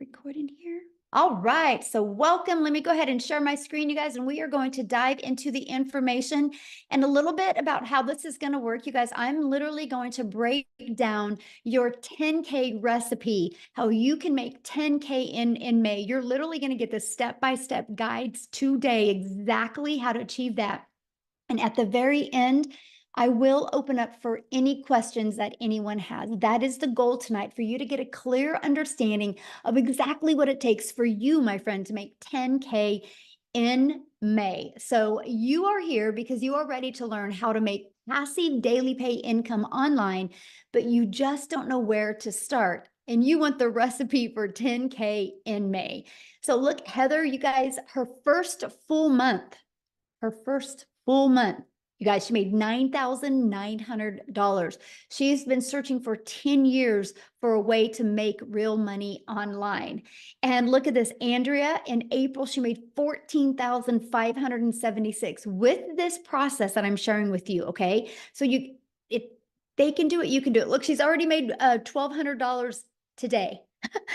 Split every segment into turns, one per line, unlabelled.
Recording here. All right, so welcome. Let me go ahead and share my screen, you guys, and we are going to dive into the information and a little bit about how this is going to work. You guys, I'm literally going to break down your 10K recipe, how you can make 10K in May. You're literally going to get the step-by-step guides today, exactly how to achieve that. And at the very end, I will open up for any questions that anyone has. That is the goal tonight, for you to get a clear understanding of exactly what it takes for you, my friend, to make 10K in May. So you are here because you are ready to learn how to make passive daily pay income online, but you just don't know where to start. And you want the recipe for 10K in May. So look, Heather, you guys, her first full month, you guys, she made $9,900. She's been searching for 10 years for a way to make real money online. And look at this, Andrea, in April, she made $14,576 with this process that I'm sharing with you, okay? So they can do it, you can do it. Look, she's already made $1,200 today.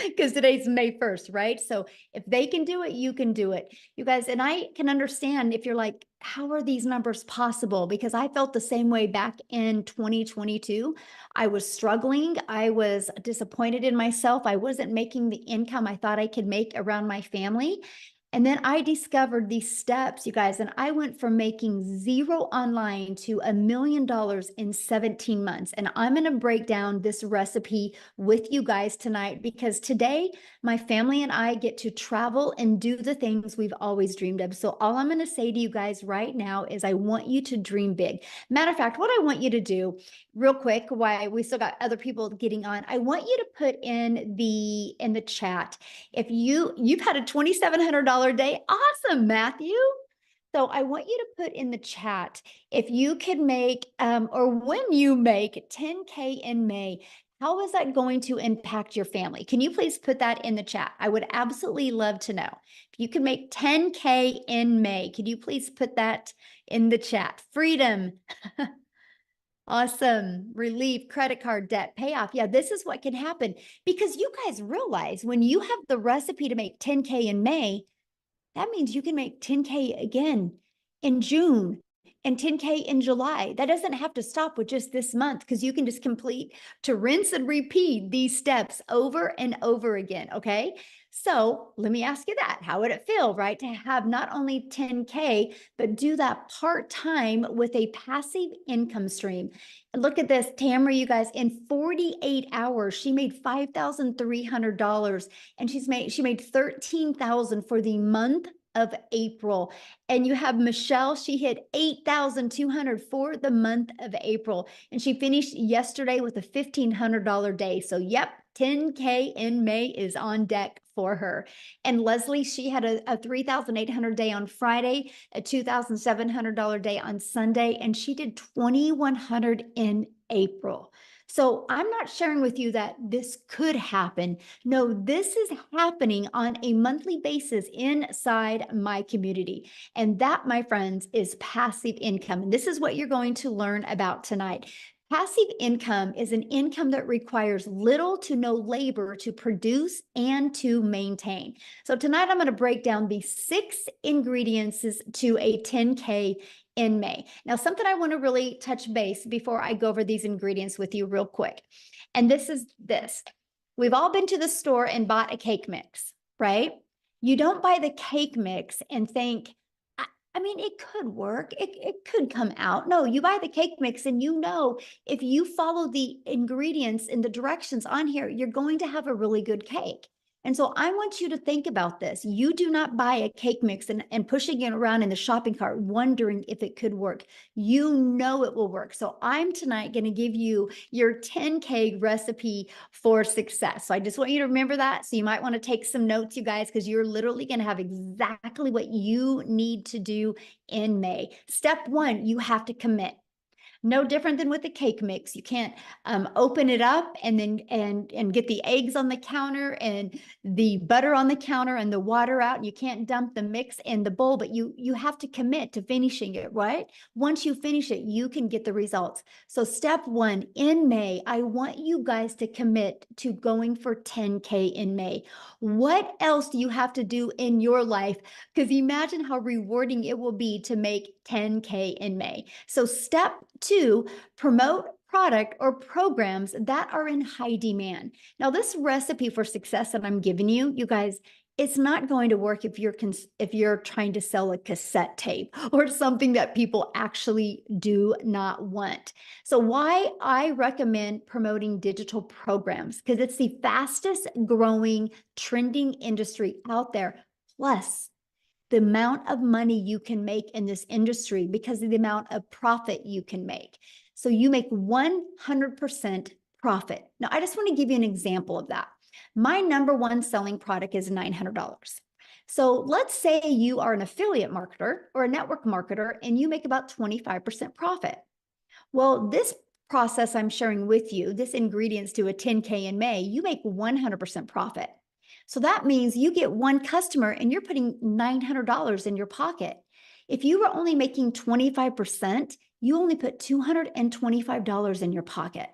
Because today's May 1st, right? So if they can do it, you can do it. You guys, and I can understand if you're like, how are these numbers possible? Because I felt the same way back in 2022. I was struggling. I was disappointed in myself. I wasn't making the income I thought I could make around my family. And then I discovered these steps, you guys, and I went from making zero online to $1 million in 17 months. And I'm going to break down this recipe with you guys tonight, because today my family and I get to travel and do the things we've always dreamed of. So all I'm going to say to you guys right now is I want you to dream big. Matter of fact, what I want you to do real quick, while we still got other people getting on, I want you to put in the chat, if you've had a $2,700 day. Awesome, Matthew. So I want you to put in the chat, if you could make, or when you make 10K in May, how is that going to impact your family? Can you please put that in the chat? I would absolutely love to know. If you can make 10K in May, could you please put that in the chat? Freedom. Awesome. Relief, credit card debt, payoff. Yeah, this is what can happen, because you guys realize when you have the recipe to make 10K in May, that means you can make 10K again in June and 10K in July. That doesn't have to stop with just this month, because you can just complete to rinse and repeat these steps over and over again. Okay. So let me ask you that. How would it feel, right, to have not only 10K, but do that part-time with a passive income stream? And look at this, Tamara, you guys, in 48 hours, she made $5,300, and she made $13,000 for the month of April. And you have Michelle, she hit 8,200 for the month of April, and she finished yesterday with a $1,500 day. So yep, 10K in May is on deck for her. And Leslie, she had a 3,800 day on Friday, a $2,700 day on Sunday, and she did 2,100 in April. So I'm not sharing with you that this could happen. No, this is happening on a monthly basis inside my community. And that, my friends, is passive income. And this is what you're going to learn about tonight. Passive income is an income that requires little to no labor to produce and to maintain. So tonight I'm going to break down the 6 ingredients to a 10K in May. Now, something I want to really touch base before I go over these ingredients with you real quick. And this is this. We've all been to the store and bought a cake mix, right? You don't buy the cake mix and think, I mean, it could work. It could come out. No, you buy the cake mix and you know, if you follow the ingredients and the directions on here, you're going to have a really good cake. And so I want you to think about this. You do not buy a cake mix and pushing it around in the shopping cart, wondering if it could work. You know it will work. So I'm tonight going to give you your 10K recipe for success. So I just want you to remember that. So you might want to take some notes, you guys, because you're literally going to have exactly what you need to do in May. Step 1, you have to commit. No different than with the cake mix. You can't open it up and then and get the eggs on the counter and the butter on the counter and the water out. You can't dump the mix in the bowl, but you have to commit to finishing it, right? Once you finish it, you can get the results. So step one, in May, I want you guys to commit to going for 10K in May. What else do you have to do in your life? Because imagine how rewarding it will be to make 10K in May. So step two, promote product or programs that are in high demand. Now, this recipe for success that I'm giving you, you guys, it's not going to work if you're trying to sell a cassette tape or something that people actually do not want. So why I recommend promoting digital programs, because it's the fastest growing trending industry out there. Plus, the amount of money you can make in this industry because of the amount of profit you can make. So you make 100% profit. Now, I just want to give you an example of that. My number one selling product is $900. So let's say you are an affiliate marketer or a network marketer and you make about 25% profit. Well, this process I'm sharing with you, this ingredients to a 10K in May, you make 100% profit. So that means you get one customer and you're putting $900 in your pocket. If you were only making 25%, you only put $225 in your pocket.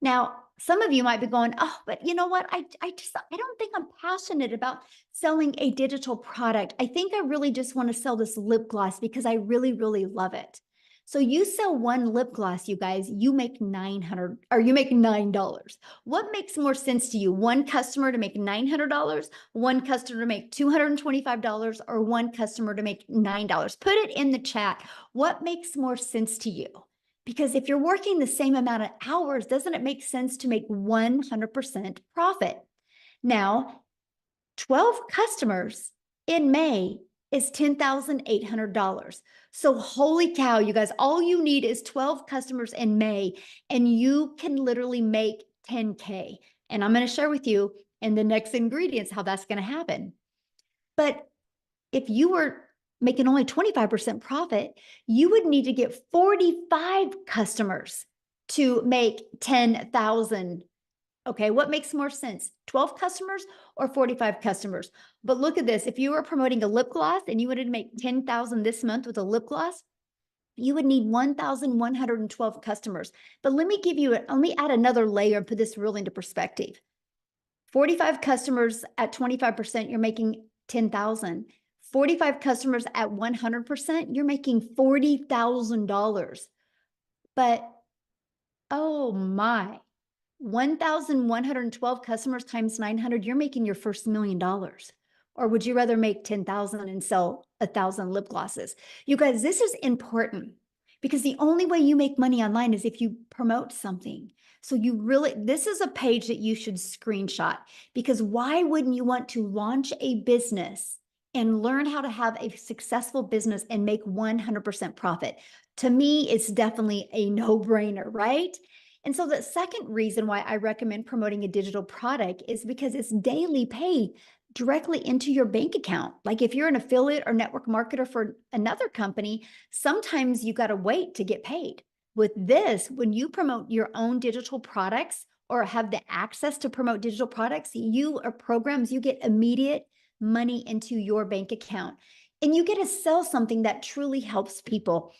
Now, some of you might be going, oh, but you know what? I don't think I'm passionate about selling a digital product. I think I really just want to sell this lip gloss because I really, really love it. So you sell one lip gloss, you guys, you make $900 or you make $9. What makes more sense to you? One customer to make $900, one customer to make $225, or one customer to make $9? Put it in the chat. What makes more sense to you? Because if you're working the same amount of hours, doesn't it make sense to make 100% profit? Now, 12 customers in May is $10,800. So holy cow, you guys, all you need is 12 customers in May and you can literally make 10K. And I'm going to share with you in the next ingredients how that's going to happen. But if you were making only 25% profit, you would need to get 45 customers to make 10,000. Okay, what makes more sense? 12 customers or 45 customers? But look at this. If you were promoting a lip gloss and you wanted to make 10,000 this month with a lip gloss, you would need 1,112 customers. But let me add another layer and put this really into perspective. 45 customers at 25%, you're making 10,000. 45 customers at 100%, you're making $40,000. But oh my, 1,112 customers times 900, you're making your first $1 million. Or would you rather make 10,000 and sell 1,000 lip glosses? You guys, this is important because the only way you make money online is if you promote something. So this is a page that you should screenshot, because why wouldn't you want to launch a business and learn how to have a successful business and make 100% profit? To me, it's definitely a no-brainer, right? And so the second reason why I recommend promoting a digital product is because it's daily pay directly into your bank account. Like if you're an affiliate or network marketer for another company, sometimes you got to wait to get paid. With this, when you promote your own digital products or have the access to promote digital products, you or programs, you get immediate money into your bank account. And you get to sell something that truly helps people.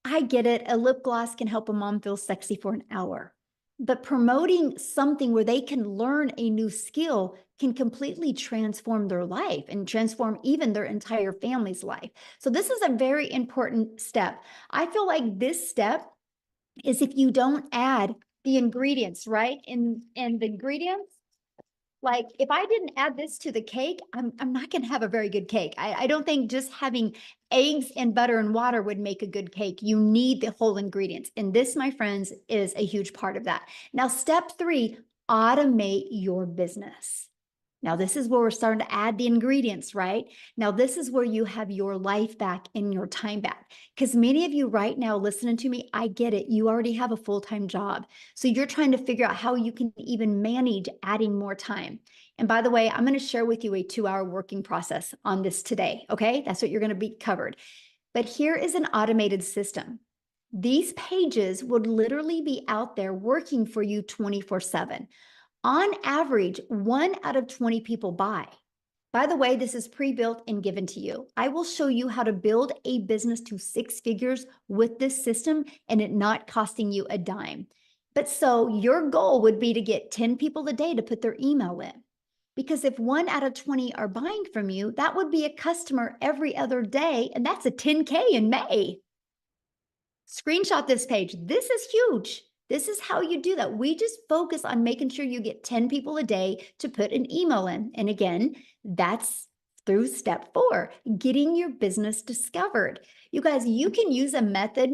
I get it. A lip gloss can help a mom feel sexy for an hour. But promoting something where they can learn a new skill can completely transform their life and transform even their entire family's life. So this is a very important step. I feel like this step is if you don't add the ingredients, right? In the ingredients, like if I didn't add this to the cake, I'm not going to have a very good cake. I don't think just having eggs and butter and water would make a good cake. You need the whole ingredients. And this, my friends, is a huge part of that. Now, step 3, automate your business. Now, this is where we're starting to add the ingredients, right? Now, this is where you have your life back and your time back. Because many of you right now listening to me, I get it. You already have a full-time job. So you're trying to figure out how you can even manage adding more time. And by the way, I'm going to share with you a 2-hour working process on this today, okay? That's what you're going to be covered. But here is an automated system. These pages would literally be out there working for you 24/7. On average, 1 out of 20 people buy. By the way, this is pre-built and given to you. I will show you how to build a business to 6 figures with this system and it not costing you a dime. But so your goal would be to get 10 people a day to put their email in. Because if 1 out of 20 are buying from you, that would be a customer every other day, and that's a 10K in May. Screenshot this page. This is huge. This is how you do that. We just focus on making sure you get 10 people a day to put an email in. And again, that's through step 4, getting your business discovered. You guys, you can use a method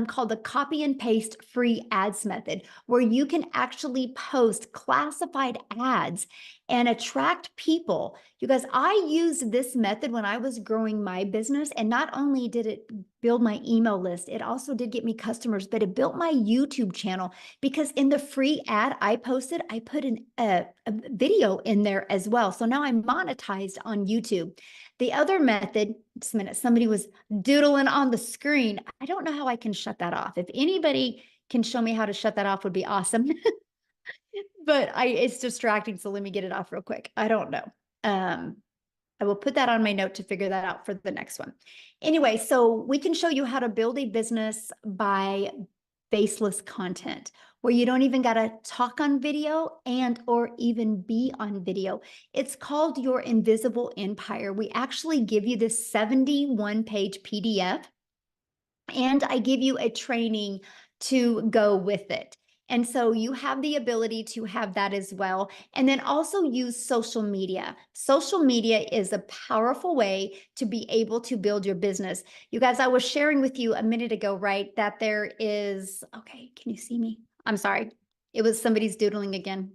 called the copy and paste free ads method, where you can actually post classified ads and attract people. You guys, I used this method when I was growing my business, and not only did it build my email list, it also did get me customers, but it built my YouTube channel, because in the free ad I posted, I put a video in there as well. So now I'm monetized on YouTube. The other method, just a minute, somebody was doodling on the screen. I don't know how I can shut that off. If anybody can show me how to shut that off, would be awesome. But it's distracting, so let me get it off real quick. I don't know. I will put that on my note to figure that out for the next one. Anyway, so we can show you how to build a business by faceless content, where you don't even got to talk on video and or even be on video. It's called your invisible empire. We actually give you this 71-page PDF, and I give you a training to go with it. And so you have the ability to have that as well. And then also use social media. Social media is a powerful way to be able to build your business. You guys, I was sharing with you a minute ago, right, that there is, okay, can you see me? I'm sorry. It was somebody's doodling again.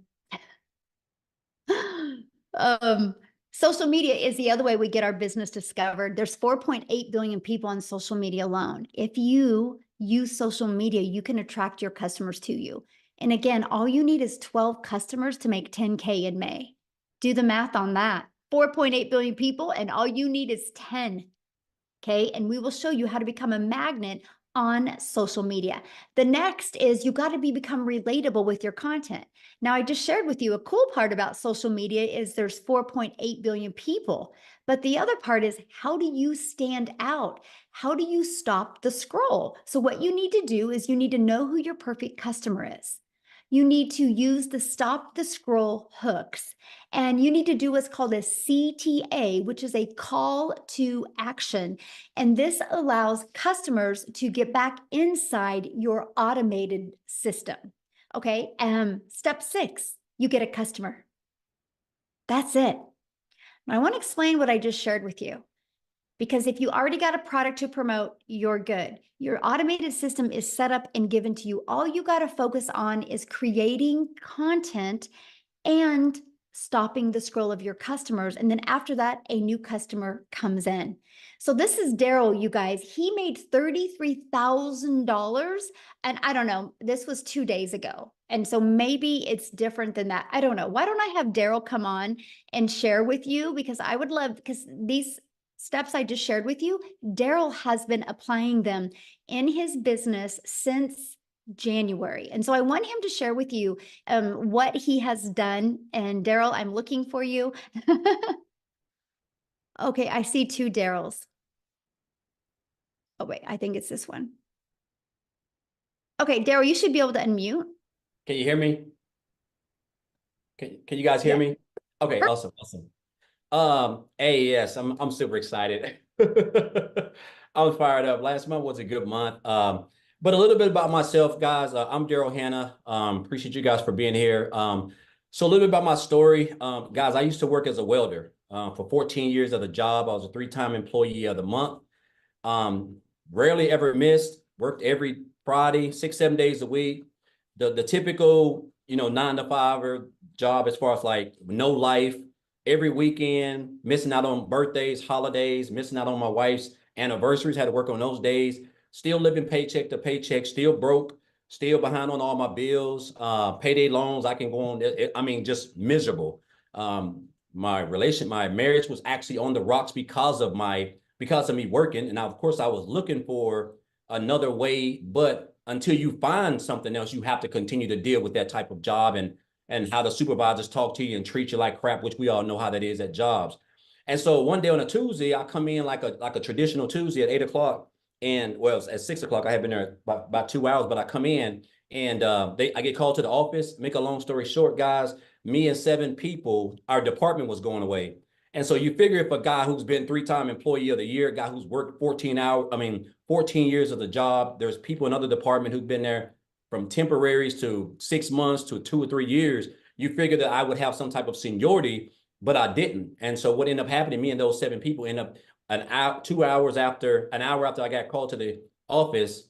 Social media is the other way we get our business discovered. There's 4.8 billion people on social media alone. If you use social media, you can attract your customers to you. And again, all you need is 12 customers to make 10K in May. Do the math on that. 4.8 billion people, and all you need is 10. Okay. And we will show you how to become a magnet on social media. The next is you got to become relatable with your content. Now, I just shared with you a cool part about social media is there's 4.8 billion people, but the other part is, how do you stand out? How do you stop the scroll? So what you need to do is you need to know who your perfect customer is. You need to use the stop the scroll hooks, and you need to do what's called a CTA, which is a call to action. And this allows customers to get back inside your automated system. Okay. Step 6, you get a customer. That's it. Now, I want to explain what I just shared with you, because if you already got a product to promote, you're good. Your automated system is set up and given to you. All you got to focus on is creating content and stopping the scroll of your customers. And then after that, a new customer comes in. So this is Daryl, you guys. He made $33,000. And I don't know, this was 2 days ago. And so maybe it's different than that. I don't know. Why don't I have Daryl come on and share with you? Because I would love, because these steps I just shared with you, Daryl has been applying them in his business since January. And so I want him to share with you what he has done. And Daryl, I'm looking for you. Okay, I see 2 Daryls. Oh, wait, I think it's this one. Okay, Daryl, you should be able to unmute.
Can you hear me? Can you guys hear me? Okay, awesome, awesome. Hey, yes, I'm super excited. I'm fired up. Last month was a good month. But a little bit about myself, guys. I'm Daryl Hanna. Appreciate you guys for being here. So a little bit about my story. Guys, I used to work as a welder for 14 years at a job. I was a 3-time employee of the month. Rarely ever missed, worked every Friday, 6-7 days a week. The typical, 9-to-5 job, as far as like no life, every weekend, missing out on birthdays, holidays, missing out on my wife's anniversaries, had to work on those days, still living paycheck to paycheck, still broke, still behind on all my bills, payday loans. I can go on. I mean, just miserable. My marriage was actually on the rocks because of me working. And now, of course, I was looking for another way. But until you find something else, you have to continue to deal with that type of job and how the supervisors talk to you and treat you like crap, which we all know how that is at jobs. And so one day on a Tuesday, I come in like a traditional Tuesday at 8 o'clock. And well, at 6 o'clock, I had been there about 2 hours, but I come in and I get called to the office. Make a long story short, guys, me and 7 people, our department was going away. And so you figure if a guy who's been 3-time employee of the year, a guy who's worked 14 years of the job, there's people in other department who've been there from temporaries to 6 months to 2 or 3 years. You figure that I would have some type of seniority, but I didn't. And so what ended up happening, me and those 7 people end up an hour, 2 hours after, an hour after I got called to the office,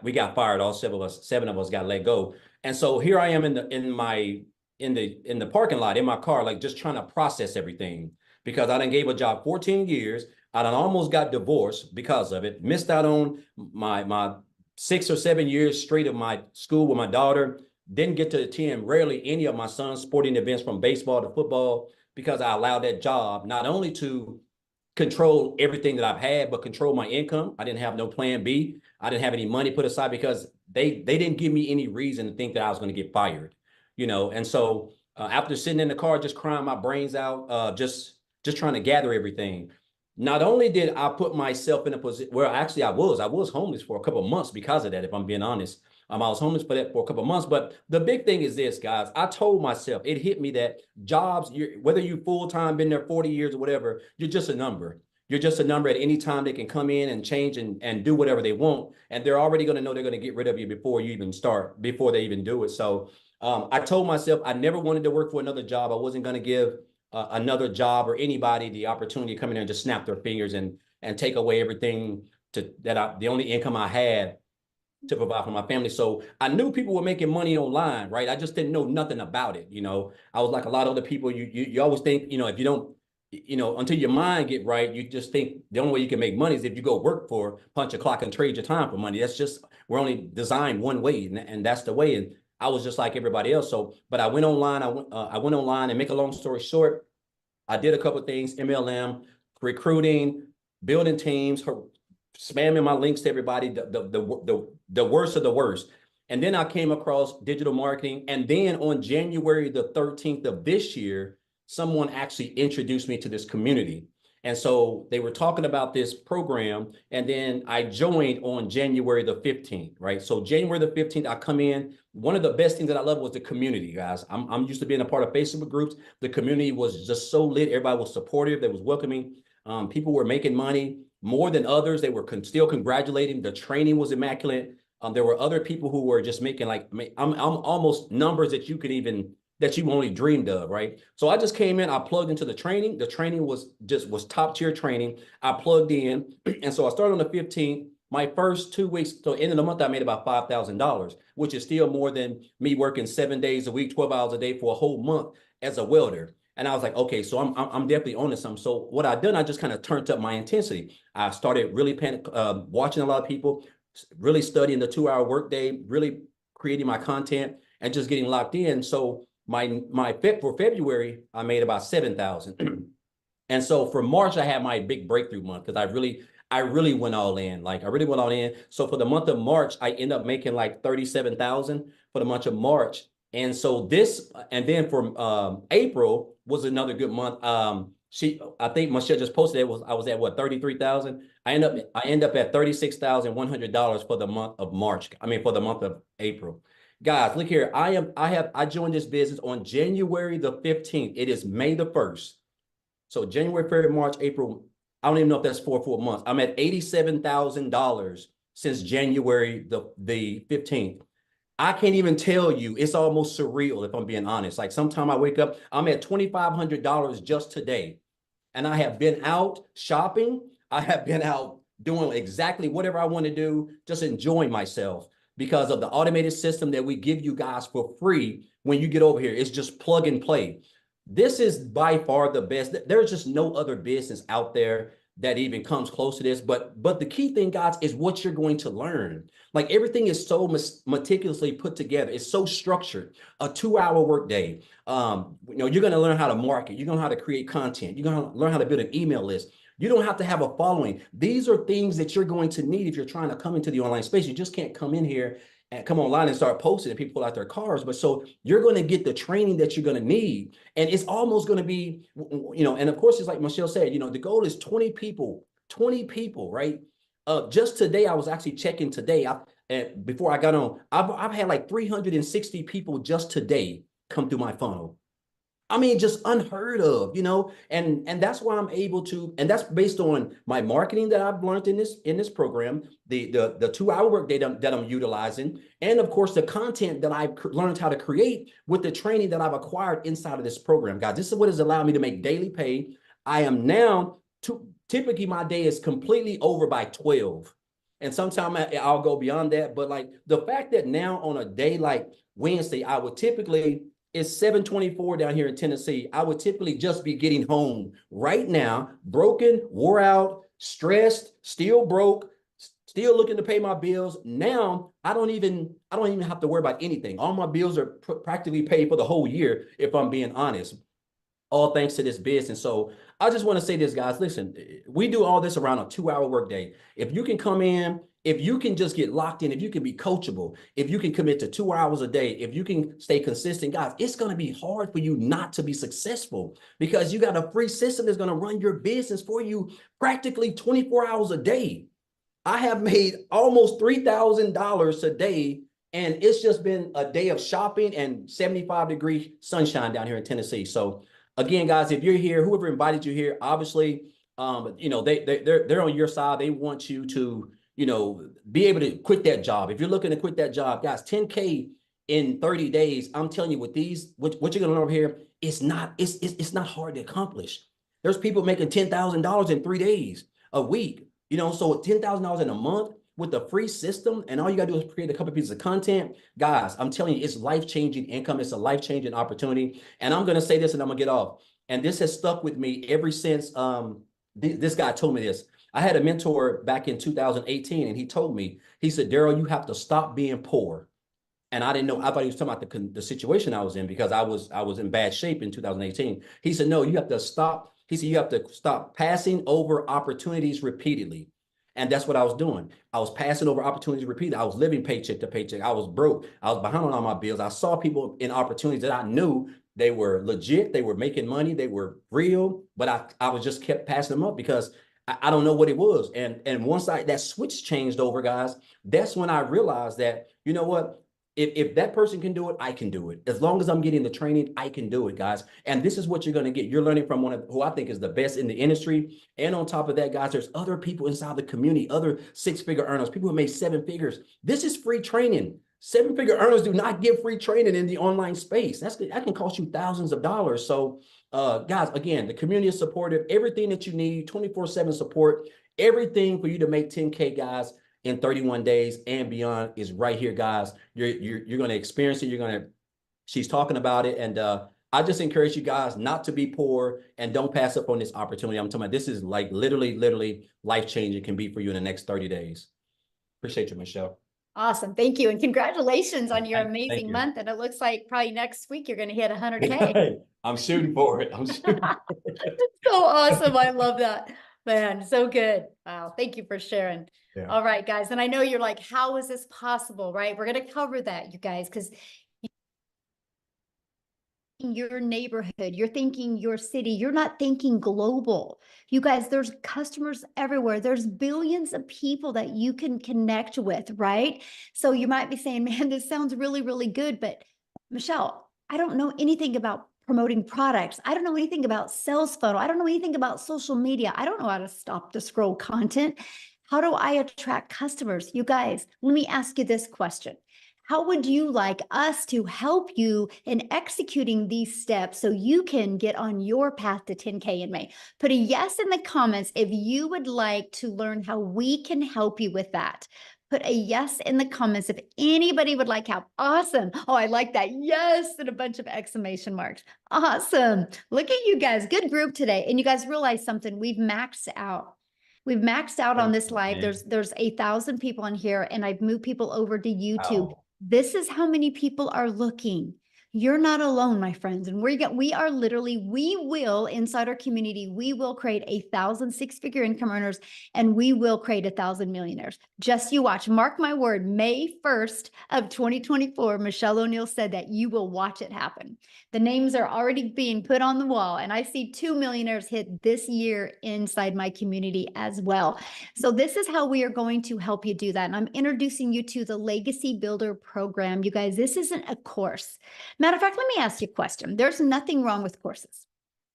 we got fired. All 7 of us got let go. And so here I am in the parking lot in my car, like just trying to process everything because I done gave a job 14 years. I done almost got divorced because of it. Missed out on my 6 or 7 years straight of my school with my daughter. Didn't get to attend rarely any of my son's sporting events from baseball to football because I allowed that job not only to control everything that I've had, but control my income. I didn't have no plan B. I didn't have any money put aside because they didn't give me any reason to think that I was going to get fired, And so after sitting in the car, just crying my brains out, just trying to gather everything. Not only did I put myself in a position where actually I was homeless for a couple of months because of that, if I'm being honest. I was homeless for a couple of months. But the big thing is this, guys. I told myself, it hit me that jobs, whether you full-time, been there 40 years or whatever, you're just a number. You're just a number. At any time they can come in and change and do whatever they want. And they're already going to know they're going to get rid of you before you even start, before they even do it. So I told myself I never wanted to work for another job. I wasn't going to give another job or anybody the opportunity to come in there and just snap their fingers and take away everything the only income I had to provide for my family. So I knew people were making money online, right? I just didn't know nothing about it. I was like a lot of other people. You always think, if you don't, until your mind get right, you just think the only way you can make money is if you go work for, punch a clock and trade your time for money. That's just, we're only designed one way, and that's the way. And I was just like everybody else. So, but I went online. I went online, and make a long story short, I did a couple of things: MLM, recruiting, building teams, spamming my links to everybody, the worst of the worst. And then I came across digital marketing. And then on January the 13th of this year, someone actually introduced me to this community. And so they were talking about this program. And then I joined on January the 15th, right? So January the 15th, I come in. One of the best things that I love was the community, guys. I'm used to being a part of Facebook groups. The community was just so lit. Everybody was supportive. They was welcoming. People were making money more than others. They were still congratulating. The training was immaculate. There were other people who were just making I'm almost numbers that you only dreamed of, right? So I just came in, I plugged into the training. The training was top tier training. I plugged in. And so I started on the 15th. My first 2 weeks, so end of the month, I made about $5,000, which is still more than me working 7 days a week, 12 hours a day for a whole month as a welder. And I was like, okay, so I'm definitely on to something. So what I done, I just kind of turned up my intensity. I started really watching a lot of people, really studying the 2-hour workday, really creating my content and just getting locked in. So for February, I made about 7,000. And so for March, I had my big breakthrough month because I really went all in. Like I really went all in. So for the month of March, I ended up making like 37,000 for the month of March. And so and then for April was another good month. I think Michelle just posted it. I was at what, 33,000. I end up at $36,100 for the month of March. I mean, for the month of April. Guys, look here. I joined this business on January the 15th. It is May the 1st. So January, February, March, April. I don't even know if that's 4 full months. I'm at $87,000 since January the 15th. I can't even tell you. It's almost surreal, if I'm being honest. Like sometime I wake up, I'm at $2,500 just today. And I have been out shopping. I have been out doing exactly whatever I want to do, just enjoying myself because of the automated system that we give you guys for free when you get over here. It's just plug and play. This is by far the best. There's just no other business out there that even comes close to this. But the key thing, guys, is what you're going to learn. Like everything is so meticulously put together. It's so structured. A 2-hour workday. You're going to learn how to market. You're going to learn how to create content. You're going to learn how to build an email list. You don't have to have a following. These are things that you're going to need if you're trying to come into the online space. You just can't come in here and come online and start posting and people pull out their cars. But so you're going to get the training that you're going to need. And it's almost going to be, and of course, it's like Michelle said, the goal is 20 people, right? Just today, I was actually checking today. Before I got on, I've had like 360 people just today come through my funnel. I mean, just unheard of, and that's why I'm able to, and that's based on my marketing that I've learned in this program, the 2-hour work data that I'm utilizing, and of course the content that I've learned how to create with the training that I've acquired inside of this program, guys. This is what has allowed me to make daily pay. I am now typically my day is completely over by 12, and sometimes I'll go beyond that. But like the fact that now on a day like Wednesday, I would typically. It's 7:24 down here in Tennessee. I would typically just be getting home right now, broken, wore out, stressed, still broke, still looking to pay my bills. Now I don't even have to worry about anything. All my bills are practically paid for the whole year, if I'm being honest. All thanks to this business. So I just want to say this, guys. Listen, we do all this around a 2-hour workday. If you can come in, if you can just get locked in, if you can be coachable, if you can commit to 2 hours a day, if you can stay consistent, guys, it's going to be hard for you not to be successful because you got a free system that's going to run your business for you practically 24 hours a day. I have made almost $3,000 a day, and it's just been a day of shopping and 75-degree sunshine down here in Tennessee. So again, guys, if you're here, whoever invited you here, obviously, they're on your side. They want you to, be able to quit that job. If you're looking to quit that job, guys, 10K in 30 days, I'm telling you, with these, what you're gonna learn over here, it's not hard to accomplish. There's people making $10,000 in 3 days, a week, so $10,000 in a month with a free system, and all you gotta do is create a couple pieces of content. Guys, I'm telling you, it's life-changing income. It's a life-changing opportunity. And I'm gonna say this and I'm gonna get off. And this has stuck with me ever since this guy told me this. I had a mentor back in 2018, and he told me, he said, Daryl, you have to stop being poor. And I didn't know. I thought he was talking about the situation I was in because I was in bad shape in 2018. He said, no, you have to stop. He said, you have to stop passing over opportunities repeatedly. And that's what I was doing. I was passing over opportunities repeatedly. I was living paycheck to paycheck. I was broke. I was behind on all my bills. I saw people in opportunities that I knew they were legit. They were making money. They were real. But I was just kept passing them up because I don't know what it was. And once that switch changed over, guys, that's when I realized that, you know what? If that person can do it, I can do it. As long as I'm getting the training, I can do it, guys. And this is what you're going to get. You're learning from one of who I think is the best in the industry. And on top of that, guys, there's other people inside the community, other 6-figure earners, people who made 7 figures. This is free training. 7-figure earners do not give free training in the online space. That can cost you thousands of dollars. So, guys, again, the community is supportive. Everything that you need, 24/7 support, everything for you to make 10K, guys, in 31 days and beyond is right here, guys. You're going to experience it. She's talking about it. And I just encourage you guys not to be poor and don't pass up on this opportunity. I'm talking about this is like literally life-changing can be for you in the next 30 days. Appreciate you, Michelle.
Awesome. Thank you. And congratulations on your
Thank
amazing
you.
month. And it looks like probably next week you're going to hit 100K.
I'm shooting for it. I'm shooting for it.
So awesome. I love that, man. So good. Wow. Thank you for sharing.
Yeah.
All right, guys. And I know you're like, how is this possible? Right? We're going to cover that, you guys, because your neighborhood, you're thinking your city, you're not thinking global. You guys, there's customers everywhere. There's billions of people that you can connect with, right? So you might be saying, man, this sounds really, really good. But Michelle, I don't know anything about promoting products. I don't know anything about sales funnel. I don't know anything about social media. I don't know how to stop the scroll content. How do I attract customers? You guys, let me ask you this question. How would you like us to help you in executing these steps so you can get on your path to 10K in May? Put a yes in the comments if you would like to learn how we can help you with that. Put a yes in the comments if anybody would like help. Awesome. Oh, I like that. Yes, and a bunch of exclamation marks. Awesome. Look at you guys. Good group today. And you guys realize something. We've maxed out We've maxed out on
Thank
this
you,
live.
man.
There's 1,000 people in here, and I've moved people over to YouTube.
Oh,
This is how many people are looking. You're not alone, my friends. And we are literally, we will, inside our community, we will create 1,000 six-figure income earners, and we will create 1,000 millionaires. Just you watch. Mark my word, May 1st of 2024, Michelle O'Neill said that you will watch it happen. The names are already being put on the wall, and I see 2 millionaires hit this year inside my community as well. So this is how we are going to help you do that. And I'm introducing you to the Legacy Builder program. You guys, this isn't a course. Matter of fact, let me ask you a question. There's nothing wrong with courses,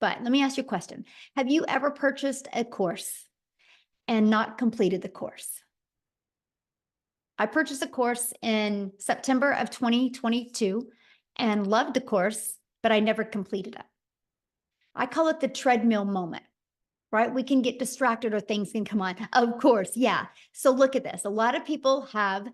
but let me ask you a question. Have you ever purchased a course and not completed the course? I purchased a course in September of 2022 and loved the course, but I never completed it. I call it the treadmill moment, right? We can get distracted or things can come on. Of course, yeah. So look at this. A lot of people have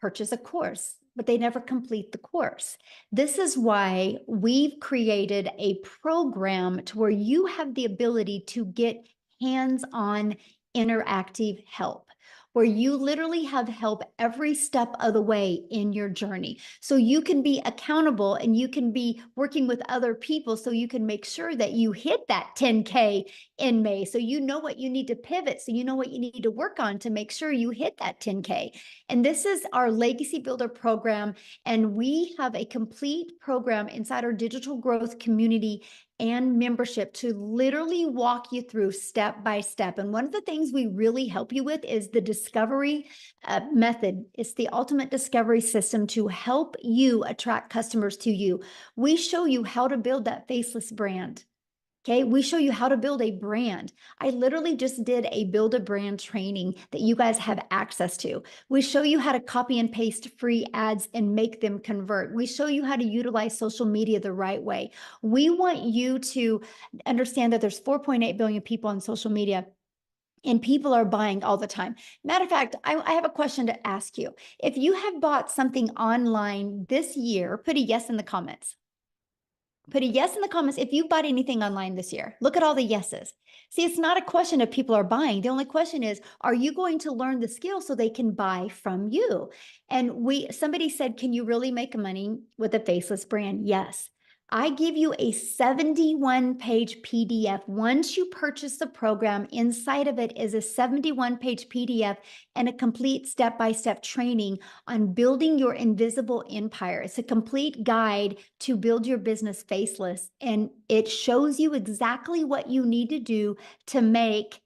purchased a course, but they never complete the course. This is why we've created a program to where you have the ability to get hands-on interactive help, where you literally have help every step of the way in your journey. So you can be accountable and you can be working with other people so you can make sure that you hit that 10K in May. So you know what you need to pivot. So you know what you need to work on to make sure you hit that 10K. And this is our Legacy Builder program. And we have a complete program inside our digital growth community and membership to literally walk you through step by step. And one of the things we really help you with is the discovery method. It's the ultimate discovery system to help you attract customers to you. We show you how to build that faceless brand. Okay, we show you how to build a brand. I literally just did a build a brand training that you guys have access to. We show you how to copy and paste free ads and make them convert. We show you how to utilize social media the right way. We want you to understand that there's 4.8 billion people on social media and people are buying all the time. Matter of fact, I have a question to ask you. If you have bought something online this year, put a yes in the comments. Put a yes in the comments if you bought anything online this year. Look at all the yeses. See, it's not a question of people are buying. The only question is, are you going to learn the skill so they can buy from you? And somebody said, can you really make money with a faceless brand? Yes. I give you a 71-page PDF. Once you purchase the program, inside of it is a 71-page PDF and a complete step-by-step training on building your invisible empire. It's a complete guide to build your business faceless, and it shows you exactly what you need to do to make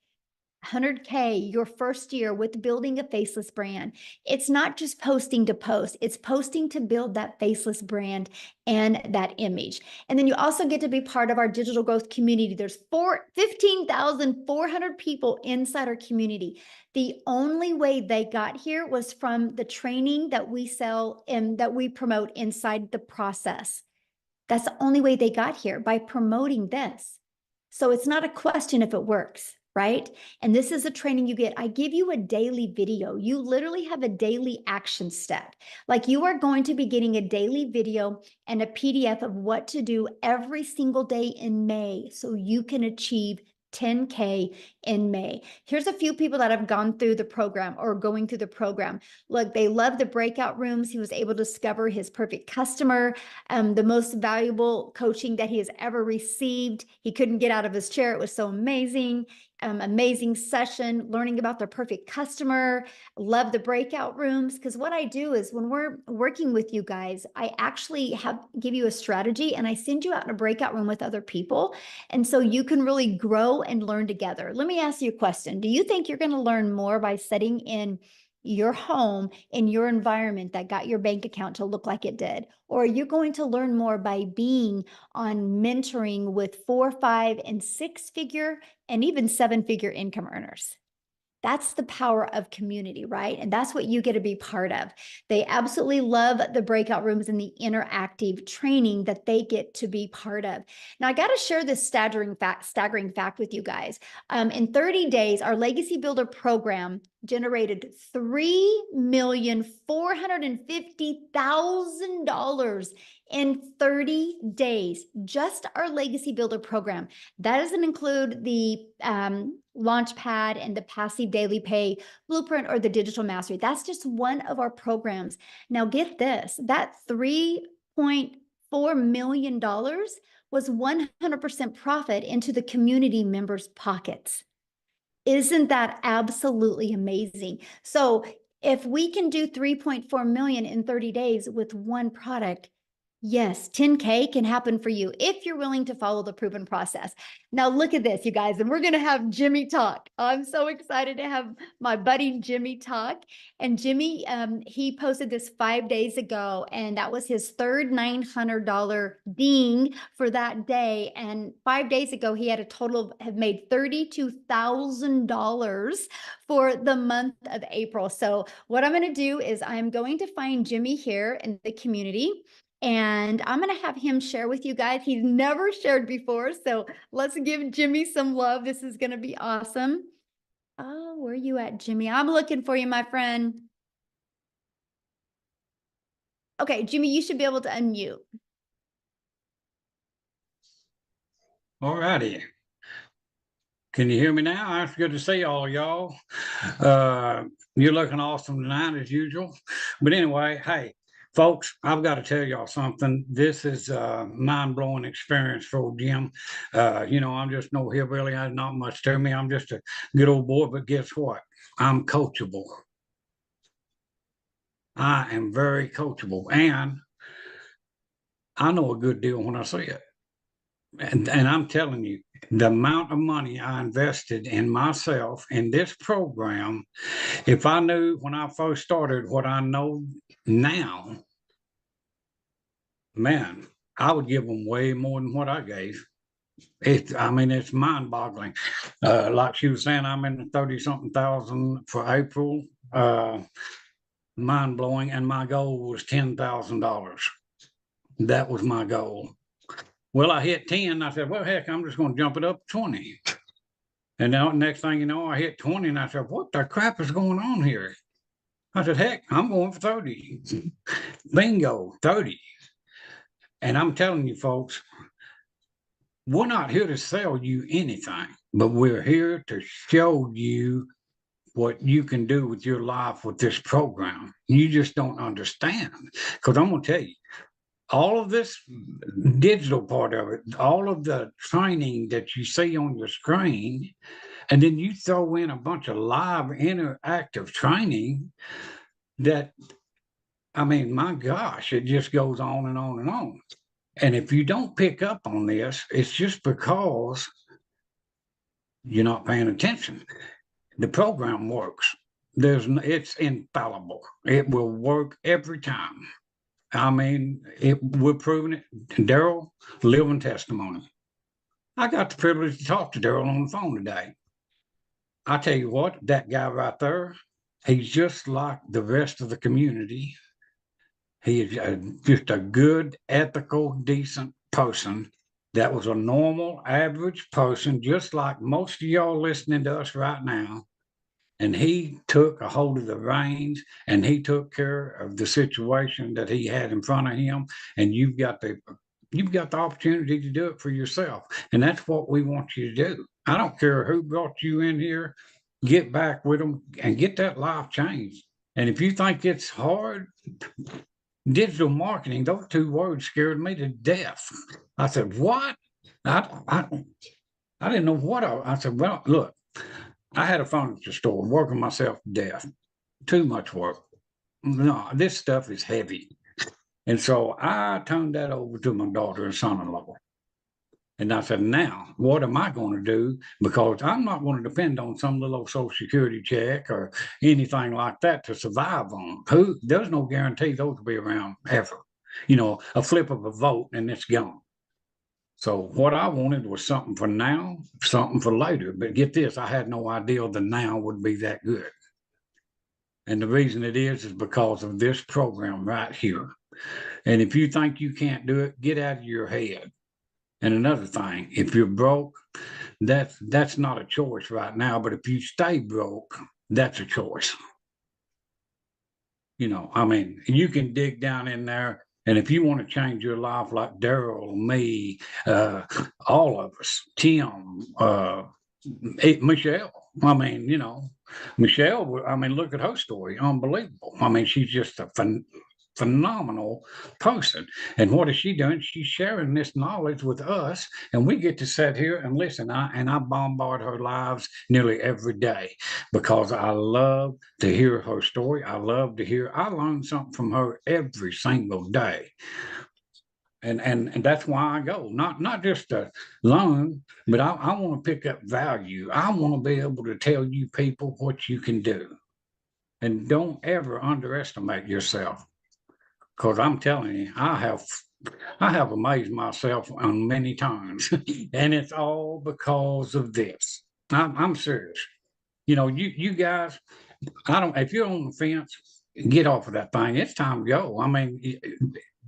100K your first year with building a faceless brand. It's not just posting to post, it's posting to build that faceless brand and that image. And then you also get to be part of our digital growth community. There's 15,400 people inside our community. The only way they got here was from the training that we sell and that we promote inside the process. That's the only way they got here, by promoting this. So it's not a question if it works, right? And this is a training you get. I give you a daily video. You literally have a daily action step. Like, you are going to be getting a daily video and a PDF of what to do every single day in May so you can achieve 10K in May. Here's a few people that have gone through the program or going through the program. Look, they love the breakout rooms. He was able to discover his perfect customer, the most valuable coaching that he has ever received. He couldn't get out of his chair. It was so amazing. Amazing session, learning about their perfect customer. Love the breakout rooms, because what I do is when we're working with you guys, I actually give you a strategy and I send you out in a breakout room with other people. And so you can really grow and learn together. Let me ask you a question. Do you think you're going to learn more by sitting in your home, in your environment that got your bank account to look like it did? Or are you going to learn more by being on mentoring with 4, 5, and 6-figure and even 7-figure income earners? That's the power of community, right? And that's what you get to be part of. They absolutely love the breakout rooms and the interactive training that they get to be part of. Now, I got to share this staggering fact with you guys. In 30 days, our Legacy Builder program generated $3,450,000 in 30 days, just our Legacy Builder program. That doesn't include the Launchpad and the Passive Daily Pay Blueprint or the Digital Mastery. That's just one of our programs. Now get this, that $3.4 million was 100% profit into the community members' pockets. Isn't that absolutely amazing? So if we can do 3.4 million in 30 days with one product, yes, 10K can happen for you if you're willing to follow the proven process. Now look at this, you guys, and we're going to have Jimmy talk. I'm so excited to have my buddy Jimmy talk. And Jimmy, he posted this 5 days ago, and that was his third $900 ding for that day. And 5 days ago, he had a total of have made $32,000 for the month of April. So what I'm going to do is I'm going to find Jimmy here in the community. And I'm going to have him share with you guys. He's never shared before. So let's give Jimmy some love. This is going to be awesome. Oh, where are you at, Jimmy? I'm looking for you, my friend. Okay, Jimmy, you should be able to unmute.
All righty. Can you hear me now? It's good to see all y'all. You're looking awesome tonight as usual. But anyway, hey, folks, I've got to tell y'all something. This is a mind-blowing experience for Jim. I'm just no hillbilly. There's not much to me. I'm just a good old boy. But guess what? I'm coachable. I am very coachable. And I know a good deal when I see it. And I'm telling you, the amount of money I invested in myself in this program, if I knew when I first started what I know now, man, I would give them way more than what I gave. It's mind-boggling. Like she was saying, I'm in the 30-something thousand for April. Mind-blowing. And my goal was $10,000. That was my goal. Well, I hit 10. I said, well, heck, I'm just going to jump it up to 20. And now, next thing you know, I hit 20, and I said, what the crap is going on here? I said, heck, I'm going for 30. Bingo, 30. And I'm telling you, folks, we're not here to sell you anything, but we're here to show you what you can do with your life with this program. You just don't understand. Because I'm going to tell you, all of this digital part of it, all of the training that you see on your screen, and then you throw in a bunch of live interactive training that, my gosh, it just goes on and on and on. And if you don't pick up on this, it's just because you're not paying attention. The program works. It's infallible. It will work every time. We're proving it. Daryl, living testimony. I got the privilege to talk to Daryl on the phone today. I tell you what, that guy right there, he's just like the rest of the community. He is just a good, ethical, decent person that was a normal, average person, just like most of y'all listening to us right now. And he took a hold of the reins and he took care of the situation that he had in front of him. And you've got the opportunity to do it for yourself. And that's what we want you to do. I don't care who brought you in here, get back with them and get that life changed. And if you think it's hard, digital marketing, those two words scared me to death. I said, what? I didn't know what I said, well, look, I had a furniture store working myself to death. Too much work. No, this stuff is heavy. And so I turned that over to my daughter and son-in-law. And I said, now, what am I going to do? Because I'm not going to depend on some little Social Security check or anything like that to survive on. There's no guarantee those will be around ever. A flip of a vote and it's gone. So what I wanted was something for now, something for later. But get this, I had no idea the now would be that good. And the reason it is because of this program right here. And if you think you can't do it, get out of your head. And another thing, if you're broke, that's not a choice right now. But if you stay broke, that's a choice. You can dig down in there And if you want to change your life like Daryl, me, all of us, Tim, Michelle, I mean, Michelle, I mean, look at her story. Unbelievable. I mean, she's just a phenomenal person. And what is she doing? She's sharing this knowledge with us, and we get to sit here and listen. I bombard her lives nearly every day because I love to hear her story. I learn something from her every single day. And that's why I go, not just to learn, but I want to pick up value. I want to be able to tell you people what you can do. And don't ever underestimate yourself. Because I'm telling you, I have amazed myself on many times. And it's all because of this. I'm serious. You guys, if you're on the fence, get off of that thing. It's time to go. I mean,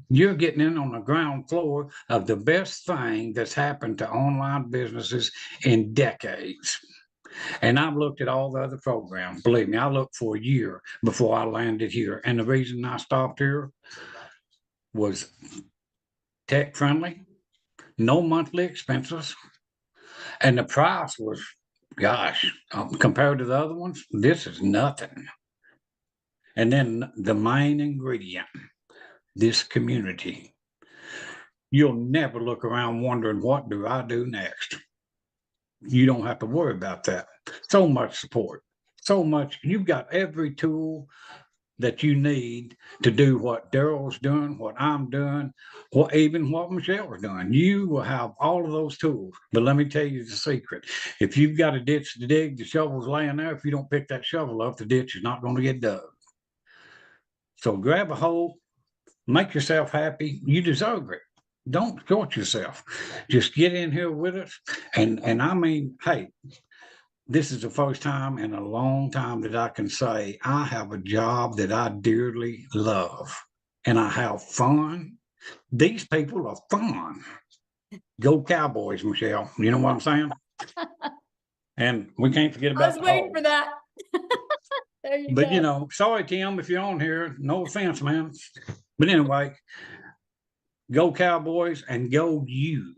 you're getting in on the ground floor of the best thing that's happened to online businesses in decades. And I've looked at all the other programs. Believe me, I looked for a year before I landed here. And the reason I stopped here was tech friendly, no monthly expenses, and the price was, gosh, compared to the other ones, this is nothing. And then the main ingredient, this community. You'll never look around wondering, what do I do next? You don't have to worry about that. So much support, so much. You've got every tool that you need to do what Daryl's doing, what I'm doing, even what Michelle's doing. You will have all of those tools. But let me tell you the secret. If you've got a ditch to dig, the shovel's laying there. If you don't pick that shovel up, the ditch is not going to get dug. So grab a hole, make yourself happy. You deserve it. Don't short yourself. Just get in here with us. And I mean, hey, this is the first time in a long time that I can say I have a job that I dearly love and I have fun. These people are fun. Go Cowboys, Michelle. You know what I'm saying? And we can't forget about
I was waiting for that. There you
But
go.
sorry, Tim, if you're on here, no offense, man. But anyway, go Cowboys and go you.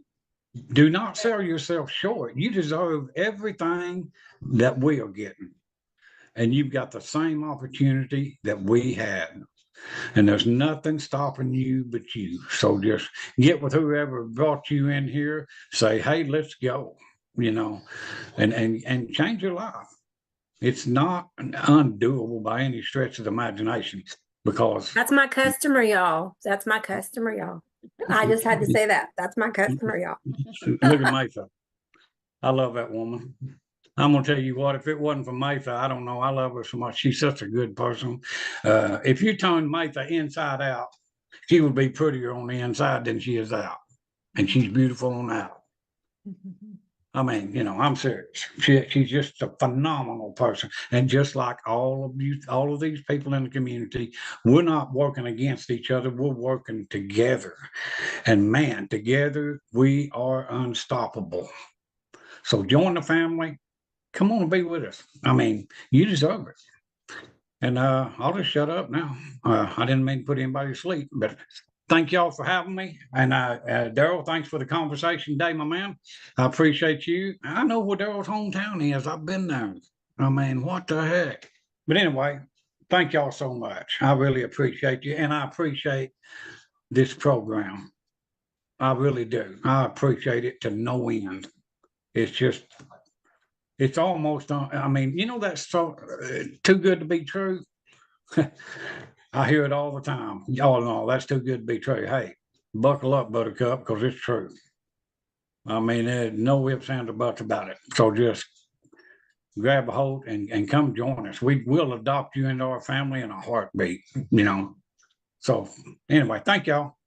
Do not sell yourself short. You deserve everything that we are getting. And you've got the same opportunity that we had. And there's nothing stopping you but you. So just get with whoever brought you in here, say, hey, let's go, and change your life. It's not undoable by any stretch of the imagination because
that's my customer, y'all. That's my customer, y'all. I just had to say that. That's my customer, y'all.
Look at Mayfa. I love that woman. I'm gonna tell you what, if it wasn't for Mayfa, I don't know. I love her so much. She's such a good person. If you turn Mayfa inside out, she would be prettier on the inside than she is out. And she's beautiful on out. I mean, I'm serious. She's just a phenomenal person. And just like all of you, all of these people in the community, we're not working against each other. We're working together. And man, together we are unstoppable. So join the family. Come on and be with us. I mean, you deserve it. And I'll just shut up now. I didn't mean to put anybody to sleep, but thank y'all for having me. And Daryl, thanks for the conversation today, my man. I appreciate you. I know where Daryl's hometown is. I've been there. I mean, what the heck? But anyway, thank y'all so much. I really appreciate you. And I appreciate this program. I really do. I appreciate it to no end. It's almost, I mean, that's so too good to be true. I hear it all the time. Y'all know that's too good to be true. Hey, buckle up, Buttercup, because it's true. I mean, there's no ifs, ands, or buts about it. So just grab a hold and come join us. We will adopt you into our family in a heartbeat, So anyway, thank y'all.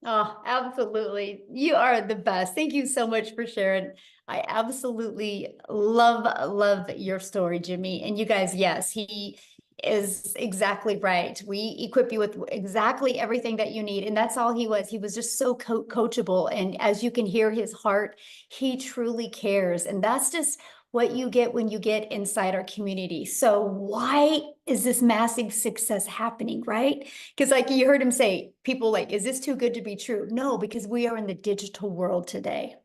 Oh, absolutely. You are the best. Thank you so much for sharing. I absolutely love your story, Jimmy. And you guys, yes, he is exactly right. We equip you with exactly everything that you need. And that's all he was. He was just so coachable. And as you can hear his heart, he truly cares. And that's just what you get when you get inside our community. So why is this massive success happening, right? Because like you heard him say, people like, is this too good to be true? No, because we are in the digital world today.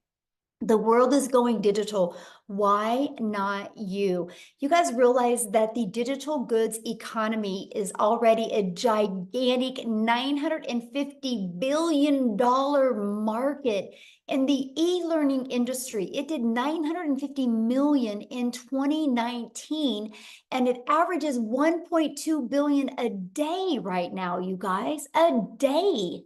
The world is going digital. Why not you? You guys realize that the digital goods economy is already a gigantic $950 billion market in the e-learning industry. It did 950 million in 2019, and it averages 1.2 billion a day right now, you guys, a day.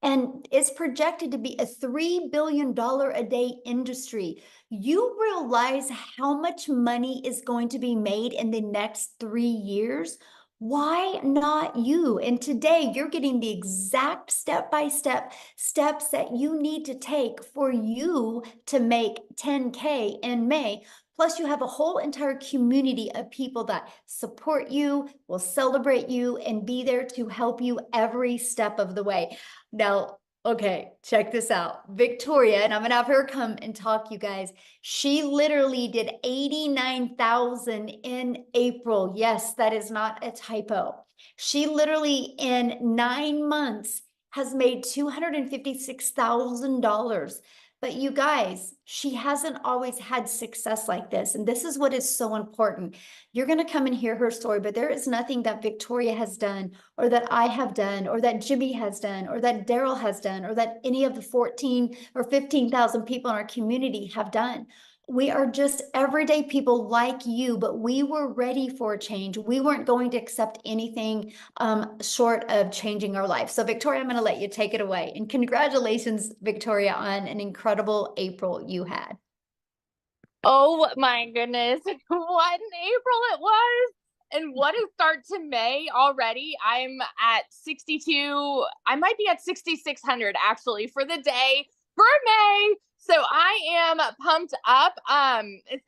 And it's projected to be a $3 billion a day industry. You realize how much money is going to be made in the next 3 years? Why not you? And today you're getting the exact step-by-step steps that you need to take for you to make 10K in May. Plus, you have a whole entire community of people that support you, will celebrate you, and be there to help you every step of the way. Now, okay, check this out. Victoria, and I'm gonna have her come and talk, you guys. She literally did 89,000 in April. Yes, that is not a typo. She literally in 9 months has made $256,000. But you guys, she hasn't always had success like this. And this is what is so important. You're going to come and hear her story, but there is nothing that Victoria has done, or that I have done, or that Jimmy has done, or that Daryl has done, or that any of the 14 or 15,000 people in our community have done. We are just everyday people like you, but we were ready for a change. We weren't going to accept anything short of changing our life. So Victoria, I'm going to let you take it away. And congratulations, Victoria, on an incredible April you had.
Oh my goodness, what an April it was. And what a start to May already. I'm at 62, I might be at 6,600 actually for the day for May. So I am pumped up.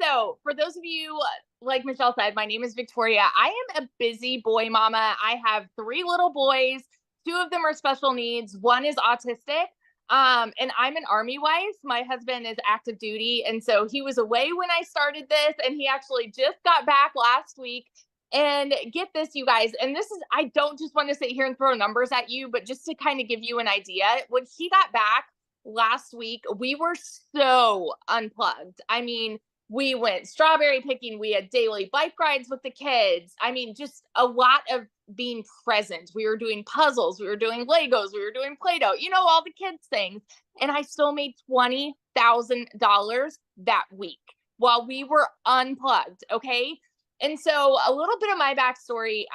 So for those of you, like Michelle said, my name is Victoria. I am a busy boy mama. I have 3 little boys. 2 of them are special needs. 1 is autistic. And I'm an Army wife. My husband is active duty. And so he was away when I started this, and he actually just got back last week. And get this, you guys, and this is, I don't just want to sit here and throw numbers at you, but just to kind of give you an idea, when he got back last week, we were so unplugged. I mean, we went strawberry picking. We had daily bike rides with the kids. I mean, just a lot of being present. We were doing puzzles. We were doing Legos. We were doing Play-Doh, you know, all the kids things. And I still made $20,000 that week while we were unplugged. Okay. And so a little bit of my backstory,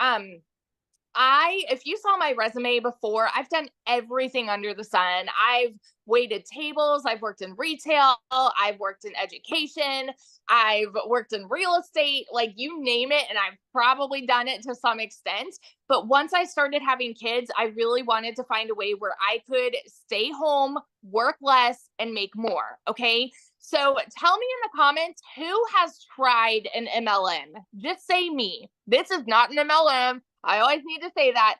if you saw my resume before, I've done everything under the sun. I've waited tables. I've worked in retail. I've worked in education. I've worked in real estate, like you name it. And I've probably done it to some extent. But once I started having kids, I really wanted to find a way where I could stay home, work less, and make more. Okay. So tell me in the comments, who has tried an MLM? Just say me. This is not an MLM. I always need to say that.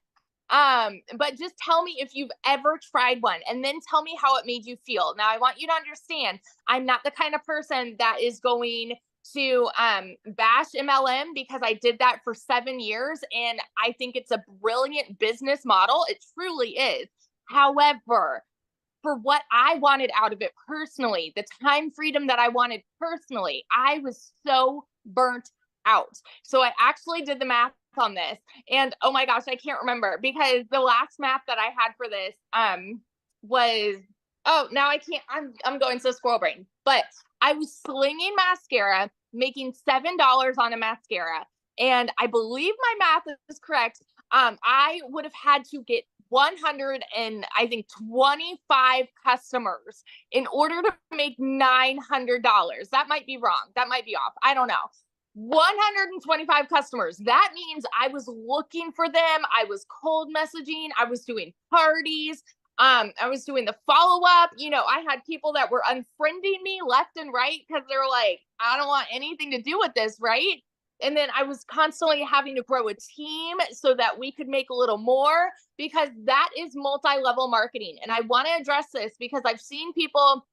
But just tell me if you've ever tried one, and then tell me how it made you feel. Now, I want you to understand, I'm not the kind of person that is going to bash MLM, because I did that for 7 years, and I think it's a brilliant business model. It truly is. However, for what I wanted out of it personally, the time freedom that I wanted personally, I was so burnt out. So I actually did the math on this, and oh my gosh, I can't remember, because the last math that I had for this was, oh, now I can't, I'm going so squirrel brain, but I was slinging mascara, making $7 on a mascara, and I believe my math is correct. I would have had to get 125 customers in order to make $900. That might be wrong. That might be off. I don't know. 125 customers. That means I was looking for them. I was cold messaging. I was doing parties. I was doing the follow-up. You know, I had people that were unfriending me left and right because they were like, I don't want anything to do with this, right? And then I was constantly having to grow a team so that we could make a little more, because that is multi-level marketing. And I want to address this because I've seen people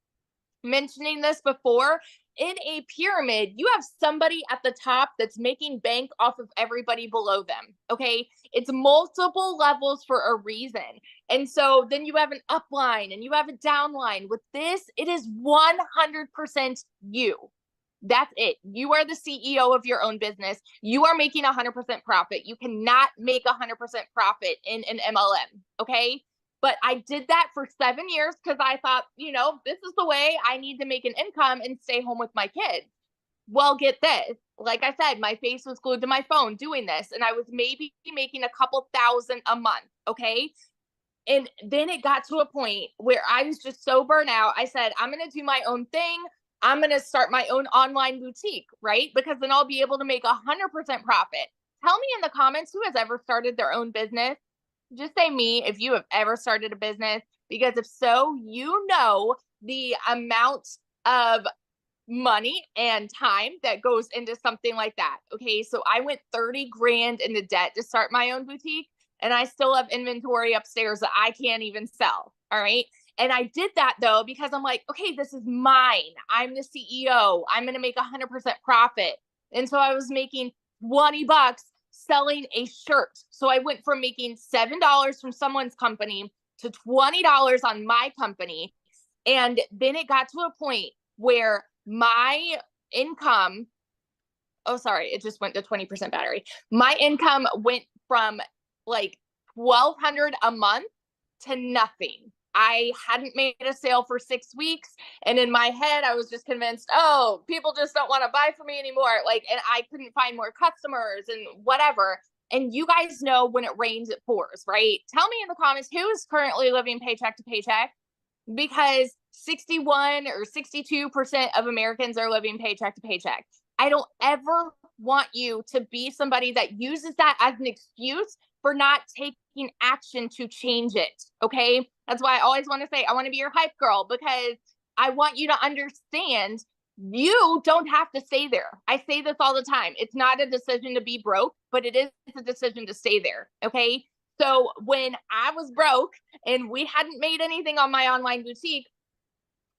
mentioning this before. in a pyramid, you have somebody at the top that's making bank off of everybody below them. Okay. It's multiple levels for a reason. And so then you have an upline and you have a downline. With this, it is 100% you. That's it. You are the CEO of your own business. You are making 100% profit. You cannot make 100% profit in an MLM. Okay. But I did that for 7 years because I thought, this is the way I need to make an income and stay home with my kids. Well, get this. Like I said, my face was glued to my phone doing this, and I was maybe making a couple thousand a month. Okay. And then it got to a point where I was just so burnt out. I said, I'm going to do my own thing. I'm going to start my own online boutique, right? Because then I'll be able to make 100% profit. Tell me in the comments who has ever started their own business. Just say me if you have ever started a business, because if so, you know the amount of money and time that goes into something like that. Okay. So I went 30 grand into debt to start my own boutique, and I still have inventory upstairs that I can't even sell. All right. And I did that though, because I'm like, okay, this is mine. I'm the CEO. I'm going to make 100% profit. And so I was making $20 selling a shirt. So I went from making $7 from someone's company to $20 on my company. And then it got to a point where my income, it just went to 20% battery. My income went from like $1,200 a month to nothing. I hadn't made a sale for 6 weeks. And in my head, I was just convinced, oh, people just don't want to buy from me anymore. And I couldn't find more customers and whatever. And you guys know when it rains, it pours, right? Tell me in the comments who is currently living paycheck to paycheck, because 61 or 62% of Americans are living paycheck to paycheck. I don't ever want you to be somebody that uses that as an excuse for not taking action to change it. Okay. That's why I always want to say, I want to be your hype girl, because I want you to understand you don't have to stay there. I say this all the time. It's not a decision to be broke, but it is a decision to stay there. Okay. So when I was broke and we hadn't made anything on my online boutique,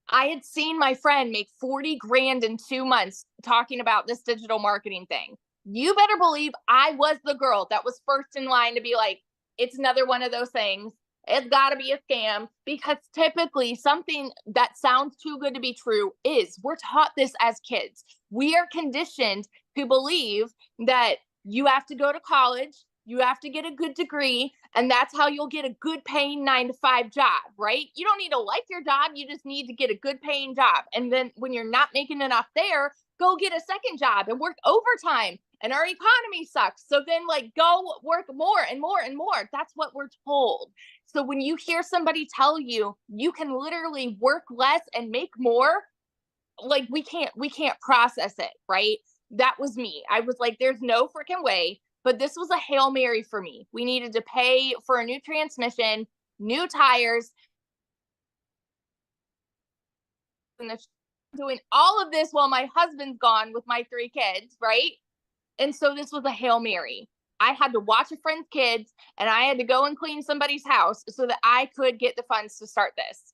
I had seen my friend make 40 grand in 2 months talking about this digital marketing thing. You better believe I was the girl that was first in line to be like, it's another one of those things. It's got to be a scam, because typically something that sounds too good to be true is. We're taught this as kids. We are conditioned to believe that you have to go to college, you have to get a good degree, and that's how you'll get a good paying 9-to-5 job, right? You don't need to like your job. You just need to get a good paying job. And then when you're not making enough there, go get a second job and work overtime. And our economy sucks. So then go work more and more and more. That's what we're told. So when you hear somebody tell you, you can literally work less and make more, we can't process it, right? That was me. I was like, there's no freaking way. But this was a Hail Mary for me. We needed to pay for a new transmission, new tires, and doing all of this while my husband's gone with my 3 kids, right? And so this was a Hail Mary. I had to watch a friend's kids, and I had to go and clean somebody's house so that I could get the funds to start this.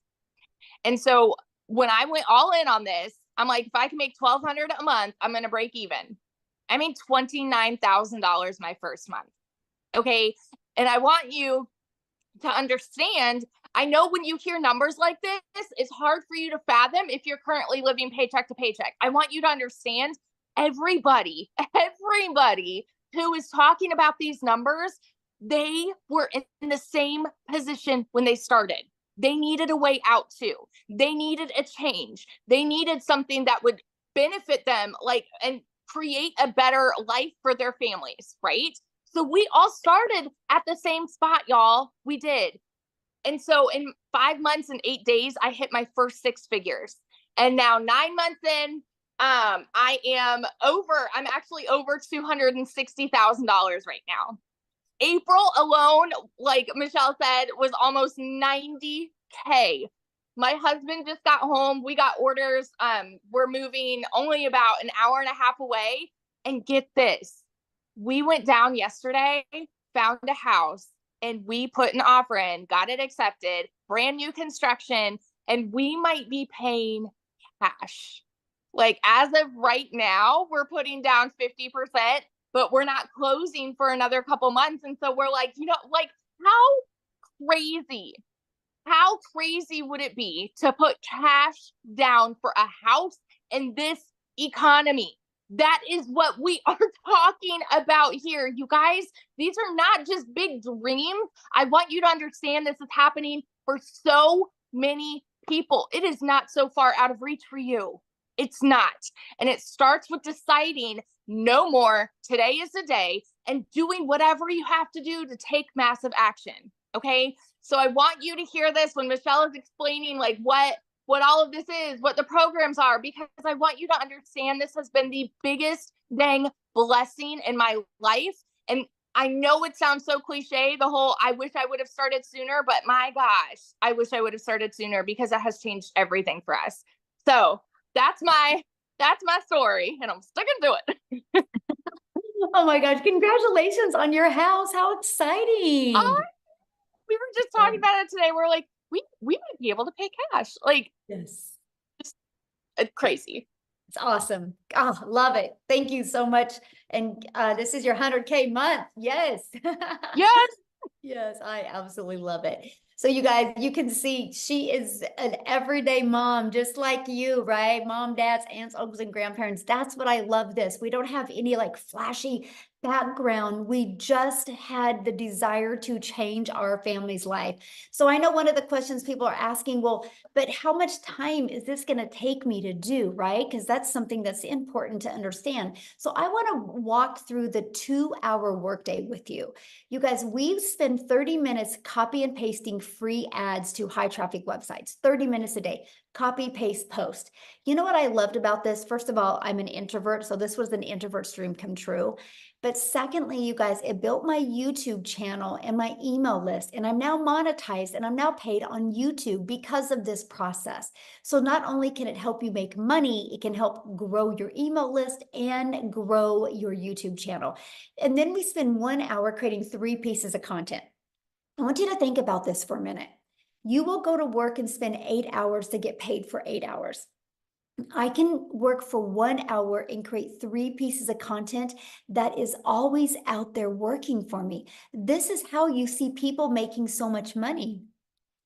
And so when I went all in on this, I'm like, if I can make $1,200 a month, I'm going to break even. I made $29,000 my first month. Okay. And I want you to understand, I know when you hear numbers like this, it's hard for you to fathom if you're currently living paycheck to paycheck. I want you to understand, everybody who is talking about these numbers, they were in the same position when they started. They needed a way out too. They needed a change. They needed something that would benefit them, and create a better life for their families, right? So we all started at the same spot, y'all. We did. And so in 5 months and 8 days, I hit my first 6 figures. And now 9 months in, I'm actually over $260,000 right now. April alone, like Michelle said, was almost 90K. My husband just got home. We got orders. We're moving only about an hour and a half away. And get this, we went down yesterday, found a house, and we put an offer in, got it accepted, brand new construction, and we might be paying cash. Like as of right now, we're putting down 50%, but we're not closing for another couple months. And so we're like, like crazy, how crazy would it be to put cash down for a house in this economy? That is what we are talking about here. You guys, these are not just big dreams. I want you to understand this is happening for so many people. It is not so far out of reach for you. It's not. And it starts with deciding no more. Today is the day, and doing whatever you have to do to take massive action. Okay. So I want you to hear this when Michelle is explaining like what all of this is, what the programs are, because I want you to understand this has been the biggest dang blessing in my life. And I know it sounds so cliche, the whole I wish I would have started sooner, but my gosh, I wish I would have started sooner because it has changed everything for us. So that's my story, and I'm sticking to it.
Oh my gosh, congratulations on your house. How exciting.
We were just talking about it today. We're like, we might be able to pay cash. Like,
Yes.
Crazy.
It's awesome. Oh, love it. Thank you so much. And this is your 100K month. Yes.
Yes.
Yes, I absolutely love it. So you guys, you can see she is an everyday mom, just like you, right? Mom, dads, aunts, uncles, and grandparents. That's what I love this. We don't have any like flashy background. We just had the desire to change our family's life. So I know one of the questions people are asking, well, but how much time is this going to take me to do, right? Because that's something that's important to understand. So I want to walk through the 2-hour workday with you. You guys, we spend 30 minutes copy and pasting free ads to high traffic websites, 30 minutes a day, copy, paste, post. You know what I loved about this? First of all, I'm an introvert, so this was an introvert's dream come true. But secondly, you guys, it built my YouTube channel and my email list, and I'm now monetized and I'm now paid on YouTube because of this process. So not only can it help you make money, it can help grow your email list and grow your YouTube channel. And then we spend 1 hour creating 3 pieces of content. I want you to think about this for a minute. You will go to work and spend 8 hours to get paid for 8 hours. I can work for 1 hour and create 3 pieces of content that is always out there working for me. This is how you see people making so much money,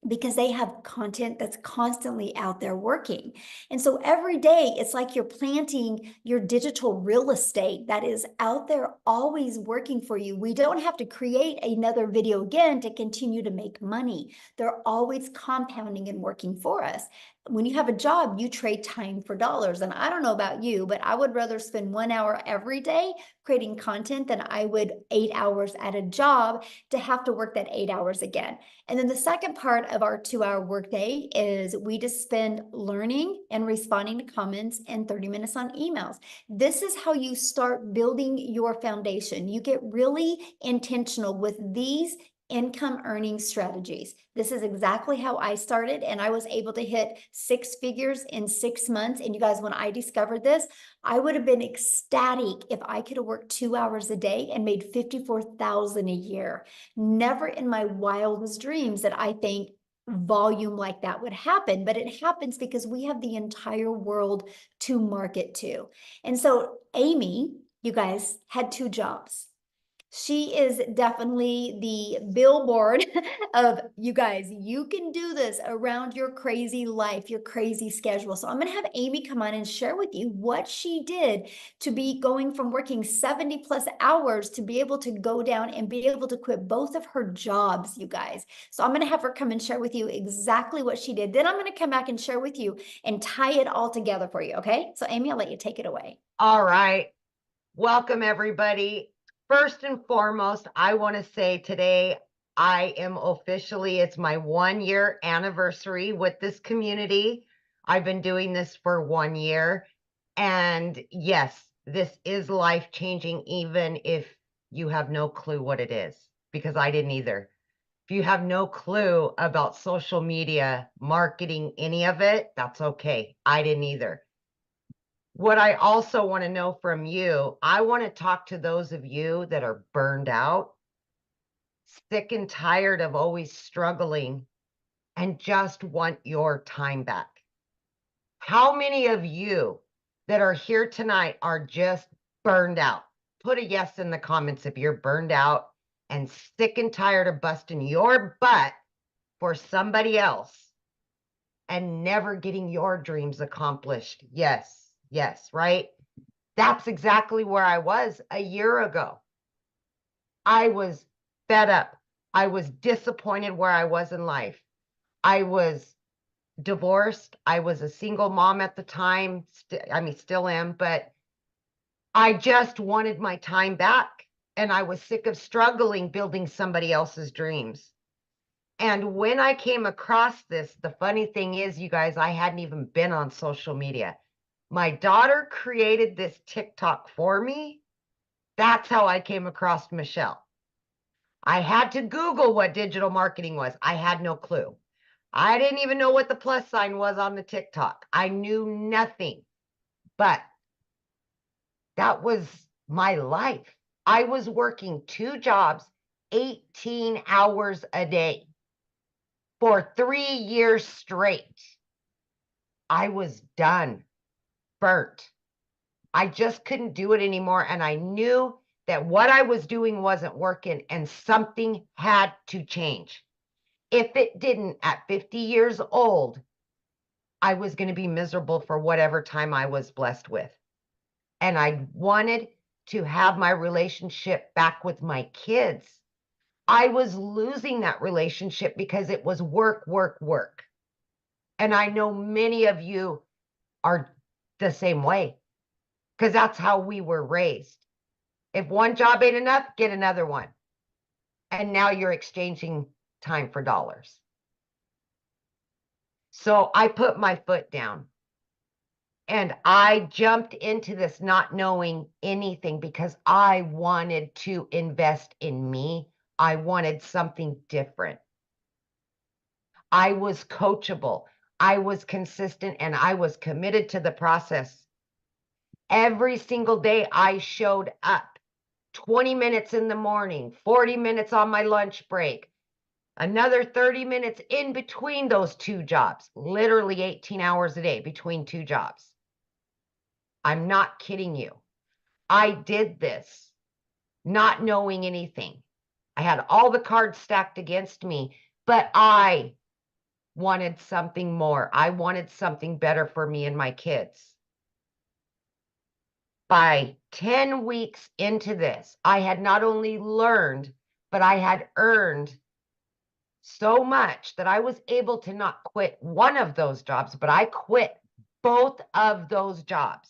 because they have content that's constantly out there working. And so every day it's like you're planting your digital real estate that is out there always working for you. We don't have to create another video again to continue to make money. They're always compounding and working for us. When you have a job, you trade time for dollars. And I don't know about you, but I would rather spend 1 hour every day creating content than I would 8 hours at a job to have to work that 8 hours again. And then the second part of our 2-hour workday is we just spend learning and responding to comments and 30 minutes on emails. This is how you start building your foundation. You get really intentional with these income earning strategies. This is exactly how I started, and I was able to hit 6 figures in 6 months. And you guys, when I discovered this, I would have been ecstatic if I could have worked 2 hours a day and made $54,000 a year. Never in my wildest dreams that I think volume like that would happen, but it happens because we have the entire world to market to. And so Amy, you guys, had 2 jobs. She is definitely the billboard of, you guys, you can do this around your crazy life, your crazy schedule. So I'm going to have Amy come on and share with you what she did to be going from working 70 plus hours to be able to go down and be able to quit both of her jobs, you guys. So I'm going to have her come and share with you exactly what she did. Then I'm going to come back and share with you and tie it all together for you. Okay. So Amy, I'll let you take it away.
All right. Welcome, everybody. First and foremost, I want to say today I am officially, it's my 1-year anniversary with this community. I've been doing this for 1 year. And yes, this is life-changing, even if you have no clue what it is, because I didn't either. If you have no clue about social media, marketing, any of it, that's okay. I didn't either. What I also want to know from you, I want to talk to those of you that are burned out, sick and tired of always struggling, and just want your time back. How many of you that are here tonight are just burned out. Put a yes in the comments if you're burned out and sick and tired of busting your butt for somebody else and never getting your dreams accomplished. Yes, yes, right? That's exactly where I was a year ago. I was fed up. I was disappointed where I was in life. I was divorced. I was a single mom at the time. Still am, but I just wanted my time back. And I was sick of struggling building somebody else's dreams. And when I came across this, the funny thing is, you guys, I hadn't even been on social media. My daughter created this TikTok for me. That's how I came across Michelle. I had to Google what digital marketing was. I had no clue. I didn't even know what the plus sign was on the TikTok. I knew nothing, but that was my life. I was working 2 jobs, 18 hours a day for 3 years straight. I was done, burnt. I just couldn't do it anymore. And I knew that what I was doing wasn't working and something had to change. If it didn't, at 50 years old, I was going to be miserable for whatever time I was blessed with. And I wanted to have my relationship back with my kids. I was losing that relationship because it was work, work, work. And I know many of you are the same way because that's how we were raised. If one job ain't enough, get another one. And now you're exchanging time for dollars. So I put my foot down and I jumped into this not knowing anything because I wanted to invest in me. I wanted something different. I was coachable. I was consistent and I was committed to the process. Every single day I showed up 20 minutes in the morning, 40 minutes on my lunch break, another 30 minutes in between those 2 jobs, literally 18 hours a day between 2 jobs. I'm not kidding you. I did this not knowing anything. I had all the cards stacked against me, but I wanted something more. I wanted something better for me and my kids. By 10 weeks into this, I had not only learned, but I had earned so much that I was able to not quit one of those jobs, but I quit both of those jobs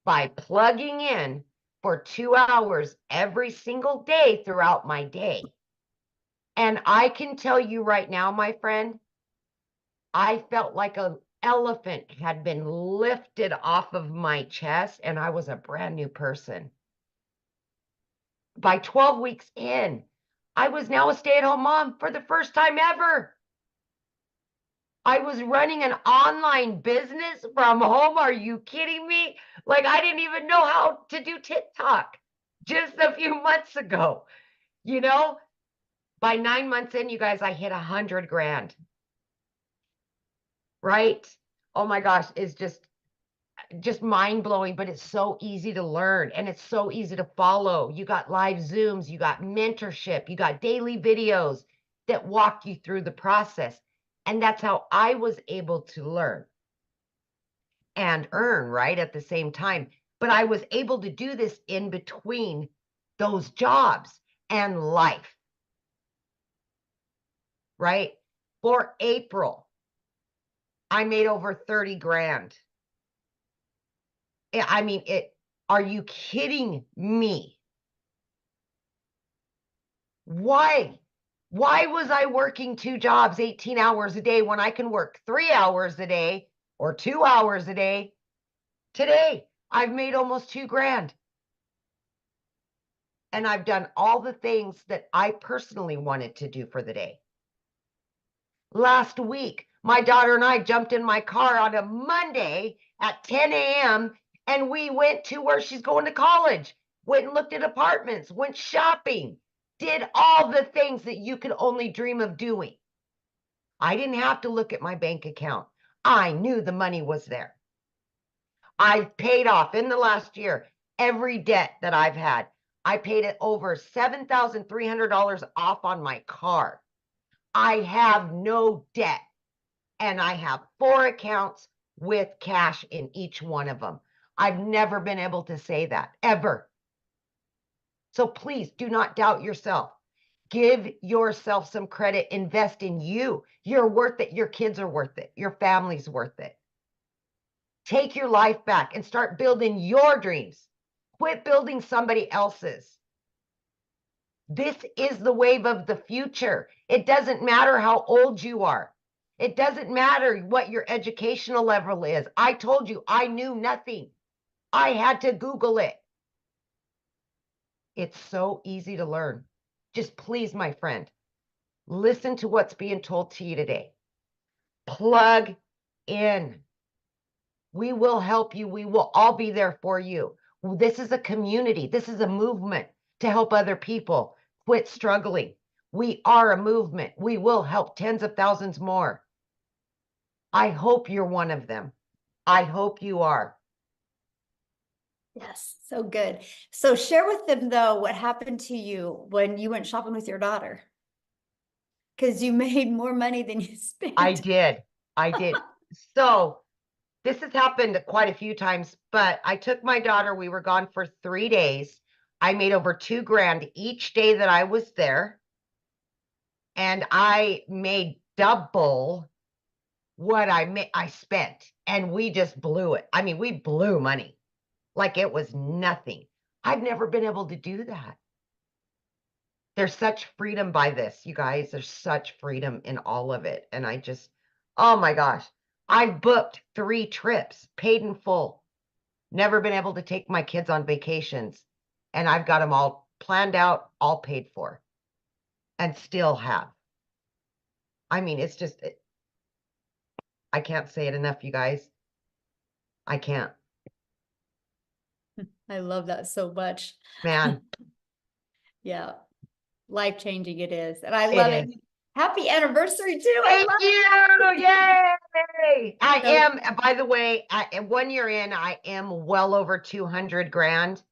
by plugging in for 2 hours every single day throughout my day. And I can tell you right now, my friend, I felt like an elephant had been lifted off of my chest and I was a brand new person. By 12 weeks in, I was now a stay-at-home mom for the first time ever. I was running an online business from home. Are you kidding me? Like, I didn't even know how to do TikTok just a few months ago. You know, by 9 months in, you guys, I hit 100 grand. Right? Oh my gosh, it's just mind-blowing, but it's so easy to learn and it's so easy to follow. You got live Zooms, you got mentorship, you got daily videos that walk you through the process. And that's how I was able to learn and earn, right, at the same time. But I was able to do this in between those jobs and life, right? For April, I made over 30 grand. I mean, are you kidding me? Why? Why was I working 2 jobs, 18 hours a day when I can work 3 hours a day or 2 hours a day? Today, I've made almost 2 grand. And I've done all the things that I personally wanted to do for the day. Last week, my daughter and I jumped in my car on a Monday at 10 a.m. and we went to where she's going to college, went and looked at apartments, went shopping, did all the things that you could only dream of doing. I didn't have to look at my bank account. I knew the money was there. I've paid off in the last year every debt that I've had. I paid it over $7,300 off on my car. I have no debt, and I have 4 accounts with cash in each one of them. I've never been able to say that, ever. So please do not doubt yourself. Give yourself some credit. Invest in you. You're worth it. Your kids are worth it. Your family's worth it. Take your life back and start building your dreams. Quit building somebody else's. This is the wave of the future. It doesn't matter how old you are. It doesn't matter what your educational level is. I told you I knew nothing. I had to Google it. It's so easy to learn. Just please, my friend, listen to what's being told to you today. Plug in. We will help you. We will all be there for you. This is a community. This is a movement to help other people quit struggling. We are a movement. We will help tens of thousands more. I hope you're one of them. I hope you are.
Yes, so good. So share with them though what happened to you when you went shopping with your daughter. Because you made more money than you spent.
I did. So this has happened quite a few times, but I took my daughter. We were gone for 3 days. I made over $2,000 each day that I was there. And I made double what I spent. And we just blew it. I mean, we blew money like it was nothing. I've never been able to do that. There's such freedom by this, you guys. There's such freedom in all of it. And I just, oh my gosh, I've booked 3 trips, paid in full. Never been able to take my kids on vacations. And I've got them all planned out, all paid for, and still have. I mean, it's just, I can't say it enough, you guys. I can't.
I love that so much.
Man,
Yeah. Life-changing it is. And I
It
love it.
is.
Happy anniversary too. I
thank
love
you. Yay. I
So-
am, by the way, 1 year in, I am well over 200 grand.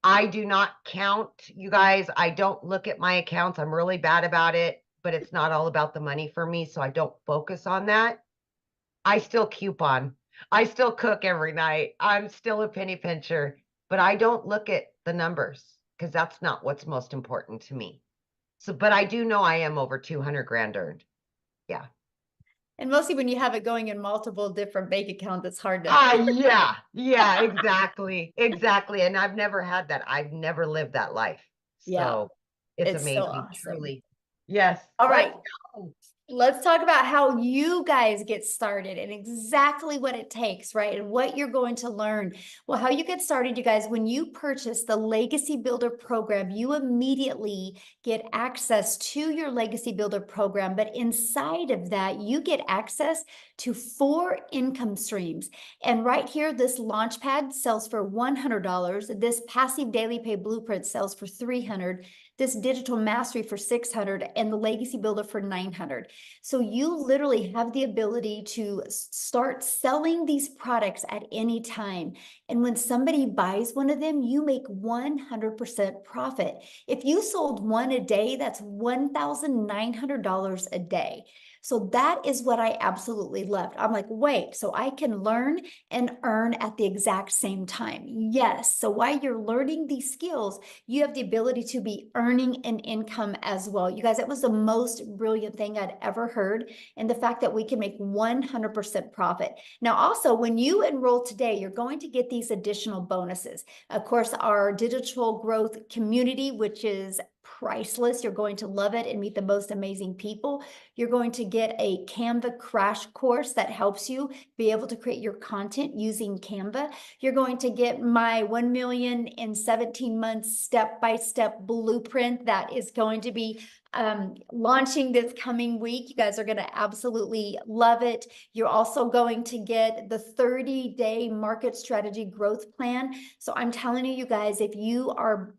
I do not count, you guys. I don't look at my accounts. I'm really bad about it, but it's not all about the money for me. So I don't focus on that. I still coupon. I still cook every night. I'm still a penny pincher, but I don't look at the numbers because that's not what's most important to me. So, but I do know I am over 200 grand earned. Yeah.
And mostly when you have it going in multiple different bank accounts, it's hard to.
Yeah, exactly. Exactly. And I've never had that. I've never lived that life.
Yeah.
So it's
It's so
amazing,
awesome.
truly. Yes.
All
Let's
right.
go.
Let's talk about how you guys get started and exactly what it takes, right? And what you're going to learn. Well, how you get started, you guys, when you purchase the Legacy Builder program, you immediately get access to your Legacy Builder program. But inside of that, you get access to 4 income streams. And right here, this Launchpad sells for $100. This Passive Daily Pay Blueprint sells for $300. This Digital Mastery for $600 and the Legacy Builder for $900. So you literally have the ability to start selling these products at any time. And when somebody buys one of them, you make 100% profit. If you sold one a day, that's $1,900 a day. So that is what I absolutely loved. I'm like, wait, so I can learn and earn at the exact same time. Yes. So while you're learning these skills, you have the ability to be earning an income as well. You guys, that was the most brilliant thing I'd ever heard. And the fact that we can make 100% profit. Now, also, when you enroll today, you're going to get these additional bonuses. Of course, our digital growth community, which is priceless. You're going to love it and meet the most amazing people. You're going to get a Canva crash course that helps you be able to create your content using Canva. You're going to get my 1 million in 17 months step-by-step blueprint that is going to be launching this coming week. You guys are going to absolutely love it. You're also going to get the 30-day market strategy growth plan. So I'm telling you, you guys, if you are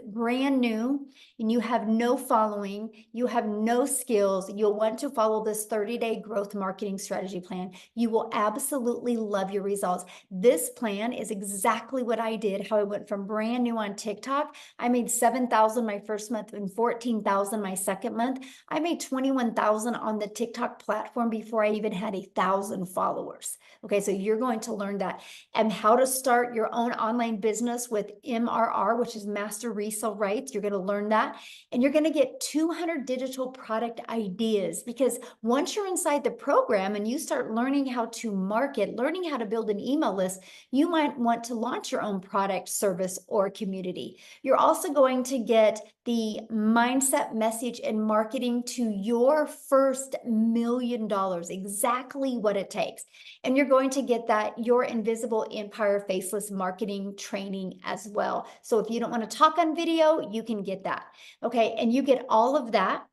brand new and you have no following, you have no skills, you'll want to follow this 30-day growth marketing strategy plan. You will absolutely love your results. This plan is exactly what I did, how I went from brand new on TikTok. I made 7,000 my first month and 14,000 my second month. I made 21,000 on the TikTok platform before I even had 1,000 followers. Okay, so you're going to learn that, and how to start your own online business with MRR, which is master resale rights. You're going to learn that, and you're going to get 200 digital product ideas, because once you're inside the program and you start learning how to market, learning how to build an email list, you might want to launch your own product, service, or community. You're also going to get the mindset, message, and marketing to your first $1 million, exactly what it takes. And you're going to get that Your Invisible Empire Faceless marketing training as well. So if you don't want to talk on video, you can get that. Okay, and you get all of that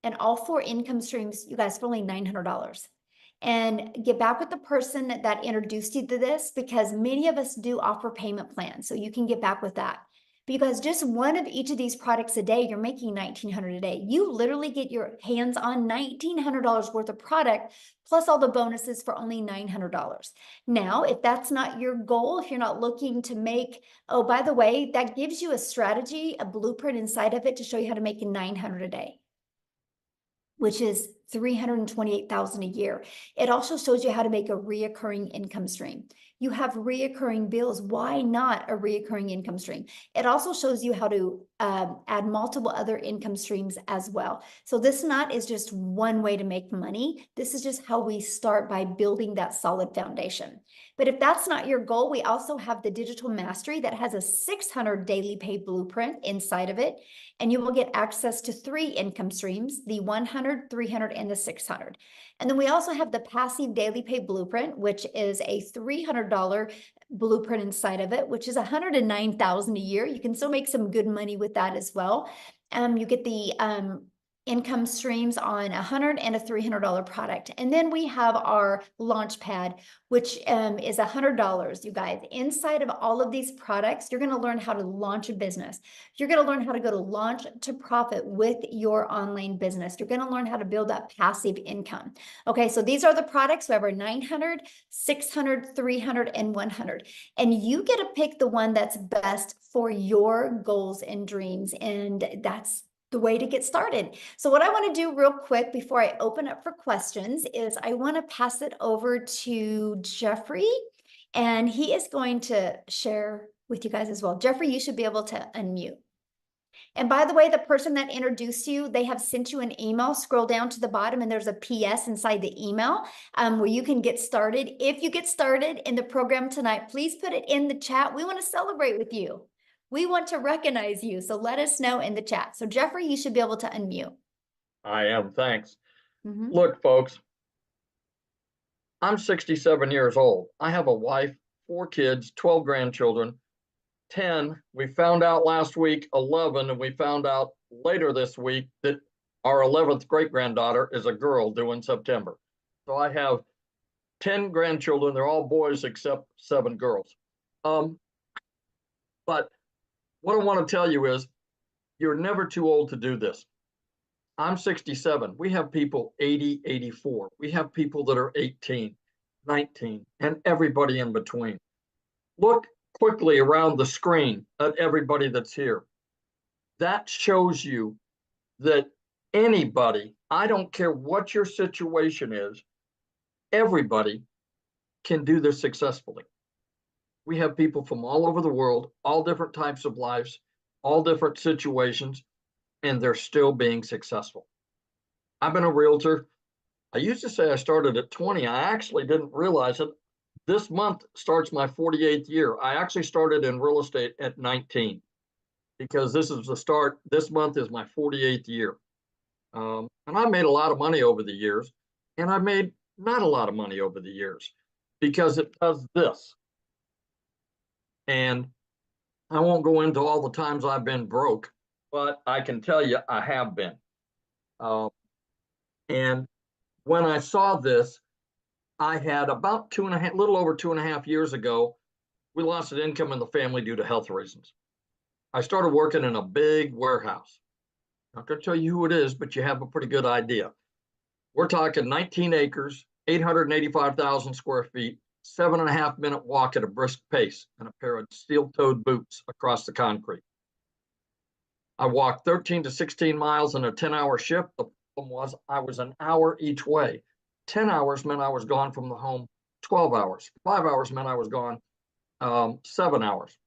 and all 4 income streams, you guys, for only $900. And get back with the person that introduced you to this, because many of us do offer payment plans. So you can get back with that. Because just one of each of these products a day, you're making $1,900 a day. You literally get your hands on $1,900 worth of product, plus all the bonuses for only $900. Now, if that's not your goal, if you're not looking to make, oh, by the way, that gives you a strategy, a blueprint inside of it to show you how to make $900 a day, which is $328,000 a year. It also shows you how to make a reoccurring income stream. You have reoccurring bills. Why not a reoccurring income stream? It also shows you how to add multiple other income streams as well. So this not is just one way to make money. This is just how we start, by building that solid foundation. But if that's not your goal, we also have the Digital Mastery that has a 600 daily pay blueprint inside of it. And you will get access to 3 income streams, the 100, 300, and the 600. And then we also have the Passive Daily Pay Blueprint, which is a $300 blueprint inside of it, which is $109,000 a year. You can still make some good money with that as well. You get the income streams on $100 and a $300 product. And then we have our launch pad, which is $100, you guys. Inside of all of these products, you're going to learn how to launch a business. You're going to learn how to go to launch to profit with your online business. You're going to learn how to build that passive income. Okay, so these are the products. We have our 900, 600, 300, and 100. And you get to pick the one that's best for your goals and dreams. And that's the way to get started. So what I want to do real quick before I open up for questions is I want to pass it over to Jeffrey, and he is going to share with you guys as well. Jeffrey, you should be able to unmute. And by the way, the person that introduced you, they have sent you an email. Scroll down to the bottom and there's a PS inside the email where you can get started. If you get started in the program tonight, please put it in the chat. We want to celebrate with you. We want to recognize you, so let us know in the chat. So Jeffrey, you should be able to unmute.
I am, thanks. Look, folks, I'm 67 years old. I have a wife, 4 kids, 12 grandchildren, 10. We found out last week, 11, and we found out later this week that our 11th great-granddaughter is a girl due in September. So I have 10 grandchildren. They're all boys except 7 girls. But what I want to tell you is you're never too old to do this. I'm 67. We have people 80, 84. We have people that are 18, 19, and everybody in between. Look quickly around the screen at everybody that's here. That shows you that anybody, I don't care what your situation is, everybody can do this successfully. We have people from all over the world, all different types of lives, all different situations, and they're still being successful. I've been a realtor. I used to say I started at 20. I actually didn't realize it. This month starts my 48th year. I actually started in real estate at 19 because this is the start. This month is my 48th year. And I made a lot of money over the years, and I made not a lot of money over the years because it does this. And I won't go into all the times I've been broke, but I can tell you I have been. And when I saw this, I had about little over 2.5 years ago, we lost an income in the family due to health reasons. I started working in a big warehouse. Not going to tell you who it is, but you have a pretty good idea. We're talking 19 acres, 885,000 square feet, 7.5 minute walk at a brisk pace, and a pair of steel-toed boots across the concrete. I walked 13 to 16 miles in a 10-hour shift. The problem was I was an hour each way. 10 hours meant I was gone from the home 12 hours. 5 hours meant I was gone 7 hours.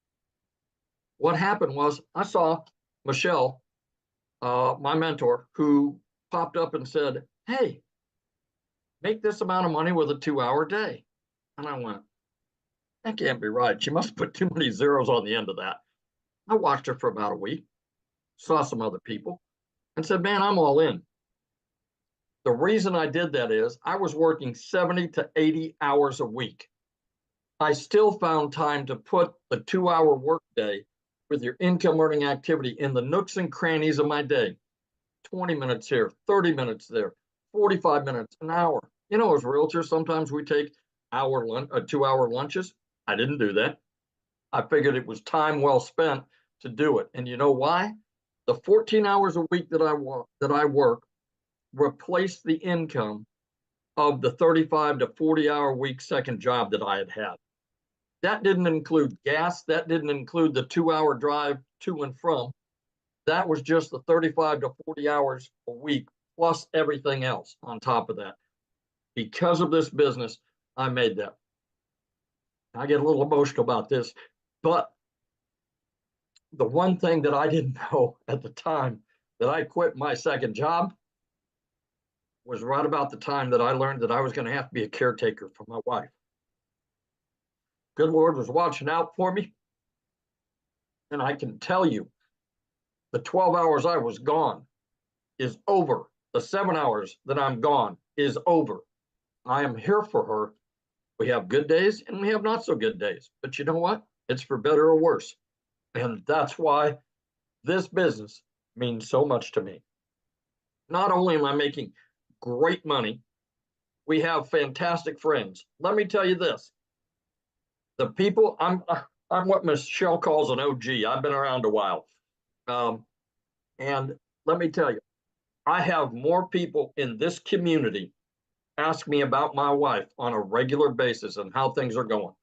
What happened was I saw Michelle, my mentor, who popped up and said, hey, make this amount of money with a 2-hour day. And I went, that can't be right. She must put too many zeros on the end of that. I watched her for about a week, saw some other people, and said, man, I'm all in. The reason I did that is I was working 70 to 80 hours a week. I still found time to put the 2-hour workday with your income earning activity in the nooks and crannies of my day. 20 minutes here, 30 minutes there, 45 minutes, an hour. You know, as realtors, sometimes we take 2-hour lunches. I didn't do that. I figured it was time well spent to do it. And you know why? The 14 hours a week that I work replaced the income of the 35 to 40-hour week second job that I had had. That didn't include gas. That didn't include the 2-hour drive to and from. That was just the 35 to 40 hours a week, plus everything else on top of that. Because of this business, I made that. I get a little emotional about this, but the one thing that I didn't know at the time that I quit my second job was right about the time that I learned that I was going to have to be a caretaker for my wife. Good Lord was watching out for me. And I can tell you, the 12 hours I was gone is over. The 7 hours that I'm gone is over. I am here for her. We have good days and we have not so good days. But you know what? It's for better or worse. And that's why this business means so much to me. Not only am I making great money, we have fantastic friends. Let me tell you this. The people, I'm what Michelle calls an OG. I've been around a while. And let me tell you, I have more people in this community ask me about my wife on a regular basis and how things are going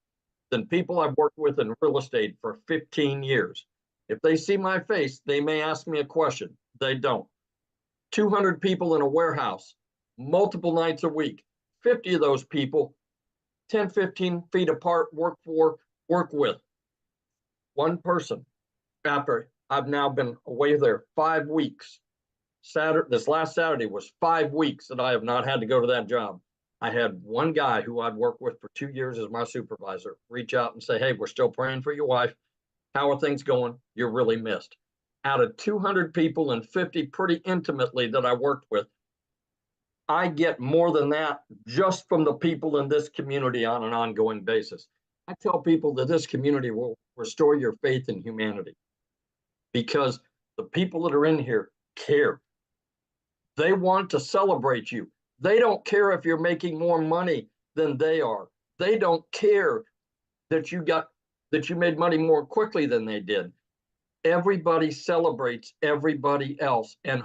than people I've worked with in real estate for 15 years. If they see my face, they may ask me a question. They don't. 200 people in a warehouse, multiple nights a week, 50 of those people, 10, 15 feet apart, work with. One person. After I've now been away there 5 weeks. This last Saturday was 5 weeks that I have not had to go to that job. I had one guy who I'd worked with for 2 years as my supervisor reach out and say, hey, we're still praying for your wife. How are things going? You're really missed. Out of 200 people and 50 pretty intimately that I worked with, I get more than that just from the people in this community on an ongoing basis. I tell people that this community will restore your faith in humanity because the people that are in here care. They want to celebrate you. They don't care if you're making more money than they are. They don't care that you made money more quickly than they did. Everybody celebrates everybody else and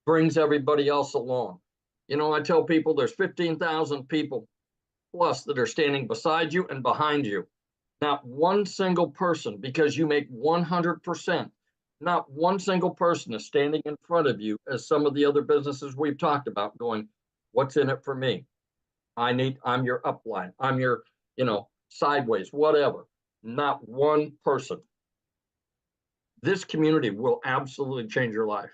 brings everybody else along. You know, I tell people there's 15,000 people plus that are standing beside you and behind you. Not one single person, because you make 100%, not one single person is standing in front of you as some of the other businesses we've talked about going, what's in it for me? I'm your upline. I'm your, sideways, whatever. Not one person. This community will absolutely change your life.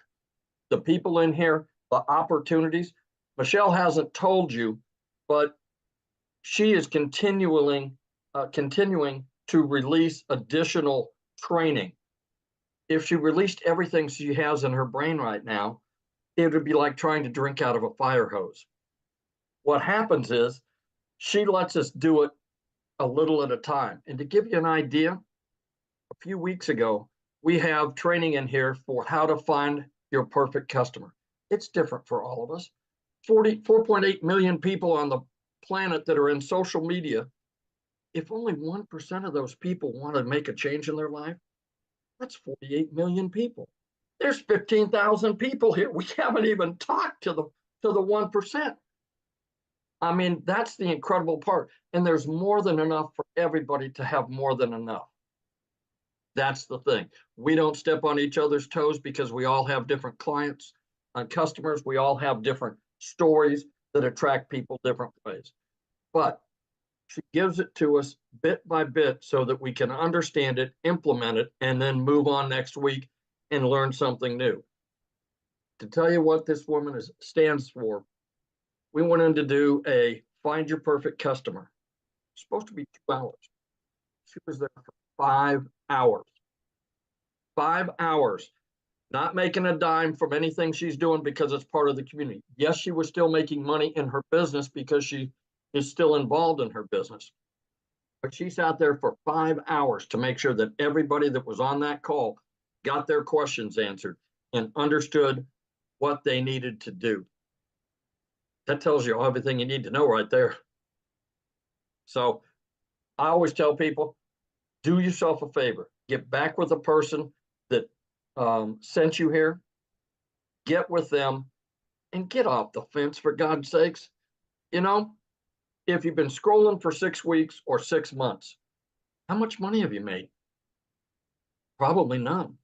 The people in here, the opportunities, Michelle hasn't told you, but she is continuing to release additional training. If she released everything she has in her brain right now, it would be like trying to drink out of a fire hose. What happens is she lets us do it a little at a time. And to give you an idea, a few weeks ago, we have training in here for how to find your perfect customer. It's different for all of us. 4.8 million people on the planet that are in social media. If only 1% of those people want to make a change in their life, That's 48 million people. There's 15,000 people here. We haven't even talked to the 1%. I mean, that's the incredible part. And there's more than enough for everybody to have more than enough. That's the thing. We don't step on each other's toes because we all have different clients and customers. We all have different stories that attract people different ways. But she gives it to us bit by bit so that we can understand it, implement it, and then move on next week and learn something new. To tell you what this woman stands for, we went in to do a Find Your Perfect Customer. It's supposed to be 2 hours. She was there for 5 hours. 5 hours, not making a dime from anything she's doing because it's part of the community. Yes, she was still making money in her business because she is still involved in her business. But she sat there for 5 hours to make sure that everybody that was on that call got their questions answered and understood what they needed to do. That tells you everything you need to know right there. So I always tell people, do yourself a favor, get back with the person that sent you here, get with them and get off the fence, for God's sakes. You know, if you've been scrolling for 6 weeks or 6 months, how much money have you made? Probably none.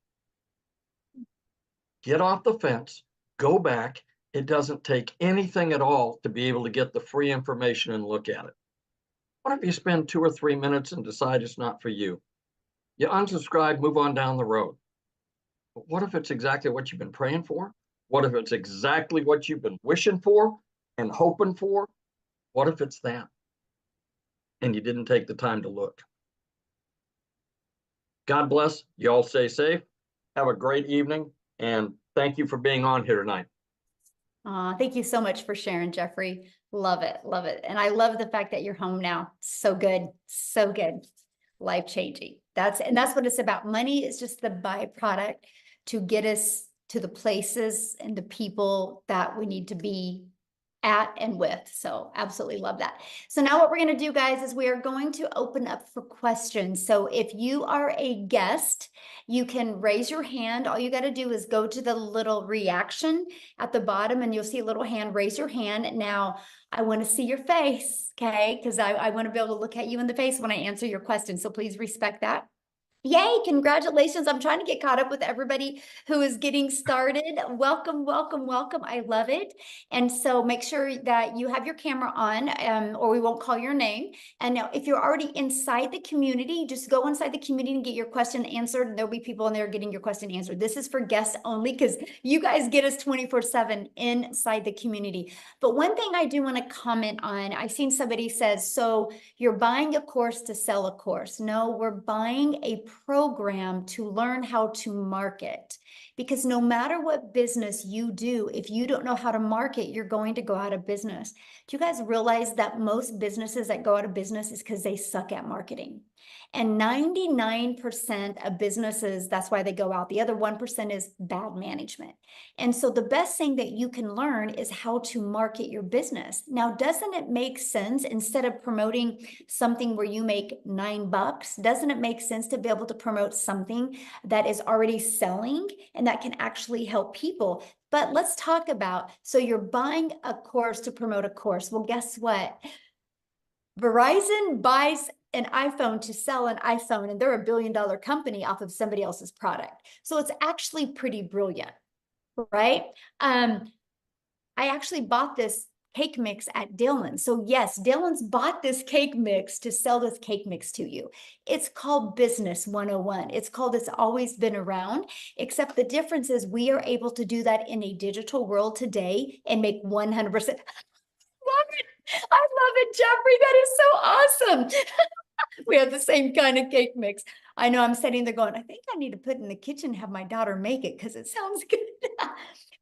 Get off the fence, go back. It doesn't take anything at all to be able to get the free information and look at it. What if you spend 2 or 3 minutes and decide it's not for you? You unsubscribe, move on down the road. But what if it's exactly what you've been praying for? What if it's exactly what you've been wishing for and hoping for? What if it's that? And you didn't take the time to look. God bless. You all stay safe. Have a great evening. And thank you for being on here tonight.
Thank you so much for sharing, Jeffrey. Love it. Love it. And I love the fact that you're home now. So good. So good. Life changing. That's what it's about. Money is just the byproduct to get us to the places and the people that we need to be at and with. So absolutely love that. So now what we're going to do, guys, is we are going to open up for questions. So if you are a guest, you can raise your hand. All you got to do is go to the little reaction at the bottom and you'll see a little hand. Raise your hand. Now I want to see your face, okay? Because I want to be able to look at you in the face when I answer your question. So please respect that. Yay, congratulations. I'm trying to get caught up with everybody who is getting started. Welcome, welcome, welcome. I love it. And so make sure that you have your camera on or we won't call your name. And now if you're already inside the community, just go inside the community and get your question answered. There'll be people in there getting your question answered. This is for guests only because you guys get us 24/7 inside the community. But one thing I do want to comment on, I've seen somebody says, so you're buying a course to sell a course. No, we're buying a program to learn how to market, because no matter what business you do, if you don't know how to market, you're going to go out of business. Do you guys realize that most businesses that go out of business is because they suck at marketing? And 99% of businesses, that's why they go out. The other 1% is bad management. And so the best thing that you can learn is how to market your business. Now, doesn't it make sense, instead of promoting something where you make $9, doesn't it make sense to be able to promote something that is already selling and that can actually help people? But let's talk about, so you're buying a course to promote a course. Well, guess what? Verizon buys an iPhone to sell an iPhone, and they're $1 billion company off of somebody else's product. So it's actually pretty brilliant, right? I actually bought this cake mix at Dylan's. So yes, Dylan's bought this cake mix to sell this cake mix to you. It's called Business 101. It's called It's Always Been Around, except the difference is we are able to do that in a digital world today and make 100%. Love it. I love it, Jeffrey. That is so awesome. We have the same kind of cake mix. I know I'm sitting there going, I think I need to put it in the kitchen and have my daughter make it because it sounds good.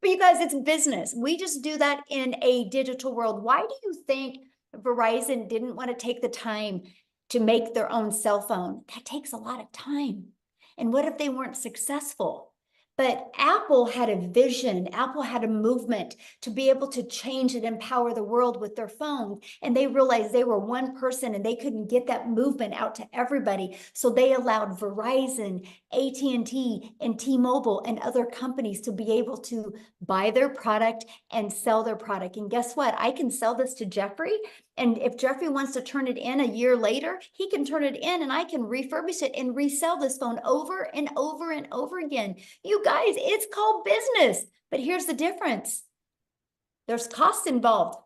But you guys, it's business. We just do that in a digital world. Why do you think Verizon didn't want to take the time to make their own cell phone? That takes a lot of time. And what if they weren't successful? But Apple had a vision. Apple had a movement to be able to change and empower the world with their phone. And they realized they were one person and they couldn't get that movement out to everybody. So they allowed Verizon, AT&T, and T-Mobile and other companies to be able to buy their product and sell their product. And guess what? I can sell this to Jeffrey. And if Jeffrey wants to turn it in a year later, he can turn it in and I can refurbish it and resell this phone over and over and over again. You guys, it's called business. But here's the difference. There's costs involved.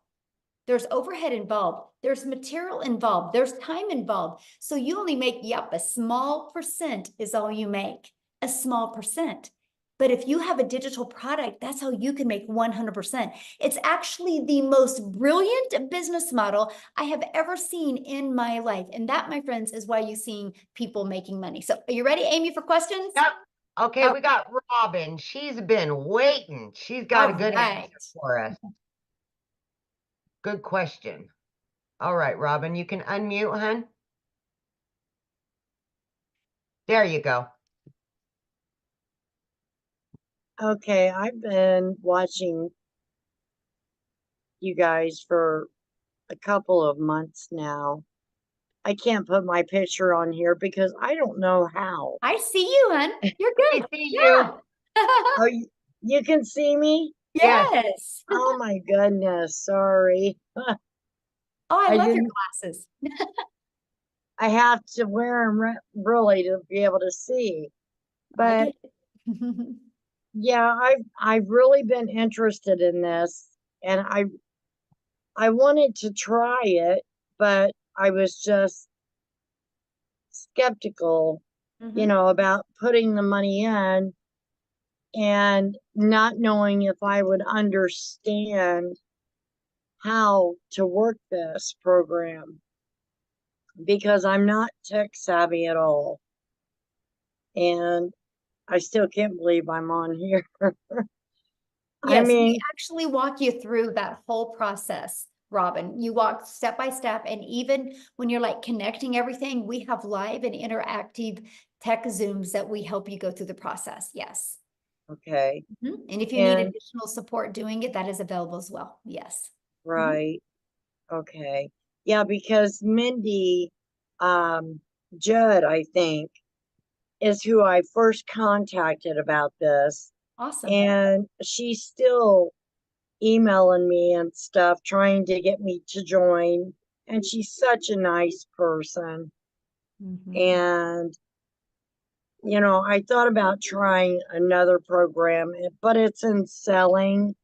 There's overhead involved. There's material involved. There's time involved. So you only make, yep, a small percent is all you make, a small percent. But if you have a digital product, that's how you can make 100%. It's actually the most brilliant business model I have ever seen in my life. And that, my friends, is why you're seeing people making money. So are you ready, Amy, for questions?
Yep. Okay,
Oh.
we got Robin. She's been waiting. She's got a
All
good
right.
answer for us. Good question. All right, Robin, you can unmute, hun. There you go.
Okay, I've been watching you guys for a couple of months now. I can't put my picture on here because I don't know how.
I see you, hun. You're
I
good.
see
Yeah.
you.
Oh, you can see me?
Yes.
Yes.
Oh my goodness, sorry.
Oh, I
I
love your
didn't-
glasses.
I have to wear them really to be able to see.
I
But
get it.
yeah, I've really been interested in this, and I wanted to try it, but I was just skeptical,
Mhm.
about putting the money in and not knowing if I would understand how to work this program because I'm not tech savvy at all. And I still can't believe I'm on here. I
Yes, we
mean,
actually walk you through that whole process, Robin. You walk step by step, and even when you're like connecting everything, we have live and interactive tech Zooms that we help you go through the process. Yes.
okay,
And if you need
And-
additional support doing it, that is available as well. Yes.
right. Okay. Yeah, because Mindy Judd, I think, is who I first contacted about this.
Awesome.
And she's still emailing me and stuff, trying to get me to join. And she's such a nice person.
Mhm.
And, I thought about trying another program, but it's in selling,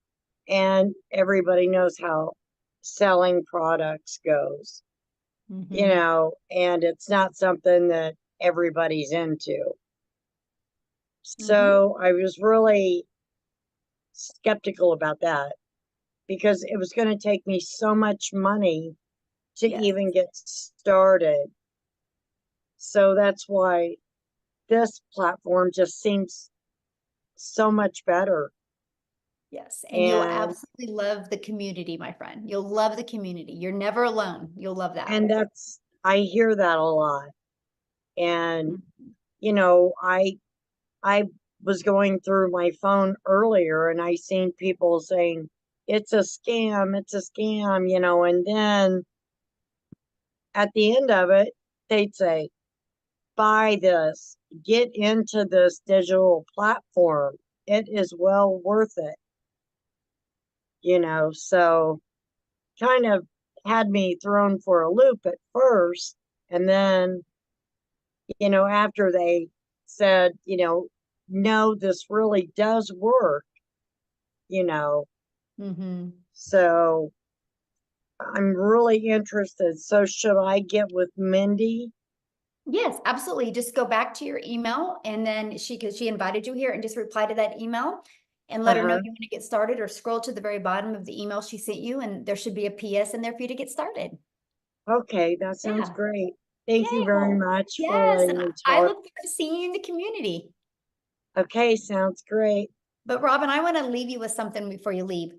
and everybody knows how selling products goes,
Mhm.
and it's not something that everybody's into.
Mhm.
So I was really skeptical about that because it was going to take me so much money to
Yes.
even get started. So that's why this platform just seems so much better.
Yes. And you'll
And
absolutely love the community, my friend. You'll love the community. You're never alone. You'll love that.
and I hear that a lot. And
Mhm.
I was going through my phone earlier and I seen people saying it's a scam, and then at the end of it, they'd say, buy this, get into this digital platform. It is well worth it. So kind of had me thrown for a loop at first. And then, after they said, no, this really does work, you know,
Mhm.
so I'm really interested. So should I get with Mindy?
Yes, absolutely. Just go back to your email and then because she invited you here, and just reply to that email and let her know
Uh-huh.
you want to get started, or scroll to the very bottom of the email she sent you and there should be a PS in there for you to get started.
Okay, that sounds
Yeah.
great. Thank you
Yay.
very
Well,
much for
yes,
letting
and
me
I
talk.
look forward to seeing you in the community.
Okay, sounds great.
But Robin, I want to leave you with something before you leave.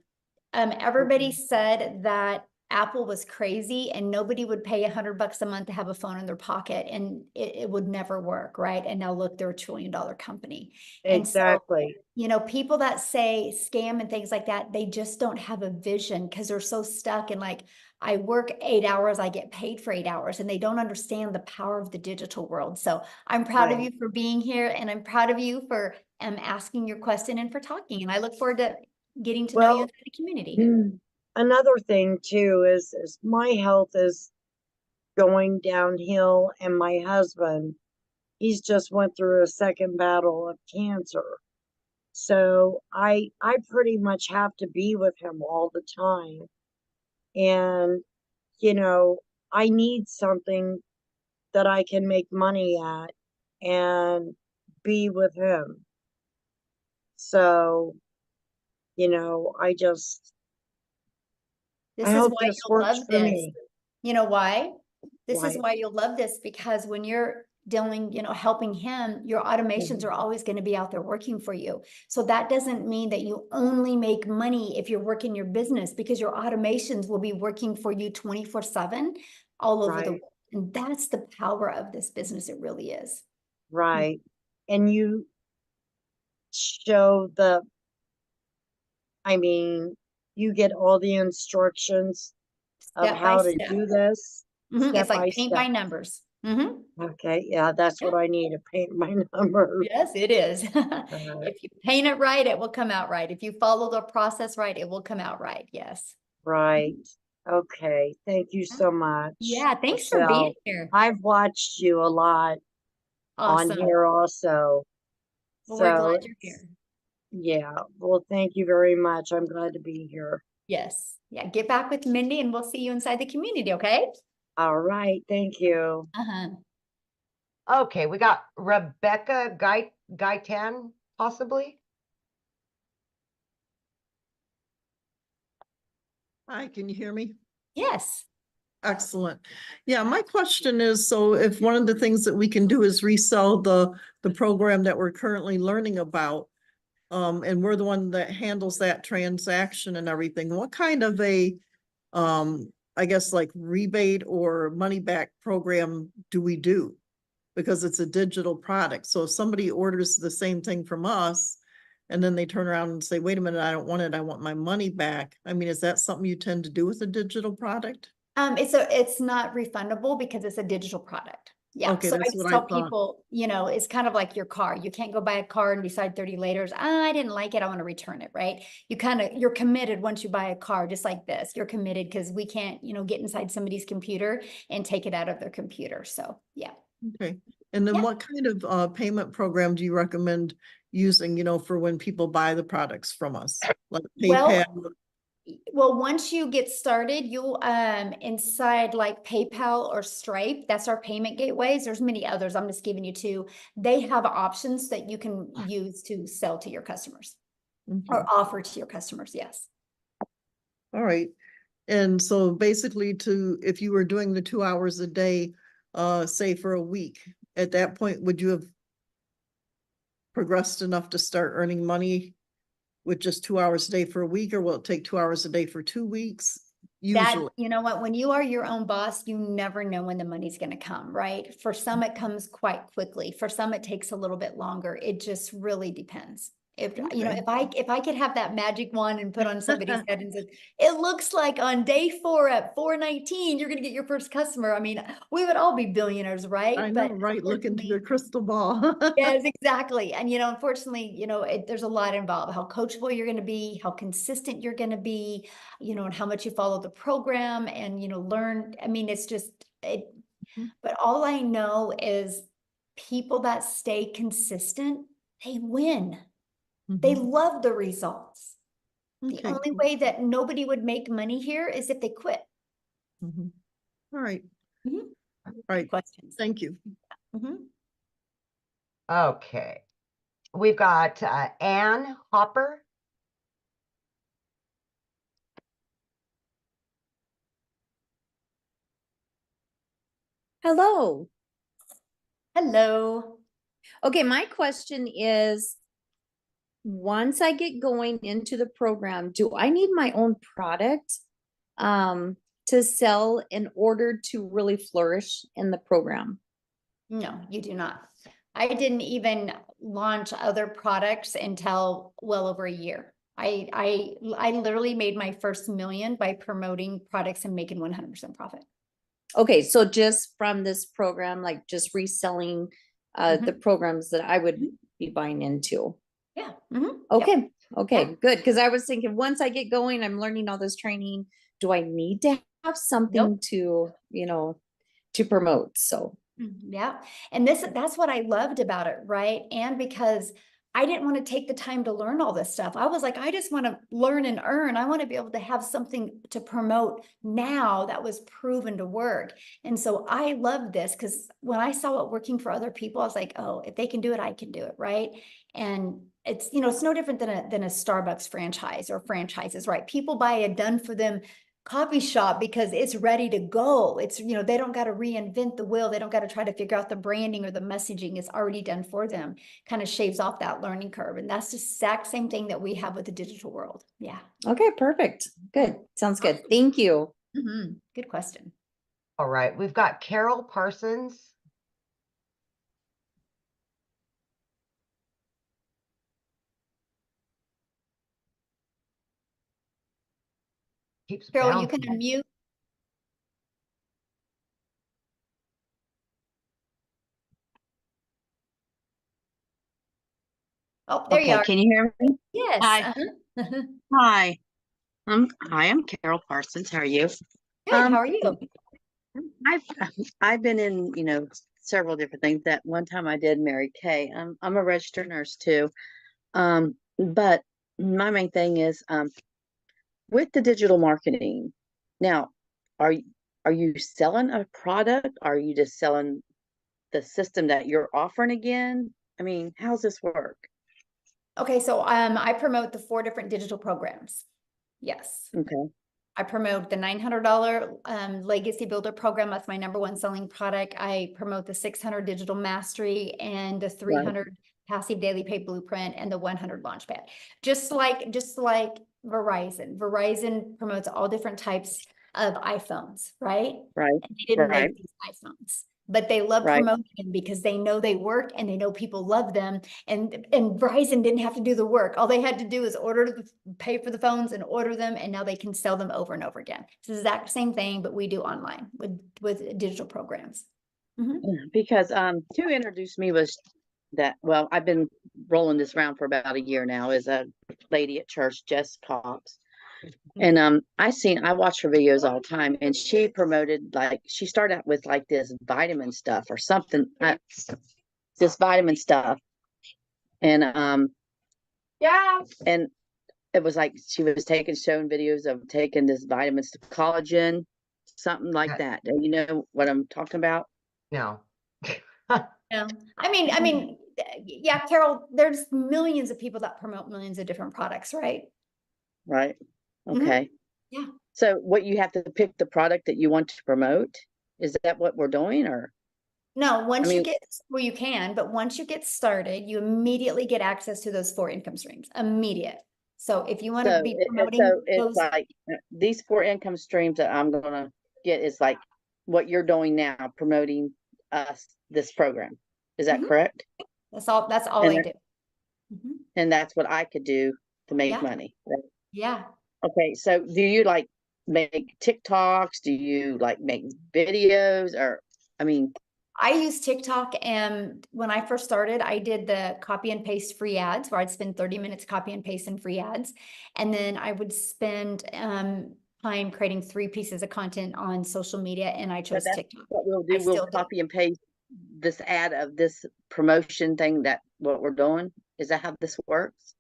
Everybody said that Apple was crazy and nobody would pay $100 a month to have a phone in their pocket, and it would never work, right? And now look, they're $1 trillion company. And so,
Exactly.
you know, people that say scam and things like that, they just don't have a vision because they're so stuck in like, I work 8 hours, I get paid for 8 hours, and they don't understand the power of the digital world. So I'm proud of
Right.
you for being here, and I'm proud of you for asking your question and for talking. And I look forward to getting to know you
Well,
in the community.
another thing too is my health is going downhill, and my husband, he's just went through a second battle of cancer. So I pretty much have to be with him all the time. And, you know, I need something that I can make money at and be with him. So, you know, I
This is
hope
why
this
you'll
works
love
for
this.
me.
You know why? This is
Why?
why you'll love this, because when you're dealing, you know, helping him, your automations are always going to be out there working for you. So that doesn't mean that you only make money if you're working your business, because your automations will be working for you 24/7 all over the
Right.
world. And that's the power of this business. It really is.
Right. And you show I mean, you get all the instructions of
Step by
how to
step.
do this
It's
step
like
by
paint by
step.
numbers.
Okay, yeah, that's what I need, to paint my numbers.
Yes, it is.
Uh,
If you paint it right, it will come out right. If you follow the process right, it will come out right. Yes.
right. Okay, thank you so much,
Yeah, thanks for being
Michelle.
here.
I've watched you a lot on
Awesome.
here also.
Well, we're
So,
glad you're here.
yeah, well, thank you very much. I'm glad to be here.
Yes. Yeah, get back with Mindy and we'll see you inside the community, okay?
All right, thank you.
Uh-huh.
Okay, we got Rebecca Gaitan, possibly.
Hi, can you hear me?
Yes.
Excellent. Yeah, my question is, so if one of the things that we can do is resell the program that we're currently learning about, and we're the one that handles that transaction and everything, what kind of a, I guess like rebate or money back program do we do? Because it's a digital product. So if somebody orders the same thing from us and then they turn around and say, wait a minute, I don't want it, I want my money back. I mean, is that something you tend to do with a digital product?
It's not refundable because it's a digital product. Yeah.
Okay,
So I
that's
just
what I
tell
thought.
people, you know, it's kind of like your car. You can't go buy a car and decide 30 later, I didn't like it, I want to return it, right? You're committed once you buy a car, just like this. You're committed because we can't, you know, get inside somebody's computer and take it out of their computer. So yeah.
Okay. And then
Yeah.
what kind of payment program do you recommend using, you know, for when people buy the products from us? Like PayPal?
Well, once you get started, you'll inside like PayPal or Stripe, that's our payment gateways. There's many others. I'm just giving you two. They have options that you can use to sell to your customers or offer to your customers. Yes.
All right. And so basically if you were doing the 2 hours a day, say for a week, at that point, would you have progressed enough to start earning money with just 2 hours a day for a week, or will it take 2 hours a day for 2 weeks? Usually.
You know what, when you are your own boss, you never know when the money's going to come, right? For some, it comes quite quickly. For some, it takes a little bit longer. It just really depends. If, you know,
Okay.
if I could have that magic wand and put on somebody's head and said, it looks like on day 4 at 4:19, you're going to get your first customer. I mean, we would all be billionaires, right?
I know, right? Look into your crystal ball.
Yes, exactly. And, you know, unfortunately, you know, there's a lot involved, how coachable you're going to be, how consistent you're going to be, you know, and how much you follow the program and, you know, learn. I mean, it's just, but all I know is people that stay consistent, they win. They love the results. The
Okay.
only way that nobody would make money here is if they quit.
All right.
All
Right.
Questions.
Thank you.
Okay, we've got Ann Hopper.
Hello.
Hello.
Okay, my question is, once I get going into the program, do I need my own product to sell in order to really flourish in the program?
No, you do not. I didn't even launch other products until well over a year. I literally made my first million by promoting products and making 100% profit.
Okay, so just from this program, like just reselling the programs that I would be buying into.
Yeah.
Okay. Okay, good. Because I was thinking once I get going, I'm learning all this training. Do I need to have something to, to promote? So
Yeah. And that's what I loved about it, right? And because I didn't want to take the time to learn all this stuff. I was like, I just want to learn and earn. I want to be able to have something to promote now that was proven to work. And so I love this because when I saw it working for other people, I was like, oh, if they can do it, I can do it, right? And it's, it's no different than a Starbucks franchise or franchises, right? People buy a done for them coffee shop because it's ready to go. It's, they don't got to reinvent the wheel. They don't got to try to figure out the branding or the messaging. It's already done for them. Kind of shaves off that learning curve. And that's the exact same thing that we have with the digital world. Yeah.
okay, perfect. Good. Sounds good. Thank you.
Good question.
All right, we've got Carol Parsons. Keeps
Carol, you can
bouncing.
unmute. Oh, there you
Okay,
are.
can you hear me?
Yes.
Hi. Hi. I'm Carol Parsons. How are you?
Good. How are you?
I've I've been in, several different things. That one time I did Mary Kay. I'm a registered nurse too. But my main thing is with the digital marketing. Now, are are you selling a product? Are you just selling the system that you're offering again? I mean, how's this work?
Okay, so I promote the 4 different digital programs. Yes.
Okay.
I promote the $900 Legacy Builder program. That's my #1 selling product. I promote the 600 Digital Mastery and the 300 Passive Daily Pay Blueprint and the 100 Launchpad. Just like Verizon. Verizon promotes all different types of iPhones, right?
Right.
And they didn't
Right.
make these iPhones, but they love
Right.
promoting them because they know they work and they know people love them. And Verizon didn't have to do the work. All they had to do is pay for the phones and order them, and now they can sell them over and over again. It's the exact same thing, but we do online with digital programs.
Because who introduced me was that, well, I've been rolling this around for about a year now, is a lady at church, Jess Cox. And I watch her videos all the time, and she promoted, like, she started out with like this vitamin stuff or something, this vitamin stuff. And and it was like she was showing videos of taking this vitamins to collagen, something like that. Do you know what I'm talking about?
No.
Yeah. I mean, yeah, Carol, there's millions of people that promote millions of different products, right?
Right. Okay.
Yeah.
So what, you have to pick the product that you want to promote? Is that what we're doing, or?
No, once you
mean-
get, well, you can, but once you get started, you immediately get access to those 4 income streams, immediate. So if you want to be promoting
So it's
those,
like these 4 income streams that I'm gonna get is like what you're doing now, promoting this program. Is that correct?
that's all
And
I do.
And that's what I could do to make
Yeah.
money. Right?
Yeah.
Okay, so do you like make TikToks? Do you like make videos, or I mean,
I use TikTok, and when I first started, I did the copy and paste free ads where I'd spend 30 minutes copy and paste in free ads. And then I would spend time creating 3 pieces of content on social media, and I chose
that's
TikTok.
what we'll do.
I
We'll
still do.
copy and paste this ad of this promotion thing, that what we're doing. Is that how this works?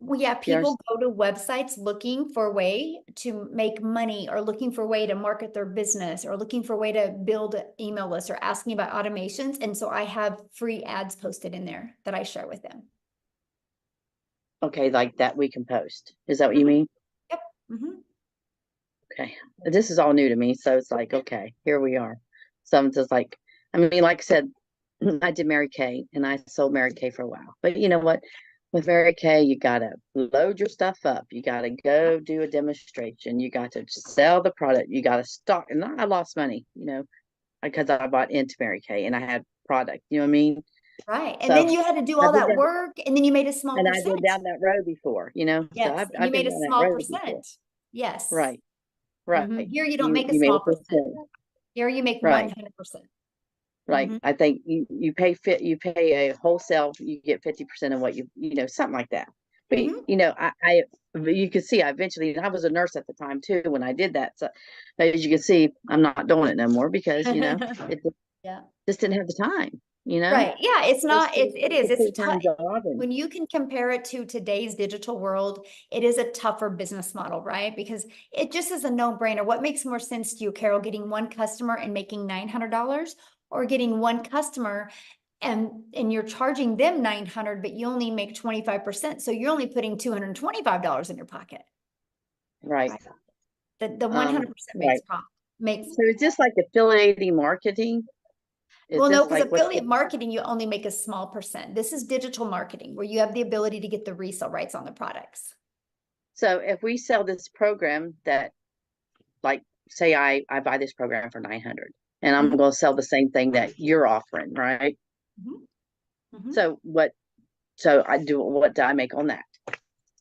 Well, yeah,
Yes.
people go to websites looking for a way to make money, or looking for a way to market their business, or looking for a way to build an email list, or asking about automations. And so I have free ads posted in there that I share with them.
Okay, like that we can post. Is that what you mean?
Yep.
Okay. This is all new to me, so it's like, okay, here we are. So I'm just like, I mean, like I said, I did Mary Kay, and I sold Mary Kay for a while. But you know what? with Mary Kay, you gotta load your stuff up. You gotta go do a demonstration. You got to sell the product. You gotta stock. And I lost money, because I bought into Mary Kay and I had product. You know what I mean?
Right. And
So
then you had to do
I
all
did
that
that,
work, and then you made a small
and I did
percent.
down that road before. So
Yes, and you
I've been
made a
down that
small
road before.
percent. Yes.
Right.
Mhm.
Right.
Here you don't make a
You made
small
a
percent.
percent.
Here you make
Right.
100%.
Right.
Mhm.
I think you pay a wholesale, you get 50% of what something like that. But
Mhm.
you can see I was a nurse at the time too when I did that. So as you can see, I'm not doing it no more because it
Yeah.
just didn't have the time,
Right. Yeah, it's not, it is, it's a
full-time
tough,
job and
when you can compare it to today's digital world, it is a tougher business model, right? Because it just is a no-brainer. What makes more sense to you, Carol, getting one customer and making $900, or getting one customer and you're charging them 900, but you only make 25%. So you're only putting $225 in your pocket.
right.
Right. The 100% makes
Right.
profit. Makes,
So it's just like affiliating marketing. Is
well, no,
this
because
like what
affiliate marketing, you only make a small percent. This is digital marketing where you have the ability to get the resale rights on the products.
So if we sell this program that, like, say I buy this program for 900 and I'm
Mhm.
going to sell the same thing that you're offering, right?
Mhm. Mhm.
So what do I make on that?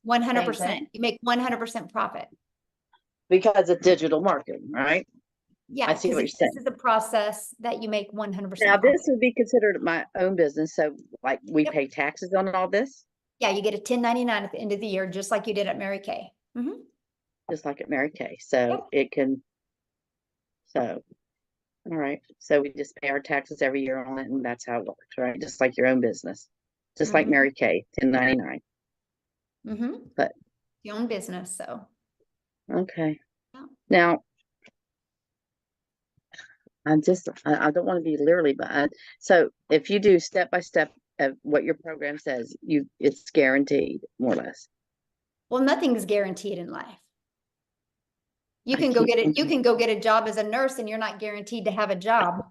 100%. You make 100% profit.
Because it's digital marketing, right?
Yeah,
I see
because
what you're
this
saying.
is a process that you make 100%
Now
profit.
this would be considered my own business. So like we
Yep.
pay taxes on all this,
Yeah, you get a 1099 at the end of the year, just like you did at Mary Kay. Mhm.
just like at Mary Kay. So
Yep.
it can, so, all right. So we just pay our taxes every year on it and that's how it works, right? Just like your own business, just like
Mhm.
Mary Kay, 1099.
Mhm.
But
Your own business, so.
okay.
Yeah.
Now I don't want to be literally, but so if you do step by step of what your program says, it's guaranteed more or less.
Well, nothing's guaranteed in life. You
I
can go
keep
get it. You
thinking,
can go get a job as a nurse and you're not guaranteed to have a job.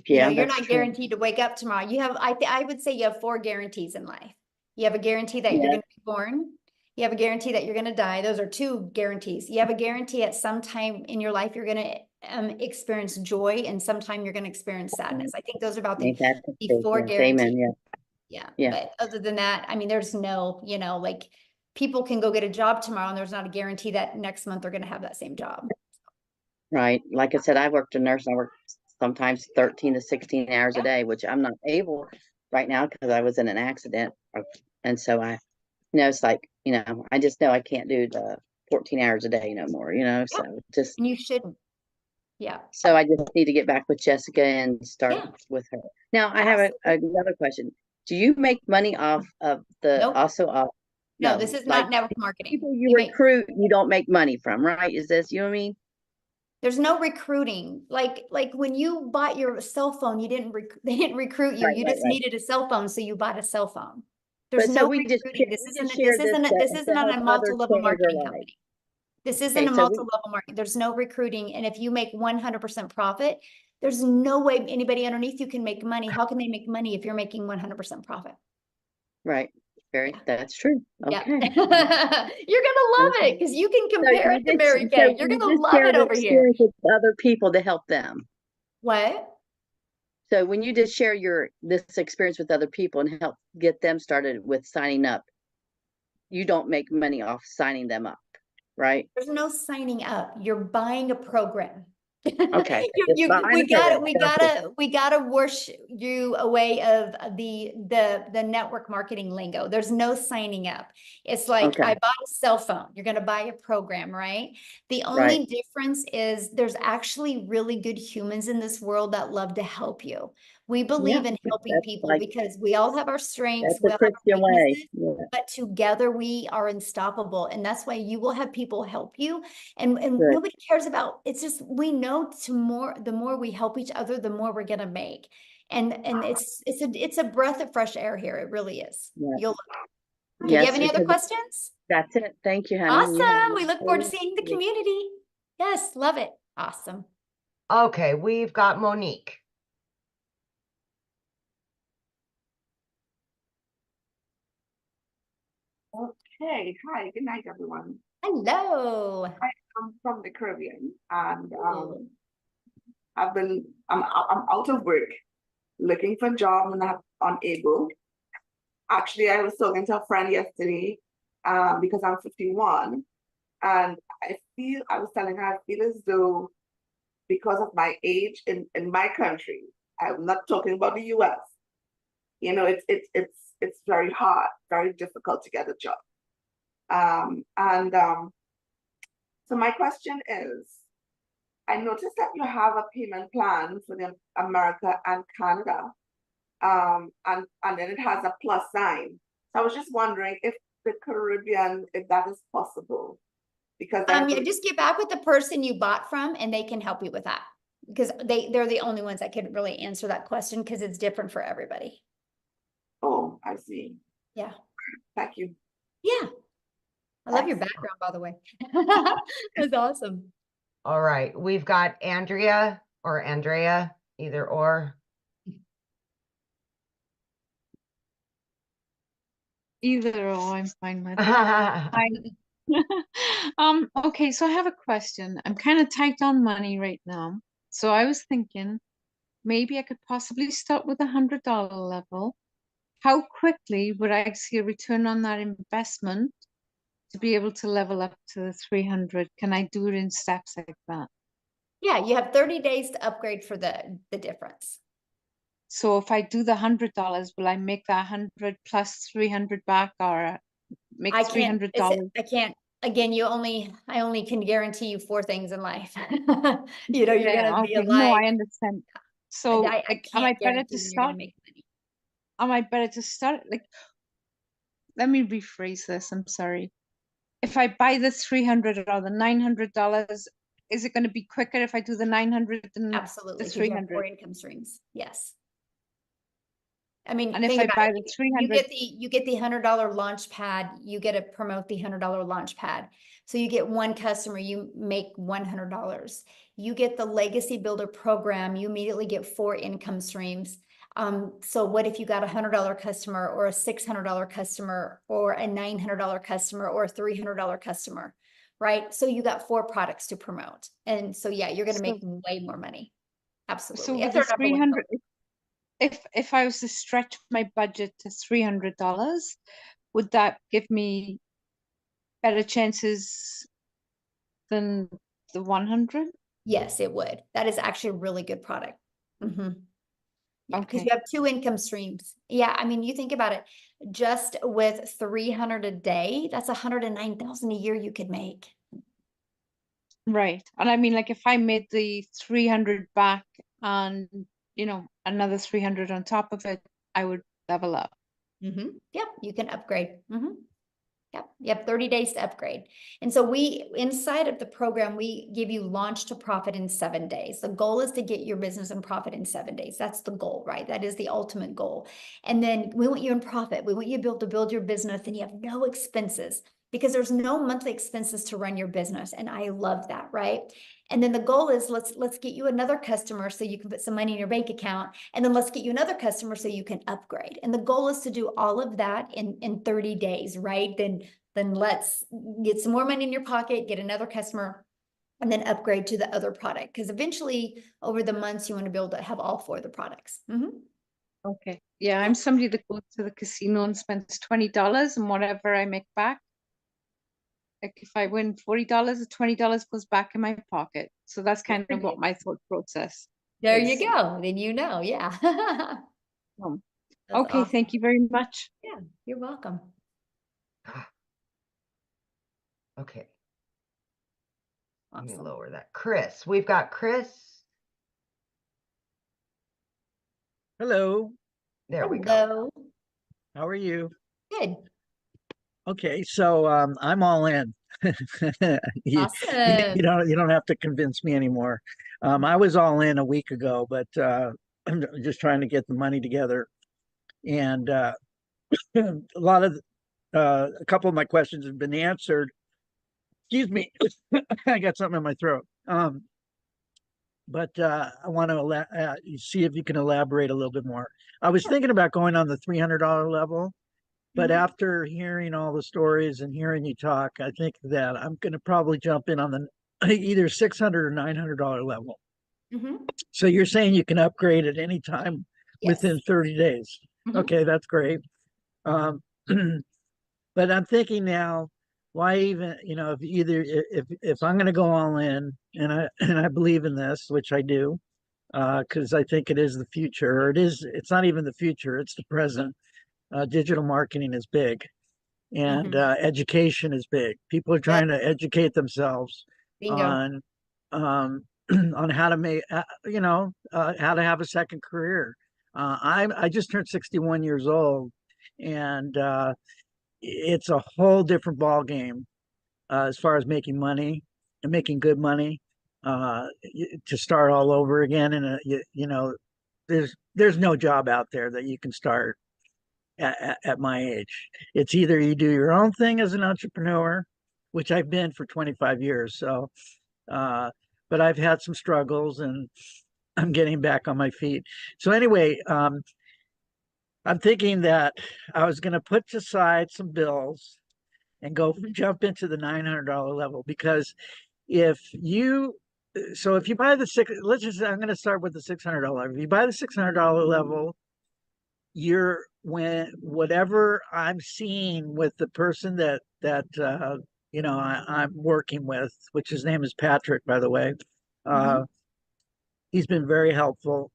yeah,
You're
that's
not
true.
guaranteed to wake up tomorrow. You have, I would say you have 4 guarantees in life. You have a guarantee that you're
Yeah,
going to be born. You have a guarantee that you're going to die. Those are 2 guarantees. You have a guarantee at some time in your life, you're going to experience joy, and sometime you're going to experience sadness. I think those are about
ain't that the
the
truth?
4
Yes, amen.
guarantees.
Yeah,
Yeah.
yeah,
But other than that, I mean, there's no, like people can go get a job tomorrow and there's not a guarantee that next month they're going to have that same job.
right. Like I said, I worked a nurse. I worked sometimes 13 to 16 hours a
Yeah.
day, which I'm not able right now because I was in an accident. And so it's like, I just know I can't do the 14 hours a day no more, so just,
And you shouldn't. Yeah.
so I just need to get back with Jessica and start
Yeah.
with her. Now I have another question. Do you make money off of
Nope. No, this is
like
not network marketing.
people you recruit, you don't make money from, right? Is this, you know what I mean?
There's no recruiting. Like when you bought your cell phone, they didn't recruit you.
Right,
You
right,
just
right.
needed a cell phone, so you bought a cell phone. There's
But so
no
we just
recruiting.
share,
This
we
isn't
just share
this isn't
to
on a
help others
multi-level
change their
marketing
lives.
company. This isn't
Okay,
a
so
multi-level marketing. There's no recruiting. And if you make 100% profit, there's no way anybody underneath you can make money. How can they make money if you're making 100% profit?
right.
Yeah.
That's true.
Yeah.
Okay.
You're gonna love it because you can
So
compare it to Mary Kay. You're gonna love
share
it
the
over here.
experience with other people to help them.
What?
So when you just share this experience with other people and help get them started with signing up, you don't make money off signing them up, right?
There's no signing up. You're buying a program.
Okay. Just buying
We
the program.
we gotta wash you away of the network marketing lingo. There's no signing up. It's like
Okay.
I bought a cell phone. You're gonna buy a program, right? The only
Right.
difference is there's actually really good humans in this world that love to help you. We believe in helping
That's
people
like,
because we all have our strengths,
that's
we
the
all have our
Christian way.
weaknesses,
Yeah.
but together we are unstoppable. And that's why you will have people help you. And
Good.
nobody cares about, it's just, we know the more we help each other, the more we're gonna make. And it's a breath of fresh air here. It really is.
Yeah.
You'll okay, do you
Yes,
have any other
because
questions?
that's it. Thank you, honey. You have
Awesome.
a
We look forward to
wonderful
seeing the
day.
community. Yes, love it. Awesome.
Okay, we've got Monique.
Okay, hi, good night, everyone.
Hello.
I'm from the Caribbean, and
Ooh.
I'm out of work, looking for a job, and I'm unable. Actually, I was talking to a friend yesterday, because I'm 51, and I was telling her I feel as though because of my age in my country, I'm not talking about the US, it's very hard, very difficult to get a job. So my question is, I noticed that you have a payment plan for the America and Canada, and then it has a plus sign. So I was just wondering if the Caribbean, if that is possible, because
Yeah, just get back with the person you bought from and they can help you with that. Because they're the only ones that could really answer that question because it's different for everybody.
Oh, I see.
Yeah.
Thank you.
Yeah. I love your
Thanks.
background, by the way. That's awesome.
All right, we've got Andrea or Andrea, either or.
Either or, I'm fine with. Hi. Okay, so I have a question. I'm kind of tight on money right now. So I was thinking maybe I could possibly start with $100 level. How quickly would I see a return on that investment to be able to level up to the 300? Can I do it in steps like that?
Yeah, you have 30 days to upgrade for the difference.
So if I do the $100, will I make that 100 plus 300 back, or make
I can't,
$300?
I can't, again, I only can guarantee you 4 things in life. You're gonna be
Okay, no,
alive.
I understand. So
I
like, am
can't
I better
guarantee
to
when you're gonna
start?
make money.
Am I better to start? Like, let me rephrase this. I'm sorry. If I buy the 300 or the $900, is it going to be quicker if I do the 900 than the
Absolutely, because you have
300?
4 income streams. Yes. I mean,
And if
think
I
about
buy
it.
the
You
300,
get the $100 launch pad, you get to promote the $100 launch pad. So you get 1 customer, you make $100. You get the legacy builder program, you immediately get 4 income streams. So what if you got a $100 customer or a $600 customer or a $900 customer or a $300 customer, right? So you got 4 products to promote. And so, yeah, you're going to make way more money.
so
Absolutely.
with
If
the
they're number 1
300, if I was to stretch my budget to $300, would that give me better chances than the 100?
Yes, it would. That is actually a really good product. Yeah, because
Okay.
you have 2 income streams. Yeah, I mean, you think about it, just with 300 a day, that's 109,000 a year you could make.
Right. And I mean, like, if I made the 300 back and, another 300 on top of it, I would level up.
Yep, you can upgrade. Yep, you have 30 days to upgrade. And so inside of the program, we give you launch to profit in 7 days. The goal is to get your business in profit in 7 days. That's the goal, right? That is the ultimate goal. And then we want you in profit. We want you to be able to build your business and you have no expenses, because there's no monthly expenses to run your business. And I love that, right? And then the goal is let's get you another customer so you can put some money in your bank account. And then let's get you another customer so you can upgrade. And the goal is to do all of that in 30 days, right? Then let's get some more money in your pocket, get another customer, and then upgrade to the other product. Because eventually over the months, you want to be able to have all 4 of the products.
Okay. Yeah, I'm somebody that goes to the casino and spends $20 and whatever I make back. Like, if I win $40, the $20 goes back in my pocket. So that's kind of what my thought process
There
is.
you go. Then yeah.
Okay,
awesome.
thank you very much.
Yeah, you're welcome.
Okay. Let me lower that. Chris, we've got Chris.
Hello.
There we go.
How are you?
Good.
Okay, so I'm all in. you,
Awesome.
you don't have to convince me anymore. I was all in a week ago, but I'm just trying to get the money together. And a couple of my questions have been answered. Excuse me, I got something in my throat. But I want to see if you can elaborate a little bit more. I was thinking about going on the $300 level, But
Mhm.
after hearing all the stories and hearing you talk, I think that I'm going to probably jump in on the either $600 or $900 level.
Mhm.
So you're saying you can upgrade at any time within
Yes.
30 days.
Mhm.
Okay, that's great. Um, but I'm thinking now, why even, if either if I'm going to go all in, and I believe in this, which I do, because I think it is the future, or it's not even the future, it's the present. Digital marketing is big, and
Mhm.
education is big. People are trying to educate themselves
Bingo.
on on how to make how to have a second career. I just turned 61 years old, and it's a whole different ball game as far as making money and making good money, to start all over again. And there's no job out there that you can start at my age. It's either you do your own thing as an entrepreneur, which I've been for 25 years. So, but I've had some struggles, and I'm getting back on my feet. So anyway, I'm thinking that I was going to put aside some bills and go jump into the $900 level, because if you if you buy the I'm going to start with the $600. If you buy the $600 level, whatever I'm seeing with the person that I'm working with, which his name is Patrick, by the way. He's been very helpful,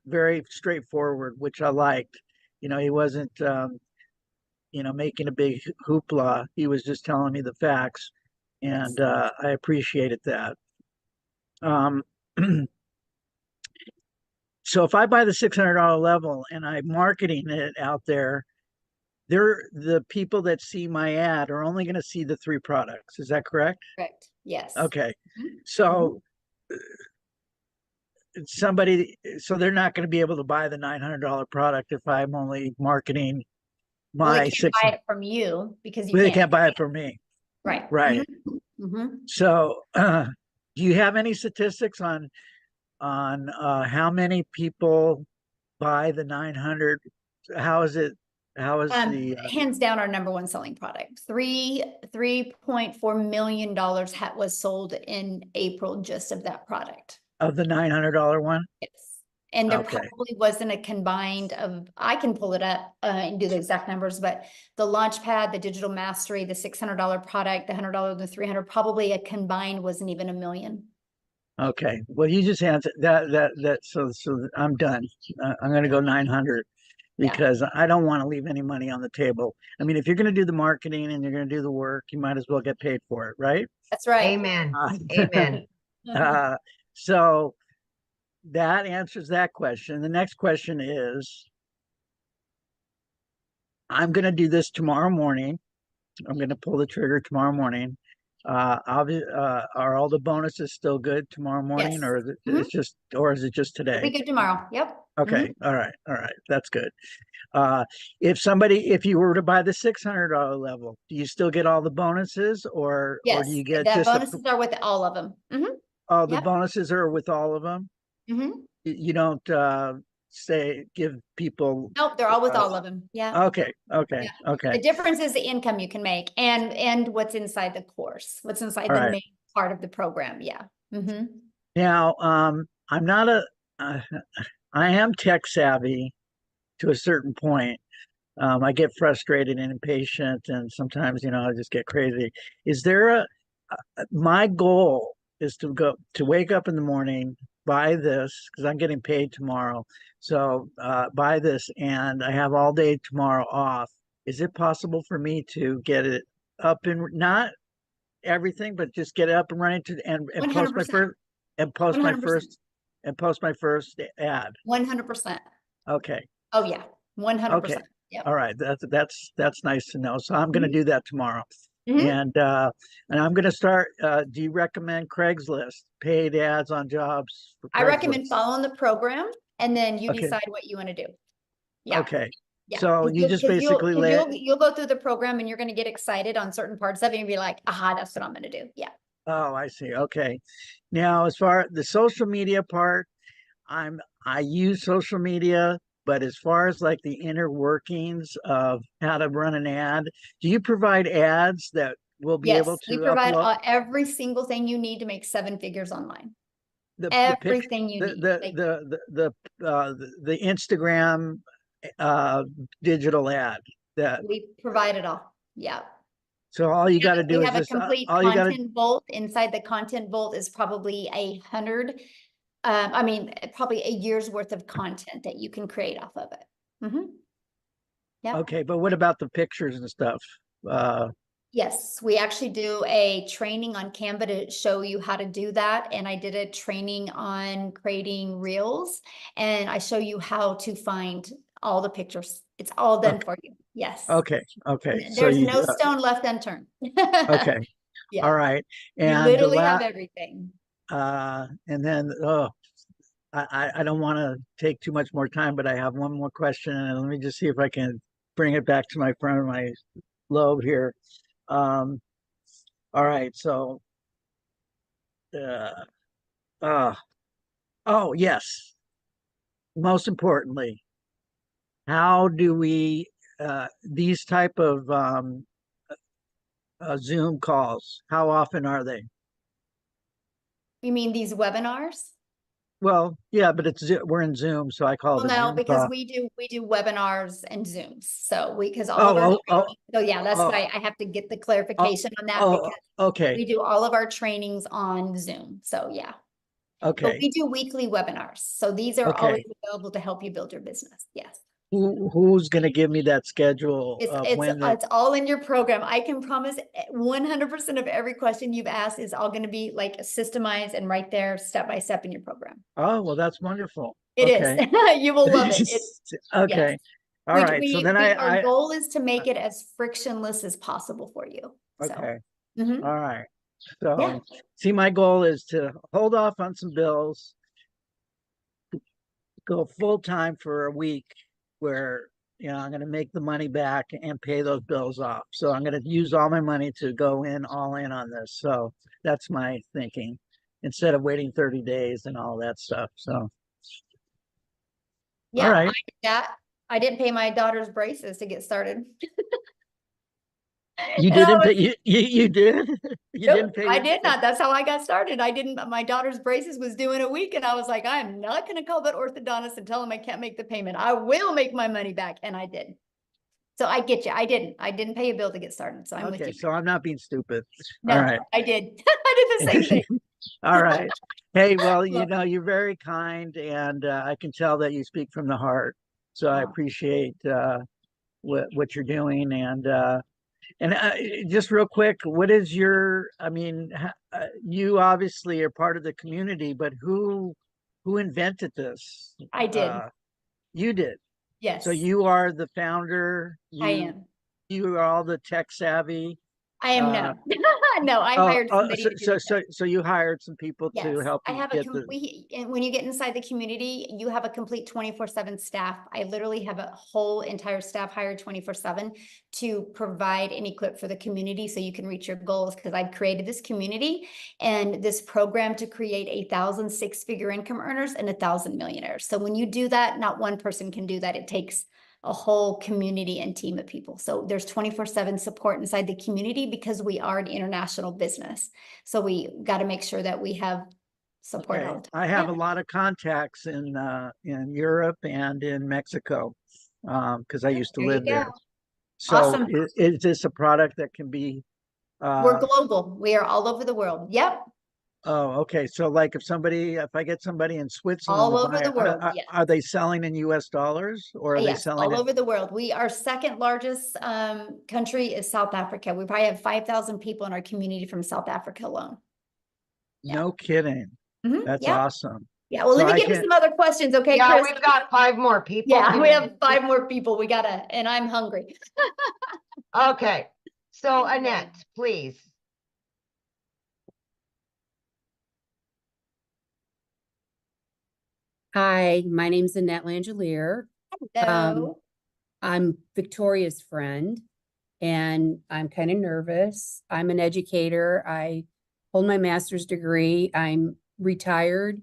very straightforward, which I liked. He wasn't making a big hoopla. He was just telling me the facts, and I appreciated that. So if I buy the $600 level and I'm marketing it out there, the people that see my ad are only going to see the 3 products. Is that correct?
Correct. Yes.
Okay.
Mhm.
So they're not going to be able to buy the $900 product if I'm only marketing
Well, they
my
can't buy it from you because you
They
can't.
can't buy it from me.
Right.
Right.
Mhm.
So, do you have any statistics on how many people buy the 900? How is it? How is the
Hands down our number one selling product. $3.4 million was sold in April just of that product.
of the $900 one?
Yes. And there
Okay.
probably wasn't a combined of, I can pull it up and do the exact numbers, but the Launchpad, the Digital Mastery, the $600 product, the $100, the 300, probably a combined wasn't even $1 million.
Okay. Well, you just answered that. So I'm done. I'm going to go 900 because I don't want to leave any money on the table. I mean, if you're going to do the marketing and you're going to do the work, you might as well get paid for it, right?
That's right.
Amen. Amen.
So that answers that question. The next question is, I'm going to do this tomorrow morning. I'm going to pull the trigger tomorrow morning. Are all the bonuses still good tomorrow morning,
Yes.
or is it just
It'll
today?
be good tomorrow. Yep.
Okay. All right. That's good. If you were to buy the $600 level, do you still get all the bonuses, or
Yes.
do you get
The
just
bonuses are with all of them.
the
Yep.
bonuses are with all of them? You don't give people.
Nope, they're all with all of them. Yeah.
Okay.
Yeah. The difference is the income you can make and what's inside the course, what's inside
All
the
right.
main part of the program. Yeah.
Now, I'm not I am tech savvy to a certain point. I get frustrated and impatient, and sometimes, I just get crazy. Is there my goal is to wake up in the morning, buy this, because I'm getting paid tomorrow. So, buy this, and I have all day tomorrow off. Is it possible for me to get it up and not everything, but just get it up and running and post my
100%.
first and post my
100%.
first and post my first ad?
100%.
Okay.
Oh yeah. 100%.
Okay.
Yep.
All right. That's nice to know. So I'm going to do that tomorrow. And I'm going to start. Do you recommend Craigslist, paid ads on jobs for
I
Craigslist?
recommend following the program and then you
Okay.
decide what you want to do. Yeah.
Okay.
Yeah.
So you just basically
you'll go through the program and you're going to get excited on certain parts of it and be like, aha, that's what I'm going to do. Yeah.
Oh, I see. Okay. Now, as far as the social media part, I use social media but as far as like the inner workings of how to run an ad, do you provide ads that will be able
Yes, we
to
provide
upload
every single thing you need to make 7 figures online.
the
Everything you
the
need.
the
Like,
the Instagram digital ad that
we provide it all. Yeah.
so all you got to do
We
is
have a
just
complete
all you got to
content vault. Inside the content vault is probably 100. I mean, probably a year's worth of content that you can create off of it. Yeah.
okay, but what about the pictures and stuff?
Yes, we actually do a training on Canva to show you how to do that. And I did a training on creating reels, and I show you how to find all the pictures. It's all done for you. Yes.
Okay, so
There's
you
no stone left unturned.
okay,
Yeah.
all right,
You
and
literally have everything.
and then I don't want to take too much more time, but I have one more question, and let me just see if I can bring it back to my front of my lobe here. All right, so oh yes, most importantly, how do we these type of Zoom calls, how often are they?
You mean these webinars?
Well, yeah, but we're in Zoom, so I call it
Well,
a
no,
Zoom
because
call.
we do webinars and Zooms. So because all of our training, so yeah, that's why I have to get the clarification on that, because
okay.
we do all of our trainings on Zoom. So yeah. But
Okay.
we do weekly webinars. So these are
Okay.
always available to help you build your business. Yes.
Who's going to give me that schedule of when
It's all in your program. I can promise 100% of every question you've asked is all going to be like systemized and right there step by step in your program.
Oh, well, that's wonderful.
It
Okay.
is. You will love it.
Okay.
Yes.
All right. So then
Our goal is to make it as frictionless as possible for you.
Okay.
So,
All right. So
yeah.
see, my goal is to hold off on some bills, go full time for a week where, you know, I'm going to make the money back and pay those bills off. So I'm going to use all my money to go in all in on this. So that's my thinking, instead of waiting 30 days and all that stuff. So
Yeah,
all right.
I didn't pay my daughter's braces to get started.
You didn't pay, you did? You
Nope,
didn't pay
I did not. That's how I got started. I didn't, my daughter's braces was due in a week, and I was like, I'm not going to call that orthodontist and tell him I can't make the payment. I will make my money back. And I did. So I get you. I didn't pay a bill to get started. So I'm with you.
So I'm not being stupid.
No,
all right.
I did. I did the same thing.
All right. Hey, well, you know, you're very kind, and I can tell that you speak from the heart. So I appreciate what you're doing. And just real quick, what is your, I mean, you obviously are part of the community, but who invented this?
I did.
You did.
Yes.
So you are the founder.
I am.
You are all the tech savvy.
I am no. No, I hired somebody to do
so you hired some people to help you
I have
get
and when you get inside the community, you have a complete 24/7 staff. I literally have a whole entire staff hired 24/7 to provide and equip for the community so you can reach your goals, because I've created this community and this program to create 1,000 six-figure income earners and 1,000 millionaires. So when you do that, not one person can do that. It takes a whole community and team of people. So there's 24/7 support inside the community because we are an international business. So we got to make sure that we have support all the time.
I have a lot of contacts in Europe and in Mexico, because I used to live there. So
awesome.
is this a product that can be
we're global. We are all over the world. Yep.
Oh, okay. So like if I get somebody in Switzerland
all over the world, yes.
Are they selling in US dollars, or are they selling
all over the world? Our second largest country is South Africa. We probably have 5,000 people in our community from South Africa alone.
No kidding. That's awesome.
Yeah, well, let me get to some other questions, okay,
Yeah,
Chris?
we've got 5 more people.
Yeah, we have 5 more people. And I'm hungry.
Okay, so Annette, please.
Hi, my name's Annette Langelier.
Hello.
I'm Victoria's friend, and I'm kind of nervous. I'm an educator. I hold my master's degree. I'm retired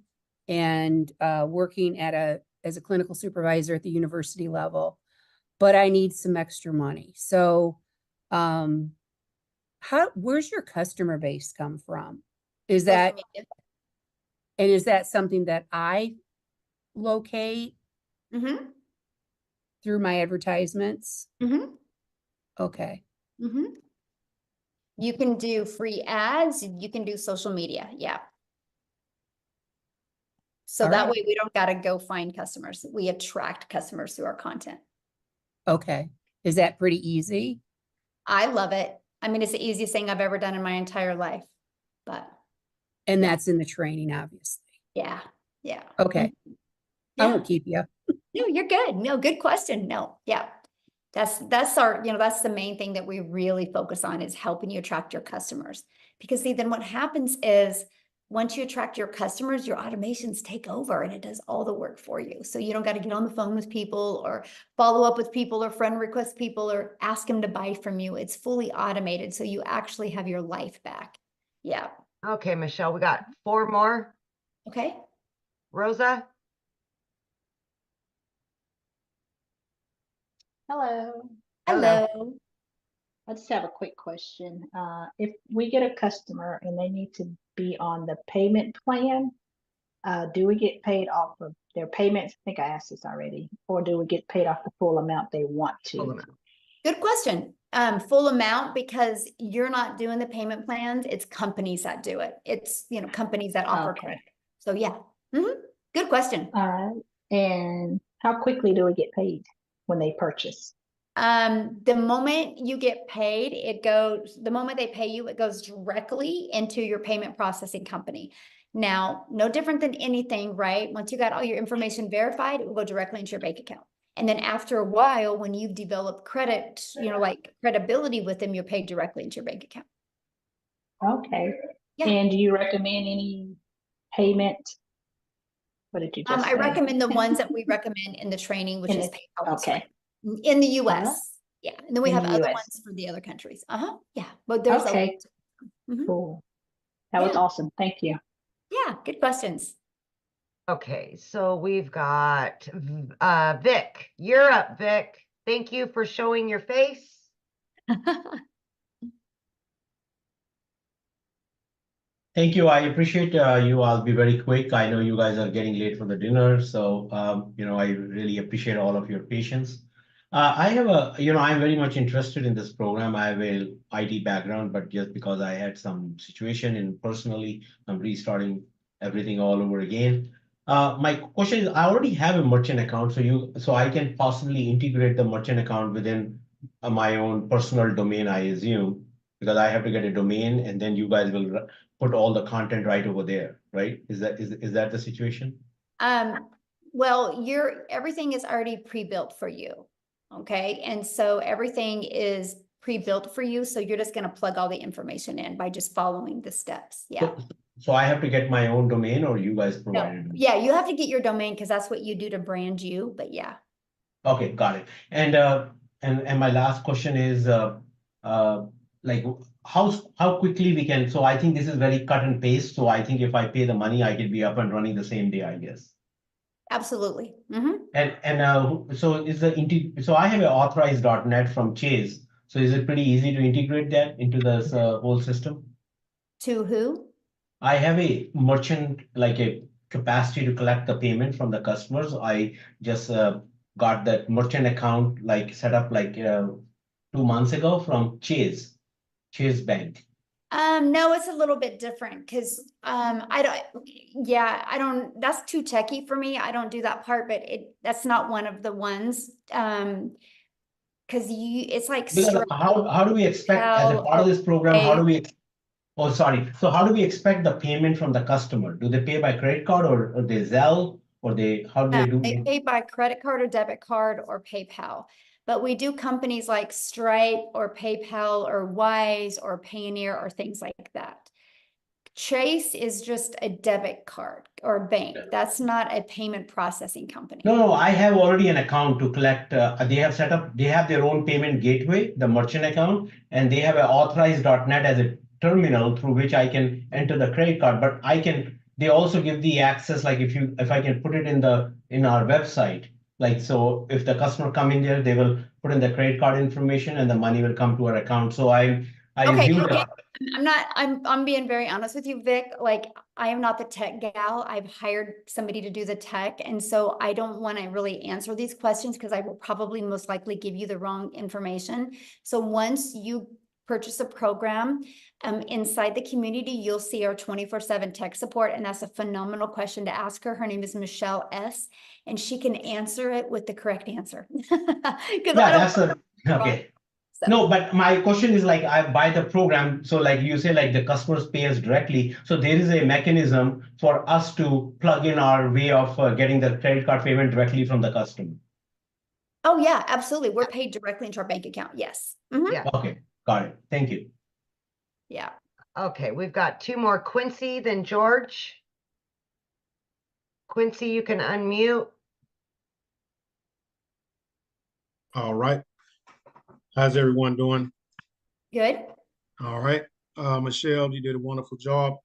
and working at a as a clinical supervisor at the university level, but I need some extra money. So, where's your customer base come from? Is that, and is that something that I locate
Mm-hmm.
through my advertisements?
Mm-hmm.
Okay.
Mm-hmm. You can do free ads, you can do social media, yeah. So
All
that
right.
way we don't gotta go find customers. We attract customers through our content.
Okay. Is that pretty easy?
I love it. I mean, it's the easiest thing I've ever done in my entire life, but
And
Yeah.
that's in the training, obviously.
yeah, yeah.
Okay. I
Yeah.
won't keep you.
No, you're good. No, good question. No, yeah. That's our, that's the main thing that we really focus on is helping you attract your customers. Because see, then what happens is once you attract your customers, your automations take over and it does all the work for you. So you don't got to get on the phone with people or follow up with people or friend request people or ask them to buy from you. It's fully automated. So you actually have your life back. Yeah.
Okay, Michelle, we got 4 more.
Okay.
Rosa?
Hello.
Hello.
I just have a quick question. If we get a customer and they need to be on the payment plan, do we get paid off of their payments? I think I asked this already. Or do we get paid off the full amount they want to?
Full amount.
Good question. Full amount because you're not doing the payment plans. It's companies that do it. It's, companies that offer
Okay.
credit. So yeah. Good question.
All right. And how quickly do we get paid when they purchase?
The moment you get paid, the moment they pay you, it goes directly into your payment processing company. Now, no different than anything, right? Once you got all your information verified, it will go directly into your bank account. And then after a while, when you've developed credit, like credibility with them, you're paid directly into your bank account.
Okay.
Yeah.
And do you recommend any payment? What did you just
I
say?
recommend the ones that we recommend in the training, which is PayPal.
Okay.
In the US. Yeah. And then we
In
have
the
other
US.
ones for the other countries. Yeah. But there's
Okay.
Mhm.
Cool. That was
Yeah.
awesome. Thank you.
Yeah. Good questions.
Okay, so we've got Vic. You're up, Vic. Thank you for showing your face.
Thank you. I appreciate you. I'll be very quick. I know you guys are getting late for the dinner, so I really appreciate all of your patience. I have I'm very much interested in this program. I have a IT background, but just because I had some situation and personally, I'm restarting everything all over again. My question is, I already have a merchant account, so I can possibly integrate the merchant account within my own personal domain, I assume, because I have to get a domain, and then you guys will put all the content right over there, right? Is that the situation?
Well, everything is already pre-built for you. Okay. And so everything is pre-built for you. So you're just going to plug all the information in by just following the steps. Yeah.
So I have to get my own domain, or you guys provide it?
Yeah, you have to get your domain because that's what you do to brand you. But yeah.
Okay, got it. And my last question is like how quickly we can. So I think this is very cut and paste. So I think if I pay the money, I can be up and running the same day, I guess.
Absolutely.
So I have an authorized.net from Chase. So is it pretty easy to integrate that into this whole system?
To who?
I have a merchant, like a capacity to collect the payment from the customers. I just got that merchant account set up 2 months ago from Chase Bank.
No, it's a little bit different because I don't, that's too techy for me. I don't do that part, but that's not one of the ones. Because it's like
How do we expect as a part of this program, so how do we expect the payment from the customer? Do they pay by credit card or they Zelle or how do they do
They
it?
pay by credit card or debit card or PayPal. But we do companies like Stripe or PayPal or Wise or Payoneer or things like that. Chase is just a debit card or bank. That's not a payment processing company.
No, I have already an account to collect. They have their own payment gateway, the merchant account, and they have an authorized.net as a terminal through which I can enter the credit card, but they also give the access, like if I can put it in our website, like, so if the customer come in there, they will put in the credit card information and the money will come to our account. So I
Okay,
viewed
okay. I'm being very honest with you, Vic. Like, I am not the tech gal. I've hired somebody to do the tech. And so I don't want to really answer these questions because I will probably most likely give you the wrong information. So once you purchase a program, inside the community, you'll see our 24/7 tech support. And that's a phenomenal question to ask her. Her name is Michelle S. And she can answer it with the correct answer. Because
okay. No, but my question is, like, I buy the program. So like you say, like the customers pay us directly. So there is a mechanism for us to plug in our way of getting the credit card payment directly from the customer.
Oh yeah, absolutely. We're paid directly into our bank account. Yes.
Yeah.
Okay, got it. Thank you.
Yeah.
Okay, we've got two more, Quincy, then George. Quincy, you can unmute.
All right. How's everyone doing?
Good.
All right. Michelle, you did a wonderful job.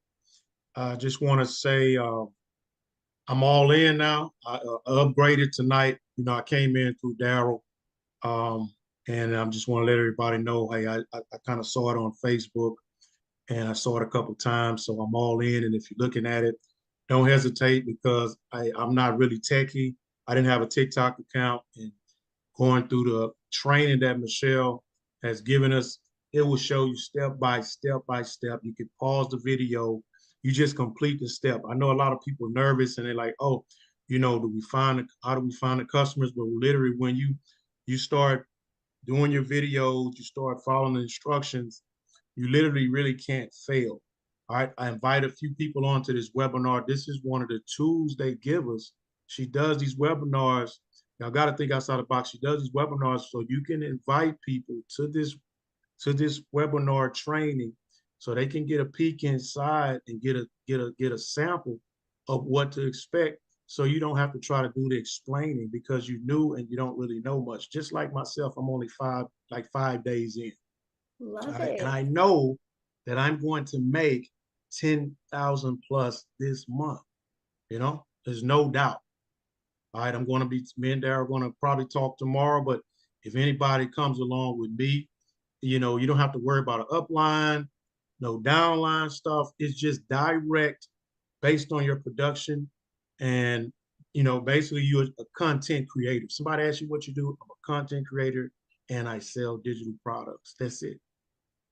I just want to say I'm all in now. I upgraded tonight. You know, I came in through Daryl. And I just want to let everybody know, hey, I kind of saw it on Facebook and I saw it a couple of times. So I'm all in. And if you're looking at it, don't hesitate because I'm not really techie. I didn't have a TikTok account, and going through the training that Michelle has given us, it will show you step by step by step. You can pause the video. You just complete the step. I know a lot of people are nervous and they're like, oh, you know, how do we find the customers? But literally when you start doing your videos, you start following the instructions, you literally really can't fail. All right. I invite a few people onto this webinar. This is one of the tools they give us. She does these webinars. Y'all got to think outside the box. She does these webinars so you can invite people to this webinar training so they can get a peek inside and get a sample of what to expect, so you don't have to try to do the explaining because you knew and you don't really know much. Just like myself, I'm only 5 days in.
Love
Right?
it.
And I know that I'm going to make 10,000 plus this month. You know, there's no doubt. All right, me and Darryl are going to probably talk tomorrow, but if anybody comes along with me, you know, you don't have to worry about an upline, no downline stuff. It's just direct based on your production. And, you know, basically you're a content creator. Somebody asks you what you do, I'm a content creator and I sell digital products. That's it.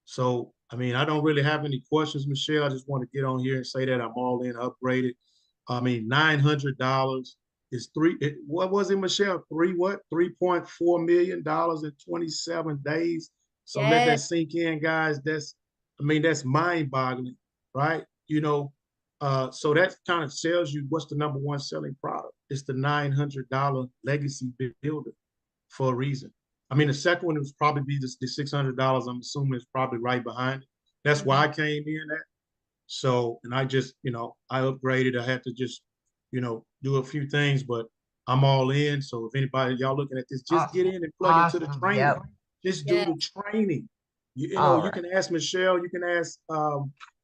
So, I mean, I don't really have any questions, Michelle. I just want to get on here and say that I'm all in, upgraded. I mean, $900 is what was it, Michelle? $3.4 million in 27 days. So let that sink in, guys. That's mind boggling, right? You know, so that kind of tells you what's the number one selling product. It's the $900 legacy builder for a reason. I mean, the second one was probably be the $600. I'm assuming it's probably right behind it. That's why I came in at. So, and I just, you know, I upgraded. I had to just, you know, do a few things, but I'm all in. So if anybody, y'all looking at this, just get in and plug into the training.
Yep.
Just do the training. You know, you can ask Michelle, you can ask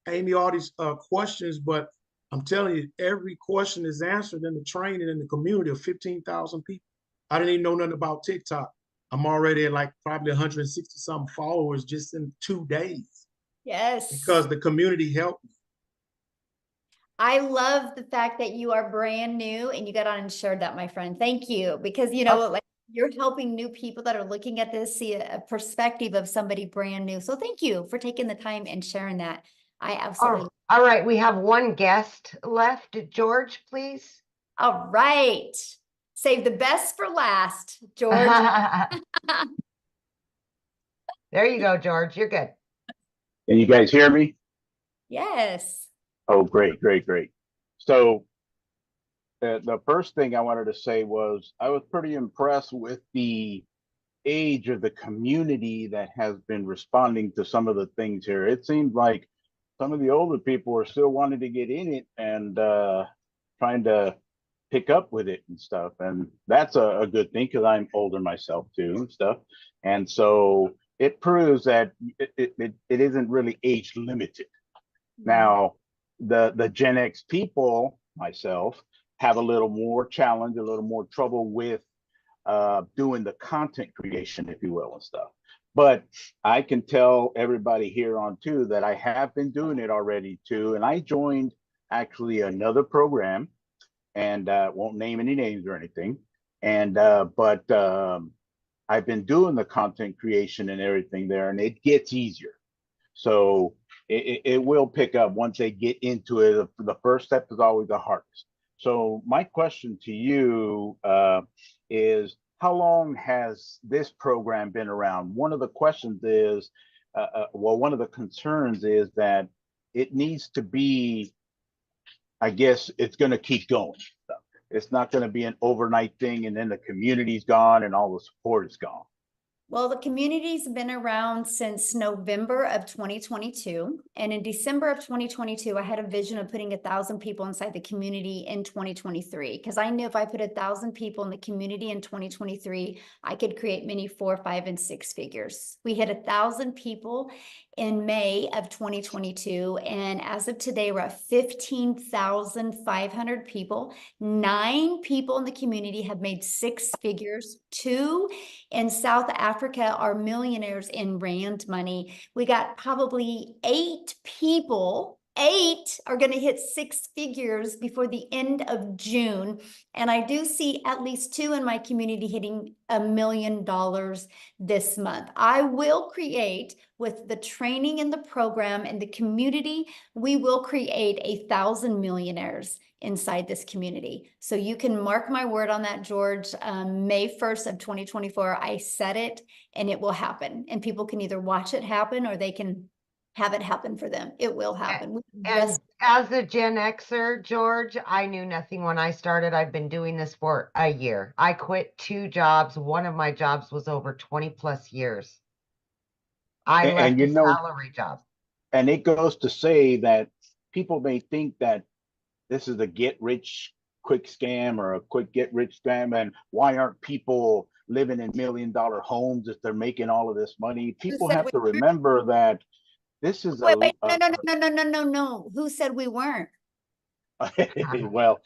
Amy all these questions, but I'm telling you, every question is answered in the training in the community of 15,000 people. I didn't even know nothing about TikTok. I'm already at like probably 160 something followers just in 2 days.
Yes.
Because the community helped me.
I love the fact that you are brand new and you got on and shared that, my friend. Thank you. Because, you know, like you're helping new people that are looking at this see a perspective of somebody brand new. So thank you for taking the time and sharing that. I absolutely.
All right. We have one guest left. George, please.
All right. Save the best for last, George.
There you go, George. You're good.
Can you guys hear me?
Yes.
Oh, great, great, great. So the first thing I wanted to say was I was pretty impressed with the age of the community that has been responding to some of the things here. It seemed like some of the older people are still wanting to get in it and trying to pick up with it and stuff. And that's a good thing because I'm older myself too and stuff. And so it proves that it isn't really age limited. Now, the Gen X people, myself, have a little more challenge, a little more trouble with doing the content creation, if you will, and stuff. But I can tell everybody here on too that I have been doing it already too. And I joined actually another program, and won't name any names or anything. And but I've been doing the content creation and everything there, and it gets easier. So it will pick up once they get into it. The first step is always the hardest. So my question to you is, how long has this program been around? One of the questions is, well, one of the concerns is that it needs to be, I guess it's going to keep going. It's not going to be an overnight thing and then the community's gone and all the support is gone.
Well, the community's been around since November of 2022. And in December of 2022, I had a vision of putting 1,000 people inside the community in 2023. Because I knew if I put 1,000 people in the community in 2023, I could create many 4, 5, and 6 figures. We hit 1,000 people in May of 2022. And as of today, we're at 15,500 people. 9 people in the community have made 6 figures. 2 in South Africa are millionaires in rand money. We got probably 8 people. 8 are going to hit 6 figures before the end of June. And I do see at least 2 in my community hitting $1 million this month. I will create, with the training and the program and the community, we will create 1,000 millionaires inside this community. So you can mark my word on that, George. May 1st of 2024, I said it, and it will happen. And people can either watch it happen or they can have it happen for them. It will happen.
And as a Gen Xer, George, I knew nothing when I started. I've been doing this for a year. I quit 2 jobs. One of my jobs was over 20 plus years. I left a salary job.
And it goes to say that people may think that this is a get rich quick scam or a quick get rich scam. And why aren't people living in $1 million homes if they're making all of this money? People have to remember that this is
no. Who said we weren't?
Well,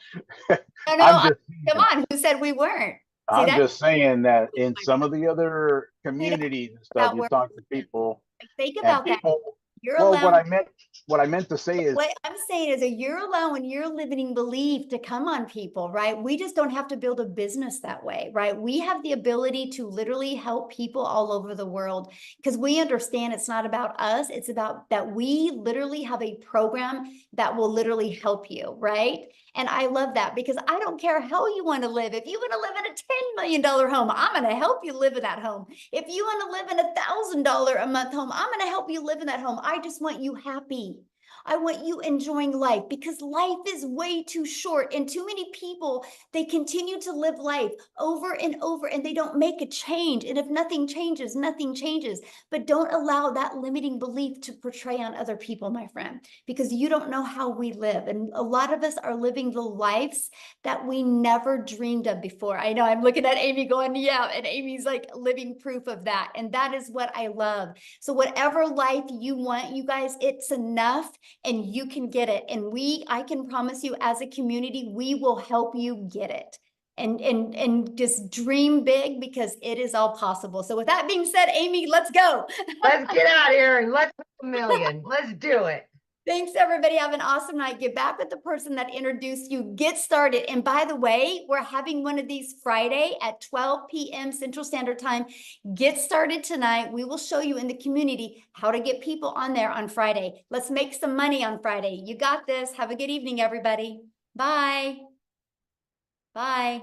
come on. Who said we weren't?
I'm just saying that in some of the other communities and stuff, you talk to people.
Think about that. You're
well,
allowed.
what I meant to say is,
what I'm saying is that you're allowing your limiting belief to come on people, right? We just don't have to build a business that way, right? We have the ability to literally help people all over the world because we understand it's not about us. It's about that we literally have a program that will literally help you, right? And I love that because I don't care how you want to live. If you want to live in a $10 million home, I'm going to help you live in that home. If you want to live in $1,000 a month home, I'm going to help you live in that home. I just want you happy. I want you enjoying life because life is way too short and too many people, they continue to live life over and over and they don't make a change. And if nothing changes, nothing changes. But don't allow that limiting belief to portray on other people, my friend, because you don't know how we live. And a lot of us are living the lives that we never dreamed of before. I know I'm looking at Amy going, yeah, and Amy's like living proof of that. And that is what I love. So whatever life you want, you guys, it's enough. And you can get it. And I can promise you as a community, we will help you get it. And just dream big because it is all possible. So with that being said, Amy, let's go.
Let's get out of here and let's hit $1 million. Let's do it.
Thanks, everybody. Have an awesome night. Get back with the person that introduced you. Get started. And by the way, we're having one of these Friday at 12 p.m. Central Standard Time. Get started tonight. We will show you in the community how to get people on there on Friday. Let's make some money on Friday. You got this. Have a good evening, everybody. Bye. Bye.